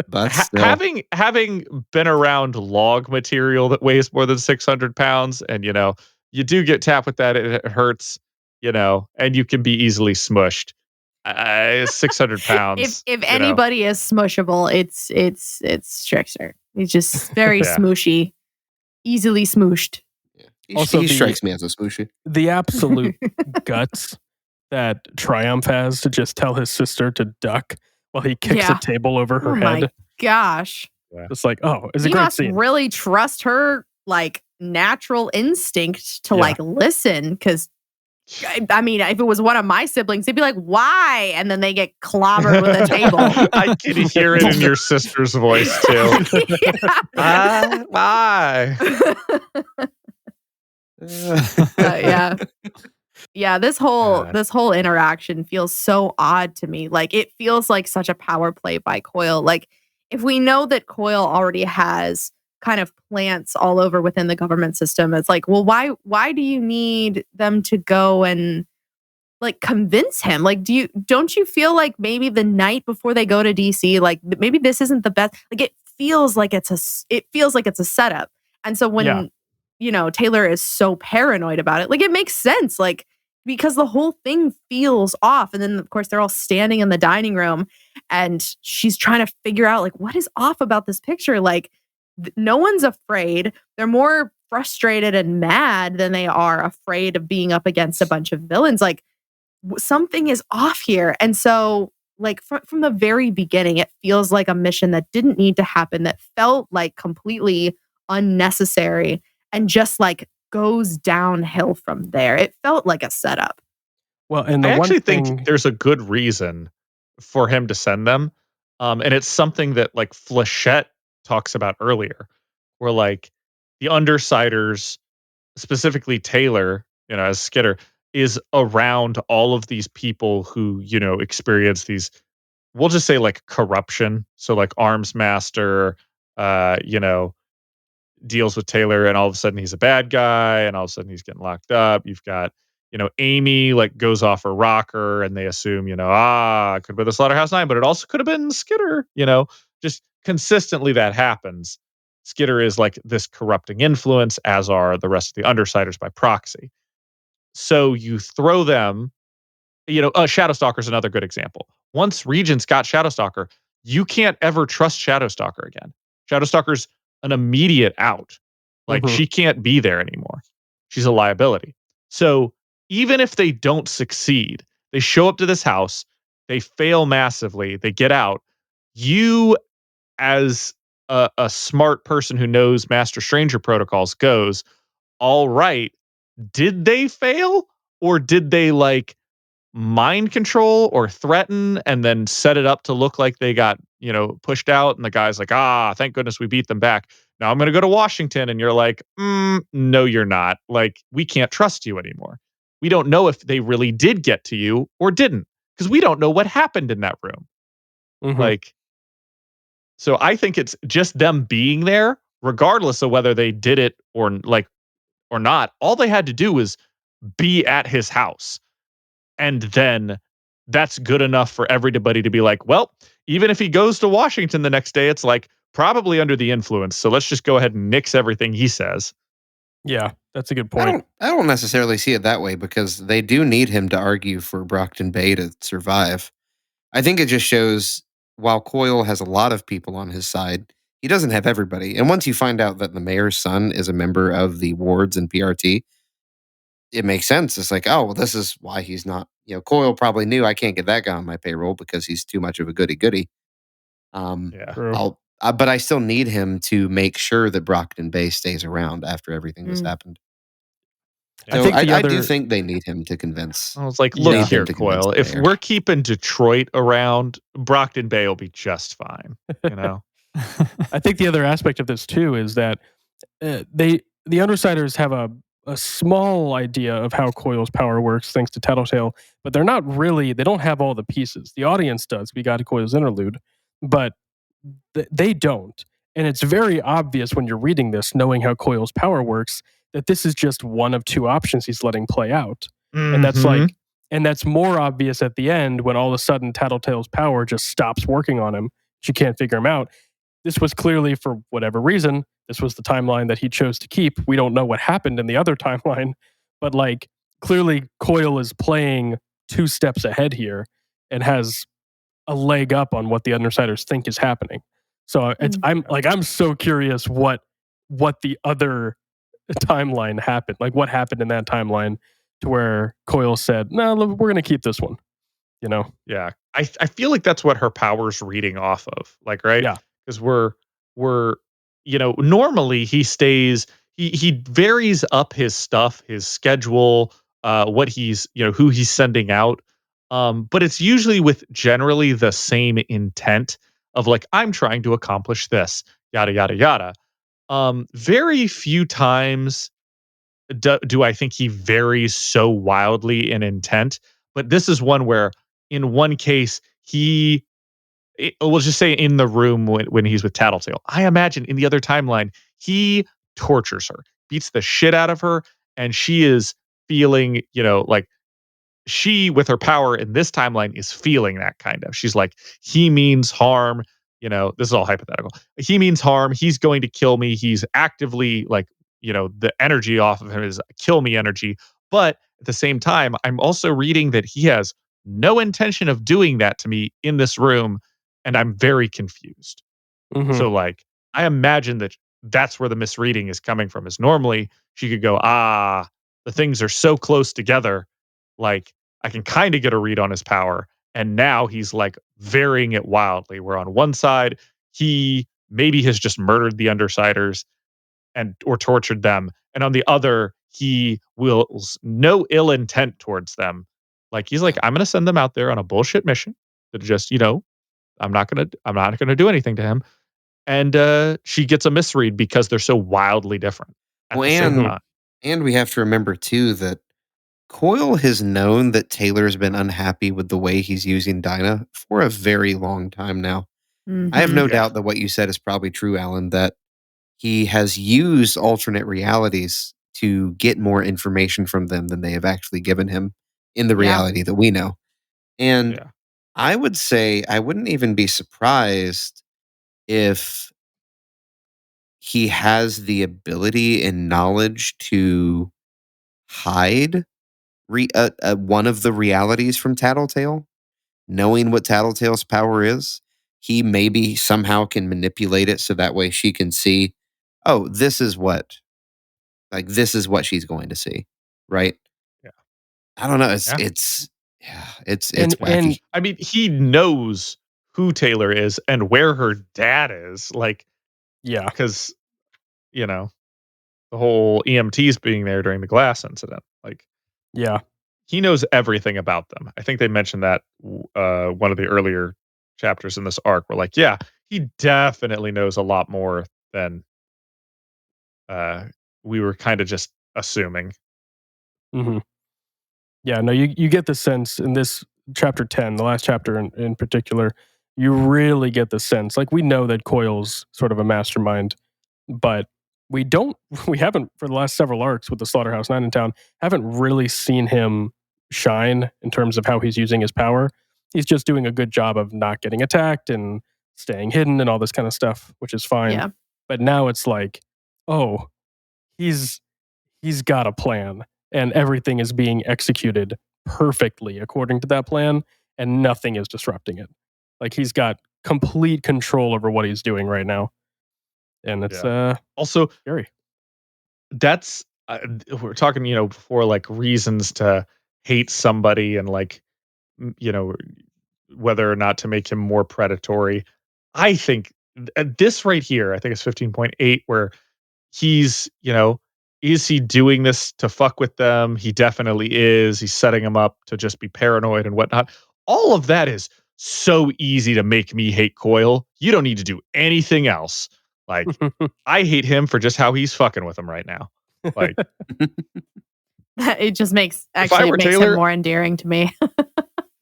But still. Having been around log material that weighs more than 600 pounds, and you do get tapped with that, it hurts, and you can be easily smushed. 600 pounds. If anybody is smushable, it's Trickster. He's just very Yeah. smooshy. easily smooshed. Yeah. He, Also, he the- strikes me as a smooshy. The absolute guts that Triumph has to just tell his sister to duck while he kicks Yeah. a table over her Oh head. my gosh. It's like, oh, it's a He great must scene. really trust her like natural instinct to Yeah. like listen, because I mean, if it was one of my siblings, they'd be like, why? And then they get clobbered with a table. I can hear it in your sister's voice too. Why? Yeah. Yeah, this whole God. this whole interaction feels so odd to me. Like, it feels like such a power play by Coyle. Like, if we know that Coyle already has kind of plants all over within the government system, it's like, well, why do you need them to go and like convince him? Like, don't you feel like maybe the night before they go to DC, like maybe this isn't the best? Like, it feels like it's a setup. And so when Taylor is so paranoid about it, like, it makes sense, like, because the whole thing feels off. And then of course they're all standing in the dining room and she's trying to figure out like what is off about this picture. Like, no one's afraid. They're more frustrated and mad than they are afraid of being up against a bunch of villains. Like, something is off here. And so, like, from the very beginning, it feels like a mission that didn't need to happen, that felt like completely unnecessary, and just like goes downhill from there. It felt like a setup. Well, and the I one actually thing, think there's a good reason for him to send them. And it's something that like Flechette talks about earlier, where like the Undersiders, specifically Taylor, as Skitter, is around all of these people who, experience these, we'll just say like corruption. So like Arms Master, deals with Taylor and all of a sudden he's a bad guy and all of a sudden he's getting locked up. You've got, Amy like goes off her rocker and they assume, it could have been the Slaughterhouse 9, but it also could have been Skitter, just consistently that happens. Skitter is like this corrupting influence, as are the rest of the Undersiders by proxy. So you throw them, Shadowstalker is another good example. Once Regents got Shadowstalker, you can't ever trust Shadowstalker again. Shadowstalker's an immediate out. Like, she can't be there anymore. She's a liability. So even if they don't succeed, they show up to this house, they fail massively, they get out. You, as a smart person who knows Master Stranger protocols, goes, all right, did they fail? Or did they like mind control or threaten and then set it up to look like they got, pushed out, and the guy's like, thank goodness we beat them back. Now I'm going to go to Washington. And you're like, no, you're not. Like, we can't trust you anymore. We don't know if they really did get to you or didn't, because we don't know what happened in that room. Like, so I think it's just them being there, regardless of whether they did it or not. All they had to do was be at his house. And then that's good enough for everybody to be like, well, even if he goes to Washington the next day, it's like probably under the influence. So let's just go ahead and nix everything he says. yeah, that's a good point. I don't necessarily see it that way, because they do need him to argue for Brockton Bay to survive. I think it just shows, while Coyle has a lot of people on his side, he doesn't have everybody. And once you find out that the mayor's son is a member of the wards and PRT, it makes sense. It's like, oh, well, this is why he's not, Coyle probably knew, I can't get that guy on my payroll because he's too much of a goody-goody. Yeah. True. But I still need him to make sure that Brockton Bay stays around after everything that's happened. I So think the I do other- think they need him to convince. I was like, Yeah. look here, Need him to convince Coyle, the if mayor. we're keeping Detroit around, Brockton Bay will be just fine. I think the other aspect of this too is that the Undersiders have a small idea of how Coyle's power works thanks to Tattletale, but they don't have all the pieces. The audience does. We got Coyle's interlude, but they don't. And it's very obvious when you're reading this, knowing how Coyle's power works, that this is just one of two options he's letting play out. And that's more obvious at the end when all of a sudden Tattletale's power just stops working on him. She can't figure him out. This was clearly, for whatever reason, this was the timeline that he chose to keep. We don't know what happened in the other timeline, but like, clearly Coyle is playing 2 steps ahead here and has a leg up on what the Undersiders think is happening. So I'm so curious what what the other timeline happened. Like what happened in that timeline to where Coyle said, "No, look, we're going to keep this one." You know? Yeah. I feel like that's what her power's reading off of. Like, right? Yeah. Because we're normally he varies up his stuff, his schedule, what he's who he's sending out. But it's usually with generally the same intent of like, I'm trying to accomplish this, yada yada yada. Very few times do I think he varies so wildly in intent, but this is one where in one case we'll just say in the room when he's with Tattletale. I imagine in the other timeline he tortures her, beats the shit out of her, and she is feeling, like she with her power in this timeline is feeling that kind of. She's like, he means harm. This is all hypothetical. He means harm. He's going to kill me. He's actively like, the energy off of him is kill me energy. But at the same time, I'm also reading that he has no intention of doing that to me in this room. And I'm very confused. Mm-hmm. So like, I imagine that that's where the misreading is coming from. Is normally she could go, the things are so close together. Like I can kind of get a read on his power. And now he's like varying it wildly. Where on one side, he maybe has just murdered the Undersiders or tortured them. And on the other, he wills no ill intent towards them. Like he's like, I'm gonna send them out there on a bullshit mission that just, I'm not gonna do anything to him. And she gets a misread because they're so wildly different at Well, the same time. and we have to remember too that Coyle has known that Taylor's been unhappy with the way he's using Dinah for a very long time now. I have Mhm. no Yeah. doubt that what you said is probably true, Alan, that he has used alternate realities to get more information from them than they have actually given him in the Yeah. reality that we know. And Yeah. I would say I wouldn't even be surprised if he has the ability and knowledge to hide one of the realities from Tattletale, knowing what Tattletale's power is. He maybe somehow can manipulate it so that way she can see, oh, this is what she's going to see, right? Yeah. I don't know. It's Yeah. it's yeah, it's And wacky. I mean, he knows who Taylor is and where her dad is. Like, yeah. because, you know, the whole EMTs being there during the glass incident. Like, Yeah. he knows everything about them. I think they mentioned that one of the earlier chapters in this arc were like, yeah, he definitely knows a lot more than uh, we were kind of just assuming. Mm-hmm. Yeah, no, you get the sense in this chapter 10, the last chapter in particular, you really get the sense. Like we know that Coyle's sort of a mastermind, but we haven't for the last several arcs with the Slaughterhouse 9 in town, haven't really seen him shine in terms of how he's using his power. He's just doing a good job of not getting attacked and staying hidden and all this kind of stuff, which is fine. Yeah. But now it's like, oh, he's he's got a plan and everything is being executed perfectly according to that plan and nothing is disrupting it. Like he's got complete control over what he's doing right now. And it's Yeah. Also, scary. that's we're talking, before like reasons to hate somebody and like, whether or not to make him more predatory. I think this right here, I think it's 15.8, where he's, is he doing this to fuck with them? He definitely is. He's setting them up to just be paranoid and whatnot. All of that is so easy to make me hate Coyle. You don't need to do anything else. Like, I hate him for just how he's fucking with him right now. Like, It just makes if I actually were it makes Taylor, him more endearing to me.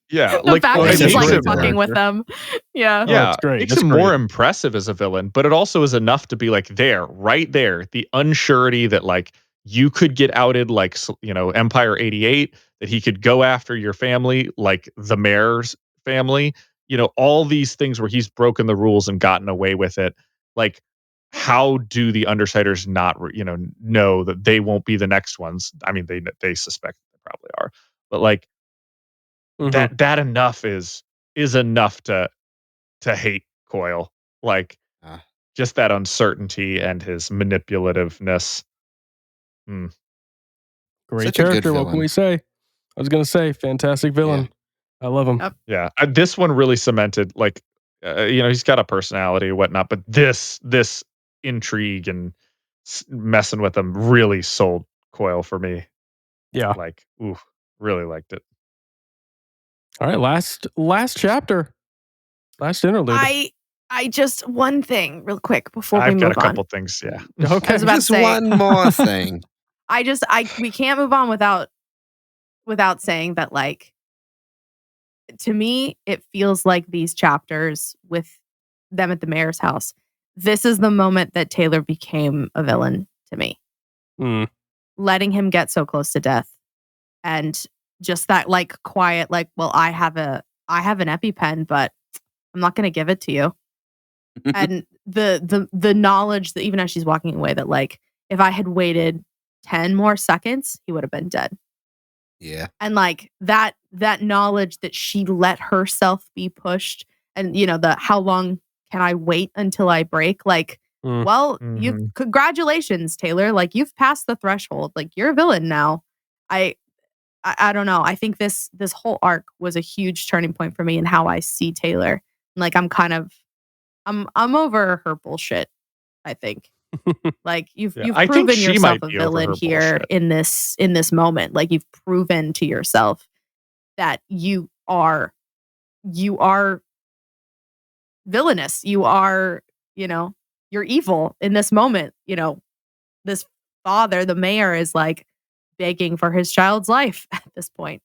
yeah, The like fact oh, that he's he's a like great fucking with character. them. Yeah. Oh, yeah, it's great. makes It's him great. more impressive as a villain, but it also is enough to be like right there, the unsurety that like you could get outed, like Empire 88, that he could go after your family, like the mayor's family, all these things where he's broken the rules and gotten away with it. Like, how do the Undersiders not, know that they won't be the next ones? I mean, they suspect they probably are, but like Mhm. that enough is enough to hate Coyle. Like, Ah. just that uncertainty and his manipulativeness. Hmm. Great Such a good character. What can villain. we say? I was gonna say, fantastic villain. I love him. Yep. Yeah, this one really cemented, like, he's got a personality and whatnot, but this intrigue and messing with him really sold Coil for me. Yeah. Like, ooh, really liked it. All right. Last chapter. Last interlude. I just one thing real quick before we I've got move a couple on. things. Yeah, I Okay. was about to Just say one more thing. we can't move on without saying that, like, to me it feels like these chapters with them at the mayor's house, this is the moment that Taylor became a villain to me. Mm. Letting him get so close to death, and just that, like, quiet, like, well, I have an EpiPen, but I'm not going to give it to you. And the knowledge that even as she's walking away, that, like, if I had waited 10 more seconds, he would have been dead. Yeah. And, like, that knowledge that she let herself be pushed, and, the how long can I wait until I break? Like, Mm. well, Mhm. congratulations, Taylor. Like, you've passed the threshold. Like, you're a villain now. I don't know. I think this whole arc was a huge turning point for me in how I see Taylor. Like, I'm over her bullshit, I think. Like, you've Yeah, I think proven she yourself might a be over villain her here bullshit. in this moment. Like, you've proven to yourself that you are villainous. You are, you're evil in this moment. This father, the mayor, is, like, begging for his child's life at this point.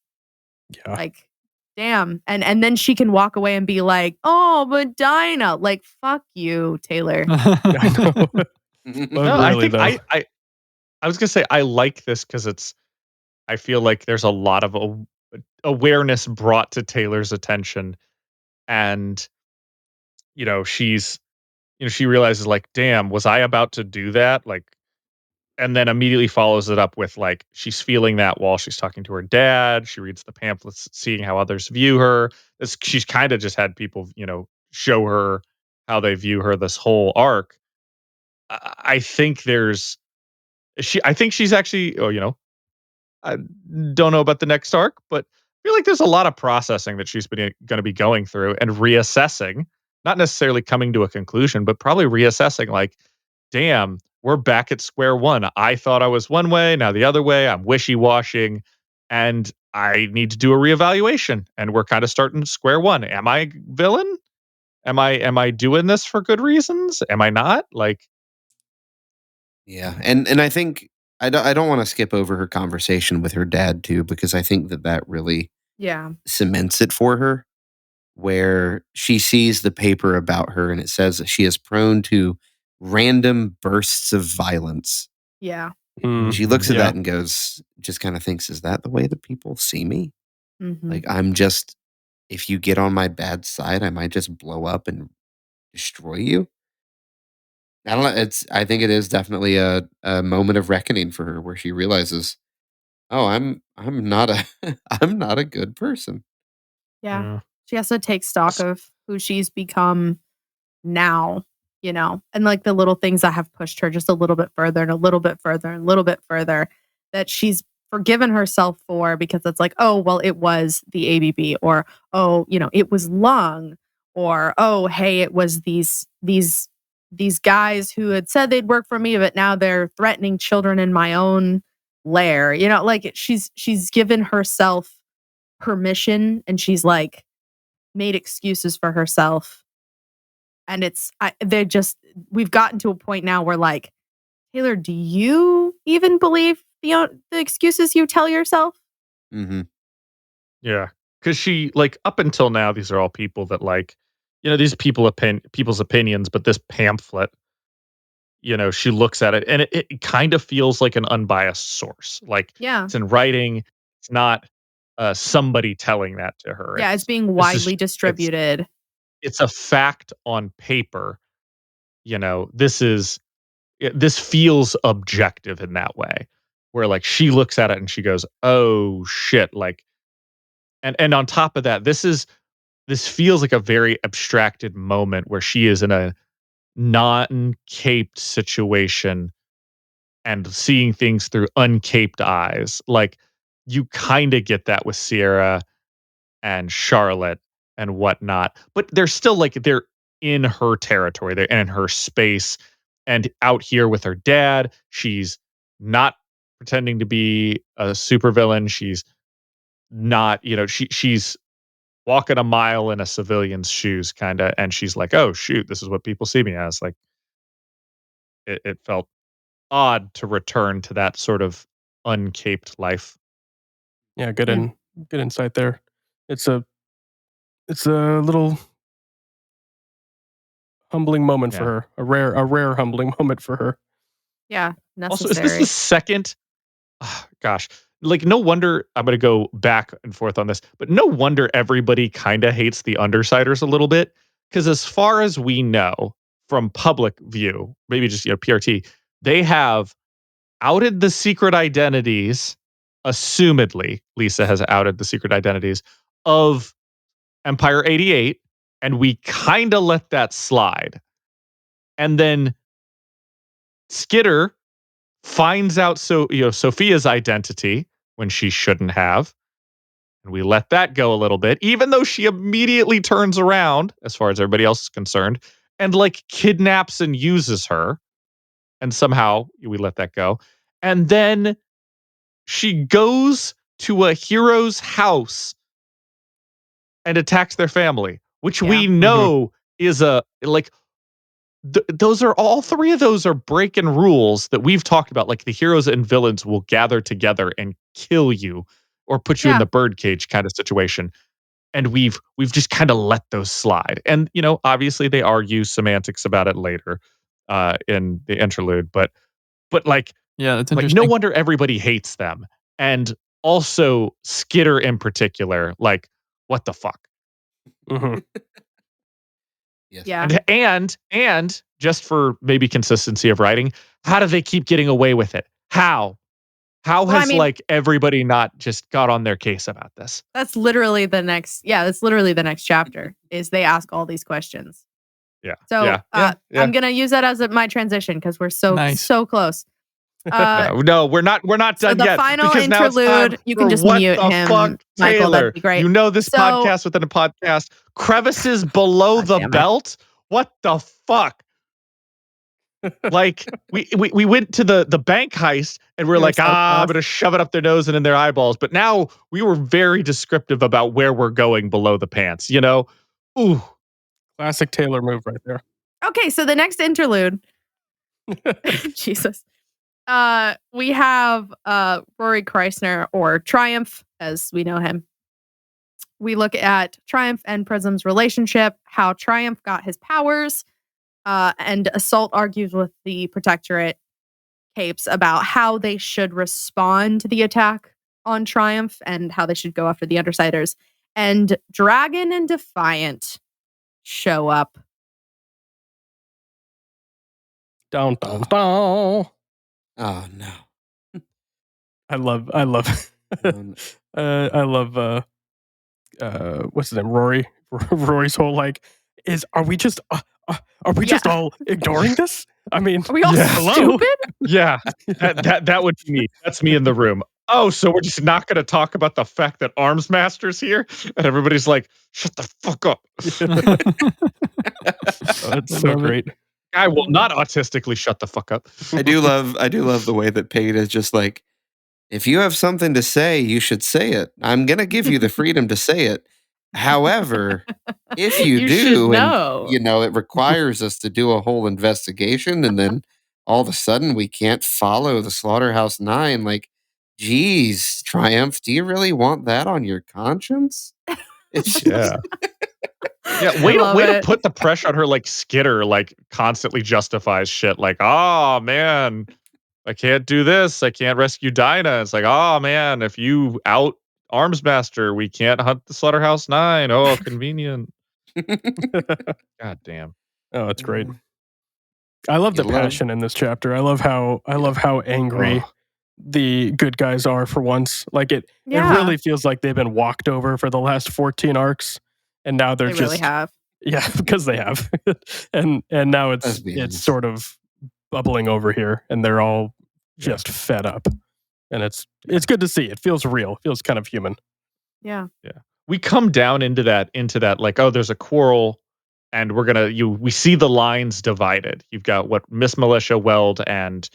Yeah. Like, damn. And then she can walk away and be like, "Oh, but Dinah." Like, fuck you, Taylor. I know. But No, I really, think though. I was gonna say I like this because I feel like there's a lot of awareness brought to Taylor's attention, and she's she realizes, like, damn, was I about to do that? Like, and then immediately follows it up with, like, she's feeling that while she's talking to her dad. She reads the pamphlets, seeing how others view her. She's kind of just had people, show her how they view her this whole arc. I think I think she's actually, I don't know about the next arc, but I feel like there's a lot of processing that she's been going to be going through and reassessing, not necessarily coming to a conclusion, but probably reassessing, like, damn, we're back at square one. I thought I was one way, now the other way. I'm wishy-washing, and I need to do a reevaluation. And we're kind of starting square one. Am I a villain? Am I doing this for good reasons? Am I not? Like, Yeah, and I think I don't want to skip over her conversation with her dad too, because I think that really Yeah. cements it for her, where she sees the paper about her and it says that she is prone to random bursts of violence. Yeah. And Mm. she looks at yeah. that and goes, just kind of thinks, is that the way that people see me? Mm-hmm. Like, if you get on my bad side, I might just blow up and destroy you. I don't know. I think it is definitely a moment of reckoning for her where she realizes, oh, I'm not a I'm not a good person. Yeah. Yeah. She has to take stock of who she's become now, and, like, the little things that have pushed her just a little bit further and a little bit further and a little bit further, that she's forgiven herself for, because it's like, oh, well, it was the ABB, or, oh, it was lung, or, oh, hey, it was these guys who had said they'd work for me, but now they're threatening children in my own lair. Like, she's given herself permission, and she's, like, made excuses for herself. And we've gotten to a point now where, like, Taylor, do you even believe the excuses you tell yourself? Hmm. Yeah, because she, like, up until now, these are all people that, like, these people's opinions, but this pamphlet, she looks at it and it kind of feels like an unbiased source. Like, Yeah. it's in writing. It's not somebody telling that to her. Yeah, it's being This is widely it's distributed. it's a fact on paper. This feels objective in that way, where, like, she looks at it and she goes, "Oh shit!" Like, and on top of that, this feels like a very abstracted moment where she is in non-caped situation and seeing things through uncaped eyes. Like, you kind of get that with Sierra and Charlotte and whatnot, but they're still like they're in her territory, they're in her space. And out here with her dad, she's not pretending to be a supervillain. She's not, she's walking a mile in a civilian's shoes, kind of, and she's like, "Oh shoot, this is what people see me as." Like, it felt odd to return to that sort of uncaped life. Yeah, good Yeah. good insight there. It's a little humbling moment for Yeah. her. A rare humbling moment for her. Yeah, Also, is this necessary. the second? Gosh, like, no wonder I'm going to go back and forth on this, but no wonder everybody kind of hates the Undersiders a little bit, because as far as we know from public view, maybe just PRT, they have outed the secret identities. Assumedly, Lisa has outed the secret identities of Empire 88, and we kind of let that slide. And then Skitter finds out Sophia's identity when she shouldn't have, and we let that go a little bit, even though she immediately turns around, as far as everybody else is concerned, and like kidnaps and uses her, and somehow we let that go. And then she goes to a hero's house and attacks their family, which Yeah. we know is a like those are all three of those are breaking rules that we've talked about. Like, the heroes and villains will gather together and kill you or put you in Yeah. the birdcage kind of situation. And we've just kind of let those slide. And obviously they argue semantics about it later in the interlude, but like Yeah, that's no interesting. wonder everybody hates them. And also Skitter in particular, like, what the fuck? Mhm. Yes. Yeah. And just for maybe consistency of writing, how do they keep getting away with it? How Well, I has mean- like everybody not just got on their case about this? That's literally the next. Yeah, that's literally the next chapter. Is they ask all these questions. Yeah. So yeah. I'm gonna use that as my transition because we're so Nice. so close. No, we're not So done the yet. final Because now it's time interlude, you can for just What mute the him, fuck, Michael. Taylor? That'd be great. You know this So- podcast within a podcast. Crevices below God the damn it. belt. What the fuck? Like, we went to the bank heist and we're We were like, so I'm close. gonna shove it up their nose and in their eyeballs. But now we were very descriptive about where we're going below the pants. Ooh. Classic Taylor move right there. Okay, so the next interlude, Jesus. We have Rory Kreisner, or Triumph, as we know him. We look at Triumph and Prism's relationship, how Triumph got his powers, and Assault argues with the Protectorate capes about how they should respond to the attack on Triumph and how they should go after the Undersiders. And Dragon and Defiant show up. Down. Oh no. I love Oh, no. I love what's his name? Rory. Rory's whole like are we just all ignoring this? I mean, Are we all Yeah. hello? stupid? Yeah. That would be me. That's me in the room. Oh, so we're just not gonna talk about the fact that Arms Master's here? And everybody's like, shut the fuck up. Oh, it's I so love it. great. I will not autistically shut the fuck up. I do love the way that Pate is just like, if you have something to say, you should say it. I'm gonna give you the freedom to say it. However, if you, You do, should and know. it requires us to do a whole investigation, and then all of a sudden we can't follow the Slaughterhouse Nine. Like, geez, Triumph, do you really want that on your conscience? It's Yeah. Yeah, I way love to it. put the pressure on her. Like, Skitter like constantly justifies shit like, oh man, I can't do this, I can't rescue Dinah. It's like, oh man, if you out Arms Master, we can't hunt the Slaughterhouse Nine. Oh, convenient. God damn. Oh, it's great. I love the You love- passion in this chapter. I love how angry Oh. the good guys are for once. Like it Yeah. really feels like they've been walked over for the last 14 arcs, and now they're They just really have. Yeah, because they have. and now Let's it's be honest. sort of bubbling over here, and they're all just fed up. And it's good to see. It feels real. It feels kind of human. Yeah. We come down into that like, oh, there's a quarrel, and we see the lines divided. You've got what Miss Militia, Weld, and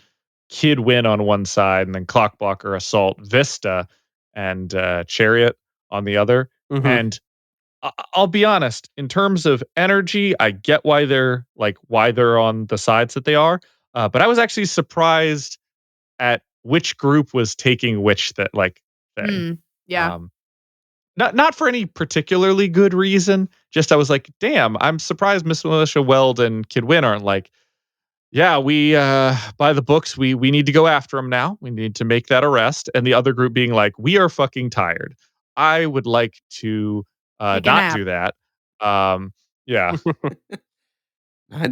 Kid Win on one side, and then Clockblocker, Assault, Vista, and Chariot on the other. Mhm. And I'll be honest, in terms of energy, I get why they're on the sides that they are. But I was actually surprised at which group was taking which thing. Yeah. Um, not for any particularly good reason. Just I was like, damn, I'm surprised Miss Militia, Weld, and Kid Win aren't like, yeah, we by the books, we need to go after him now. We need to make that arrest. And the other group being like, we are fucking tired. I would like to Take a not nap. do that. Yeah.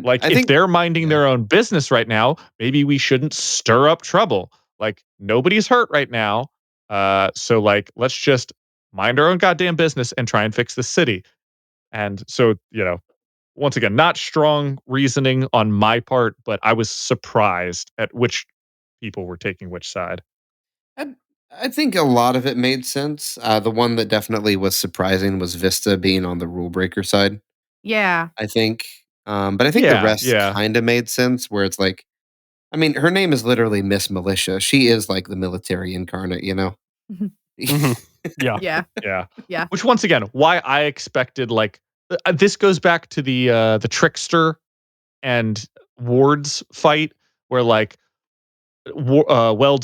Like I if think they're minding yeah. their own business right now, maybe we shouldn't stir up trouble. Like nobody's hurt right now. So like let's just mind our own goddamn business and try and fix the city. And so, once again, not strong reasoning on my part, but I was surprised at which people were taking which side. I, I think a lot of it made sense. The one that definitely was surprising was Vista being on the rule breaker side. Yeah. I think, but I think the Yeah, rest yeah. kind of made sense. Where it's like, I mean, her name is literally Miss Militia. She is like the military incarnate, you know. Mhm. Yeah. Yeah. Yeah. Yeah. Which once again, why I expected this goes back to the Trickster and Ward's fight where Weld's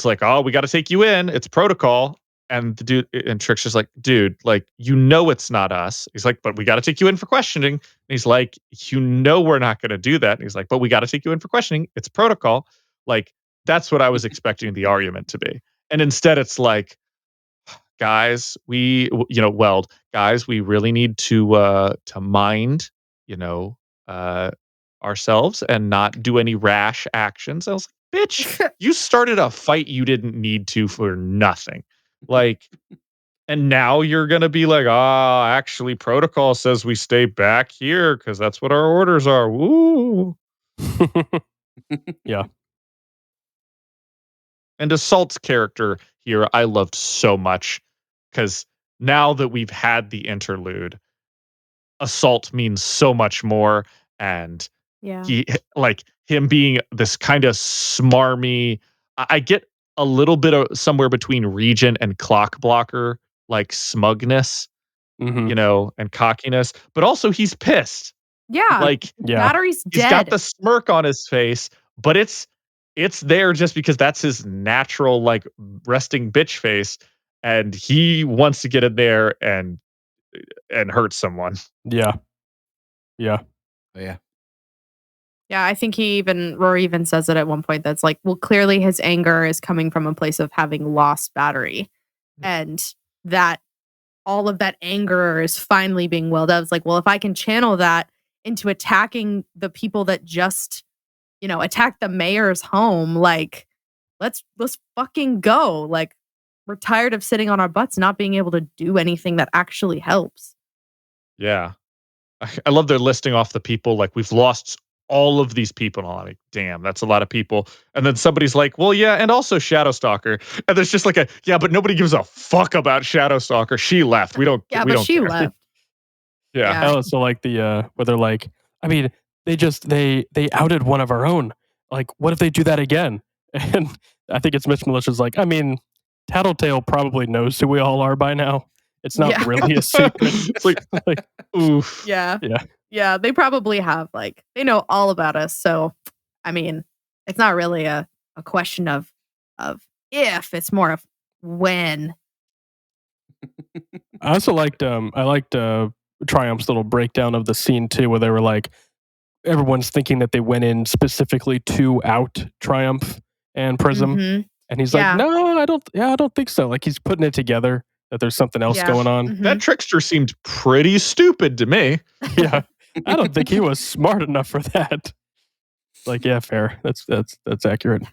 like, "Oh, we got to take you in. It's protocol." And the dude and Trickster's like, "Dude, like it's not us." He's like, "But we got to take you in for questioning." And he's like, we're not going to do that." And he's like, "But we got to take you in for questioning. It's protocol." Like that's what I was expecting the argument to be. And instead it's like, guys, Weld, guys, we really need to mind, you know, uh ourselves and not do any rash actions. I was like, bitch, you started a fight you didn't need to for nothing. Like, and now you're gonna be like, actually protocol says we stay back here because that's what our orders are. Woo. Yeah. And Assault's character here, I loved so much because now that we've had the interlude, Assault means so much more. And Yeah. he, like him being this kind of smarmy, I get a little bit of somewhere between Regent and Clock Blocker, like smugness, Mhm. and cockiness, but also he's pissed. Yeah. Like Yeah. Battery's he's got dead. the smirk on his face, but it's there just because that's his natural like resting bitch face, and he wants to get in there and hurt someone. Yeah. Yeah. Oh, yeah. Yeah, I think Rory even says it at one point that's like, well, clearly his anger is coming from a place of having lost Battery. And that all of that anger is finally being welled up. It's like, well, if I can channel that into attacking the people that just, attacked the mayor's home, like, let's fucking go. Like, we're tired of sitting on our butts, not being able to do anything that actually helps. Yeah. I love their listing off the people, like we've lost all of these people. And I'm like, damn, that's a lot of people. And then somebody's like, well, yeah, and also Shadowstalker. And there's just like yeah, but nobody gives a fuck about Shadowstalker. She left. We don't Yeah, we but don't she care. left. Yeah. Yeah. Oh, so like where they're like, I mean, they outed one of our own. Like, what if they do that again? And I think it's Miss Militia's like, I mean, Tattletale probably knows who we all are by now. It's not Yeah. really a secret. It's like, oof. Yeah. Yeah. Yeah, they probably have, like, they know all about us. So, I mean, it's not really a question of if, it's more of when. I also liked Triumph's little breakdown of the scene too, where they were like, everyone's thinking that they went in specifically to out Triumph and Prism, Mhm. and he's Yeah. like, no, I don't think so. Like he's putting it together that there's something else Yeah. going on. Mhm. That Trickster seemed pretty stupid to me. Yeah, I don't think he was smart enough for that. Like, yeah, fair. That's accurate.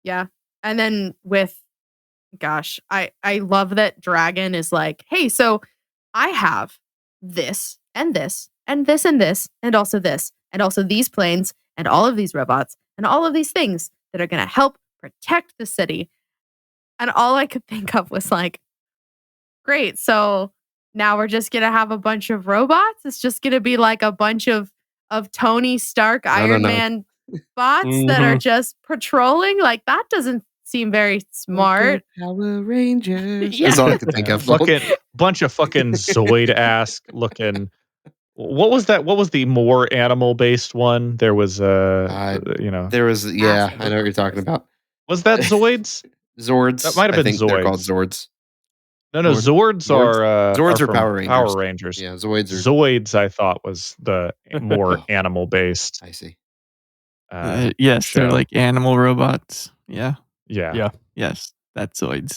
Yeah. And then I love that Dragon is like, hey, so I have this and this, and this, and this, and also this, and also these planes, and all of these robots, and all of these things that are going to help protect the city. And all I could think of was like, great. So now we're just going to have a bunch of robots. It's just going to be like a bunch of Tony Stark, Iron Man bots that are just patrolling. Like, that doesn't seem very smart. Power Rangers. Yeah. That's all I could think of. Fucking bunch of fucking Zoid-esque looking. What was that? What was the more animal-based one? There was There was I know what you're talking about. Was that Zoids? Zords. That might have been I think they're called Zoids. Zords. No, Zords are Zords are from Power Rangers. Power Rangers. Yeah, Zoids are. Zoids, I thought, was the more animal-based. I see. Yes, show. they're like animal robots. Yeah. Yeah. Yes, that's Zoids.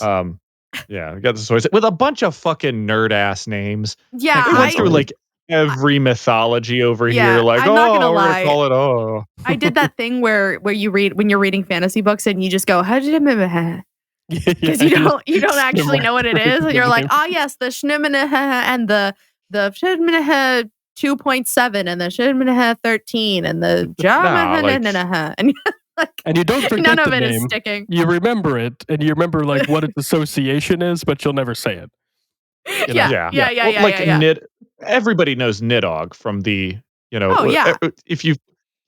Yeah, we got the Zoids with a bunch of fucking nerd-ass names. Yeah. They went through like every mythology over here. Like, I'm not gonna we're lie. gonna call it. I did that thing where you read when you're reading fantasy books and you just go, because you don't actually know what it is, and you're like, yes, the Shnimanaha and the Shnimanaha 2.7 and the Shnimanaha 13 and the Jamahanaha and and you don't forget none of the it name. is sticking. You remember it, and you remember like what its association is, but you'll never say it. You know? Yeah. Everybody knows Nidog from the, if you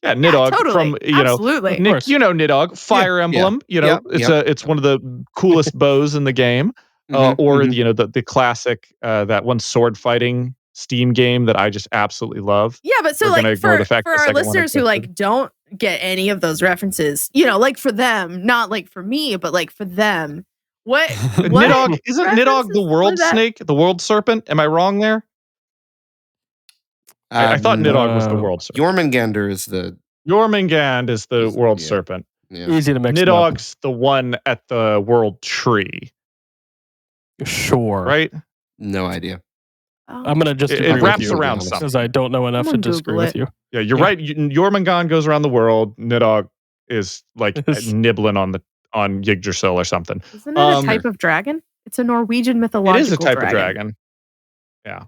Nidog totally. from, Absolutely. Nick, Nidog, Fire Emblem, it's one of the coolest bows in the game. The classic that one sword fighting Steam game that I just absolutely love. Yeah, but so We're like gonna ignore the for fact the our second one listeners who like don't get any of those references, like for them, not like for me, but like for them. What Nidog isn't Nidog the world that? snake, the world serpent? Am I wrong there? I thought Nidog was the world serpent. Jormungandr is the Jormungand is the world serpent. Yeah. Easy to mix. Nidog's the one at the world tree. Sure. Right? No idea. I'm gonna just it wraps around something because I don't know enough to disagree with you. Yeah, you're right. Jormungand goes around the world. Nidog is like nibbling on Yggdrasil or something. Isn't it a type of dragon? It's a Norwegian mythological. It is a type of dragon. Yeah,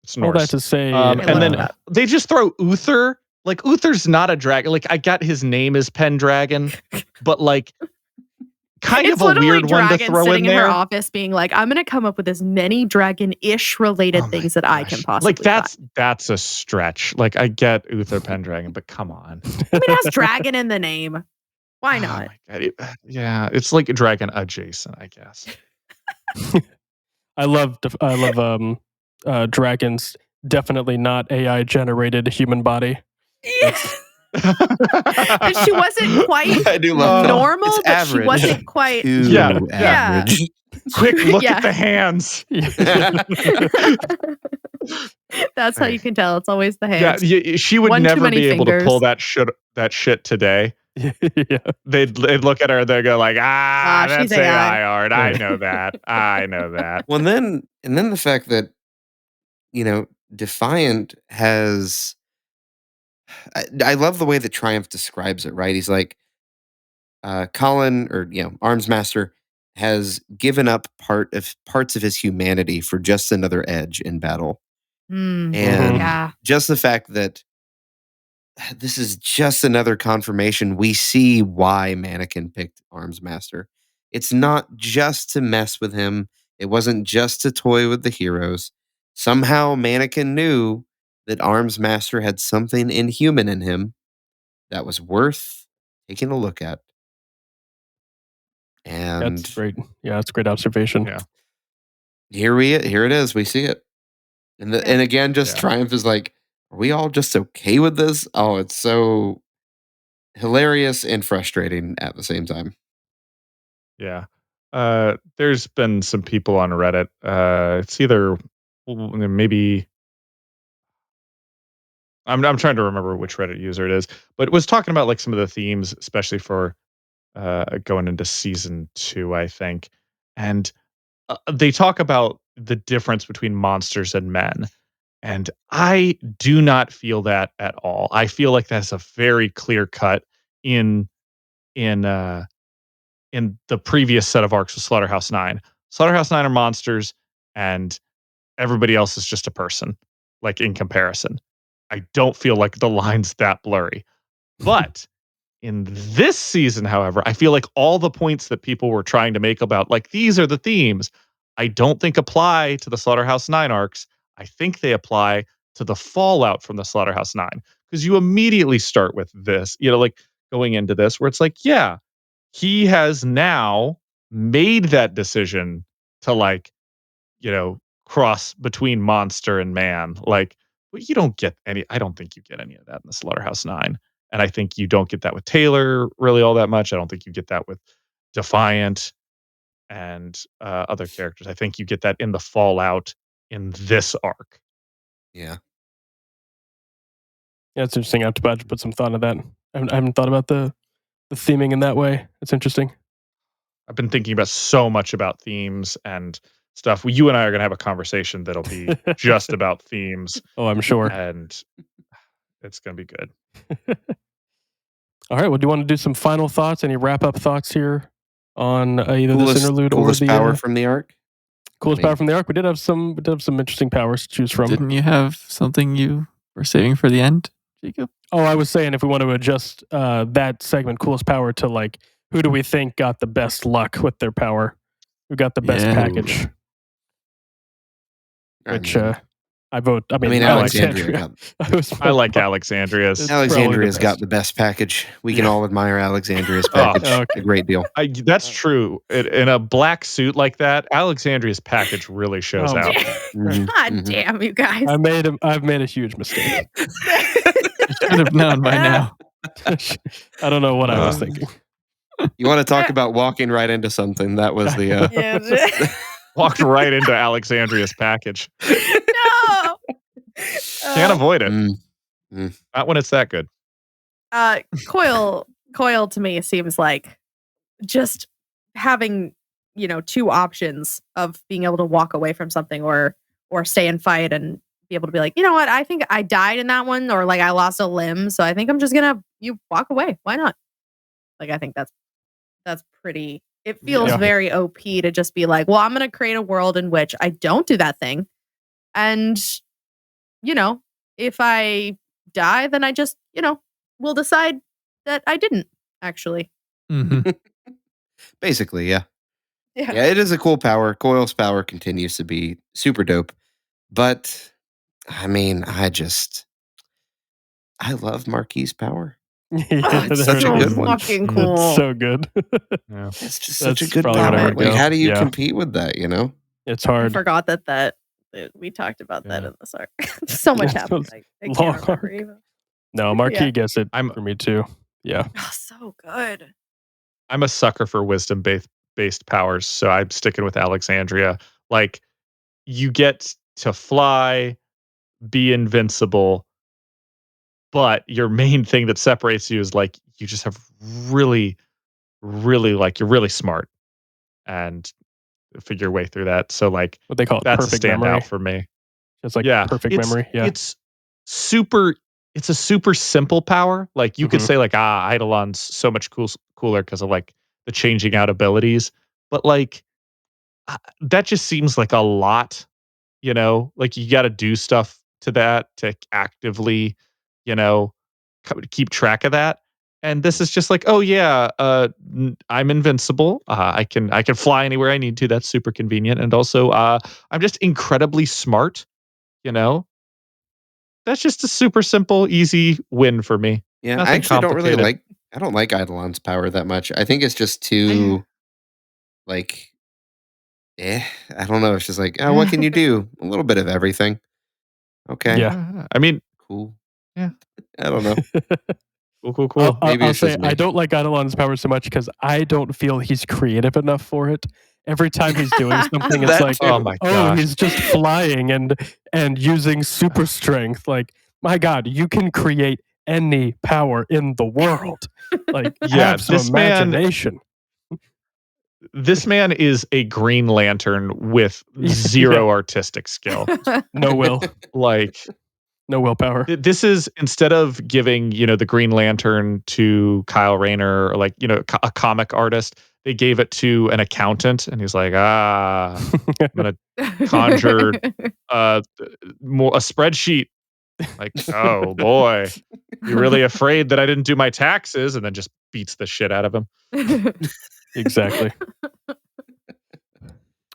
it's Norse. All that to say, and then they just throw Uther. Like Uther's not a dragon. Like I got his name is Pendragon, but like. Kind it's of a weird one to throw sitting in there. Her office being like, I'm going to come up with as many dragon-ish related things that I can possibly that's a stretch. Like I get Uther Pendragon, but come on. I mean, it has dragon in the name. Why not? Oh my God. It's like a dragon adjacent, I guess. I love dragons. Definitely not AI generated human body. Yeah. She wasn't quite I do love normal, it's but average. she wasn't quite. Average. Quick, look at the hands. That's how you can tell. It's always the hands. Yeah, she would never be able to pull that shit today. Yeah. They'd look at her, they'd go like, that's she's AI art. I know that. I know that. Well, and then the fact that, Defiant has. I love the way that Triumph describes it, right? He's like, Colin, or Arms Master, has given up parts of his humanity for just another edge in battle. And just the fact that this is just another confirmation, we see why Mannequin picked Arms Master. It's not just to mess with him. It wasn't just to toy with the heroes. Somehow Mannequin knew that Arms Master had something inhuman in him that was worth taking a look at. And that's great. Yeah, that's a great observation. Yeah. Here it is. We see it. And again, Triumph is like, are we all just okay with this? Oh, it's so hilarious and frustrating at the same time. Yeah. There's been some people on Reddit. It's either maybe I'm trying to remember which Reddit user it is, but it was talking about like some of the themes, especially for going into season 2, I think. And they talk about the difference between monsters and men. And I do not feel that at all. I feel like that's a very clear cut in the previous set of arcs with Slaughterhouse 9. Slaughterhouse 9 are monsters, and everybody else is just a person. like in comparison. I don't feel like the line's that blurry. But in this season, however, I feel like all the points that people were trying to make about like these are the themes, I don't think apply to the Slaughterhouse 9 arcs. I think they apply to the fallout from the Slaughterhouse 9 because you immediately start with this, like going into this where it's like, yeah, he has now made that decision to like, cross between monster and man. Like, but you don't get any, I don't think you get any of that in the Slaughterhouse 9. And I think you don't get that with Taylor really all that much. I don't think you get that with Defiant and other characters. I think you get that in the fallout in this arc. Yeah. Yeah, it's interesting. I have to put some thought into that. I haven't thought about the theming in that way. It's interesting. I've been thinking about so much about themes and stuff. You and I are going to have a conversation that'll be just about themes. Oh, I'm sure. And it's going to be good. All right. Well, do you want to do some final thoughts? Any wrap up thoughts here on either Coolest, this interlude or coolest the power from the arc? coolest power from the arc? We did have some interesting powers to choose from. Didn't you have something you were saving for the end, Jacob? Oh, I was saying if we want to adjust that segment, coolest power, to like who do we think got the best luck with their power? Who got the best Yeah. package? Which I vote. I mean Alexandria. I like Alexandria's. It's Alexandria's probably the got the best package. We can all admire Alexandria's package. okay. A great deal. That's true. In a black suit like that, Alexandria's package really shows Oh, out. Mhm, God mhm. damn, you guys. I've made a huge mistake. Should have known by now. I don't know what I was thinking. You want to talk about walking right into something? That was the. Yeah. Walked right into Alexandria's package. No. Can't avoid it. Mm. Not when it's that good. Coil to me seems like just having, two options of being able to walk away from something or stay and fight and be able to be like, you know what, I think I died in that one, or like I lost a limb, so I think I'm just gonna walk away. Why not? Like, I think that's pretty. It feels Yeah. very OP to just be like, well, I'm gonna create a world in which I don't do that thing, and if I die, then I just will decide that I didn't actually. Mm-hmm. Basically, yeah. Yeah. Yeah, it is a cool power. Coil's power continues to be super dope. But, I mean, I love Marquis' power. It's such a so good one. fucking cool. It's so good. Yeah. It's just such a That's good probably what I power. would Like, go. how do you Yeah. compete with that, It's I hard. forgot that we talked about that Yeah. in this arc. So much Yeah, happened. it I was can't long remember arc. even. No, Marquis Yeah. gets it I'm- for me too. Yeah. Oh, so good. I'm a sucker for wisdom based powers, so I'm sticking with Alexandria. Like, you get to fly, be invincible, but your main thing that separates you is like you just have really, really like you're really smart and figure your way through that. So like What they call it, that's a perfect standout memory. for me. It's like Yeah, perfect memory. Yeah. It's a super simple power. Like you could Mhm. say like Eidolon's so much cooler because of like the changing out abilities, but like that just seems like a lot, like you got to do stuff to that to actively, keep track of that. And this is just like, oh yeah, I'm invincible. I can fly anywhere I need to. That's super convenient. And also, I'm just incredibly smart. That's just a super simple, easy win for me. Yeah, Nothing I actually don't really complicated. I don't like Eidolon's power that much. I think it's just too, like, I don't know. It's just like, oh, what can you do? A little bit of everything. Okay. Yeah. I mean, Cool. Yeah. I don't know. cool. Maybe I'll it's say just me. I don't like Eidolon's power so much because I don't feel he's creative enough for it. Every time he's doing something, it's That like, too. Oh my gosh. he's just flying and using super strength. Like, my God, you can create any power in the world. Like, Yeah, have some this man- imagination. This man is a Green Lantern with zero artistic skill. No will. Like, No willpower. This is, instead of giving, the Green Lantern to Kyle Rayner, or like, a comic artist, they gave it to an accountant, and he's like, I'm going to conjure a spreadsheet. Like, oh boy, you're really afraid that I didn't do my taxes, and then just beats the shit out of him. Exactly.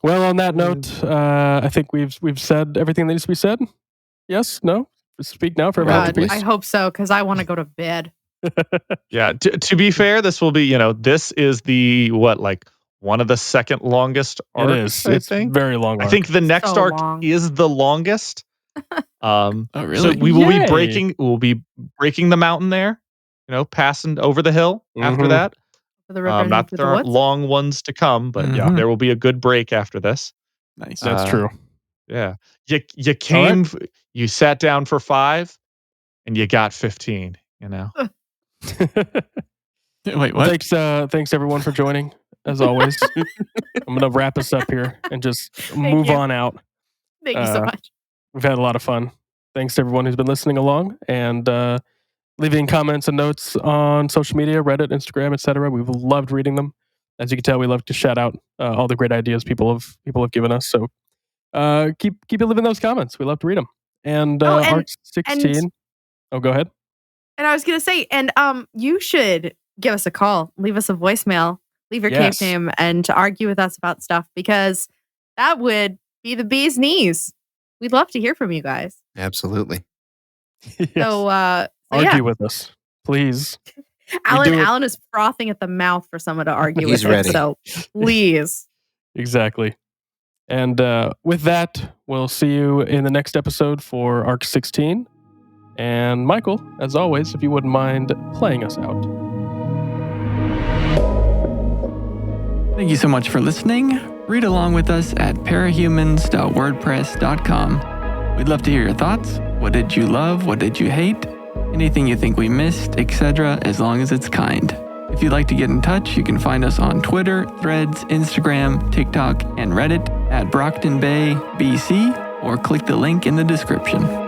Well, on that note, I think we've said everything that needs to be said. Yes? No? Speak now for everyone. God, I hope so, because I want to go to bed. Yeah. To be fair, this will be, this is the one of the second longest arcs. It's very long. I think the next So arc long. is the longest. Oh, really? So we will Yay. we'll be breaking the mountain there, passing over the hill after Mhm. that. For the river Not that through there the aren't woods. long ones to come, but Mhm. there will be a good break after this. Nice. That's true. Yeah. You came, you sat down for 5 and you got 15, Wait, what? Thanks everyone for joining. As always, I'm gonna wrap us up here and just move you. on out. Thank you so much. We've had a lot of fun. Thanks to everyone who's been listening along and leaving comments and notes on social media, Reddit, Instagram, etc. We've loved reading them. As you can tell, we love to shout out all the great ideas people have given us. So keep leaving those comments. We love to read them. And Arc 16. Go ahead. And I was gonna say, and you should give us a call, leave us a voicemail, leave your Yes. cave name, and to argue with us about stuff, because that would be the bee's knees. We'd love to hear from you guys. Absolutely. Yes. So, Argue with us, please. Alan is frothing at the mouth for someone to argue He's with ready. it. So please. Exactly. And with that, we'll see you in the next episode for Arc 16. And Michael, as always, if you wouldn't mind playing us out. Thank you so much for listening. Read along with us at parahumans.wordpress.com. We'd love to hear your thoughts. What did you love? What did you hate? Anything you think we missed, etc., as long as it's kind. If you'd like to get in touch, you can find us on Twitter, Threads, Instagram, TikTok, and Reddit at Brocktonbaybc, or click the link in the description.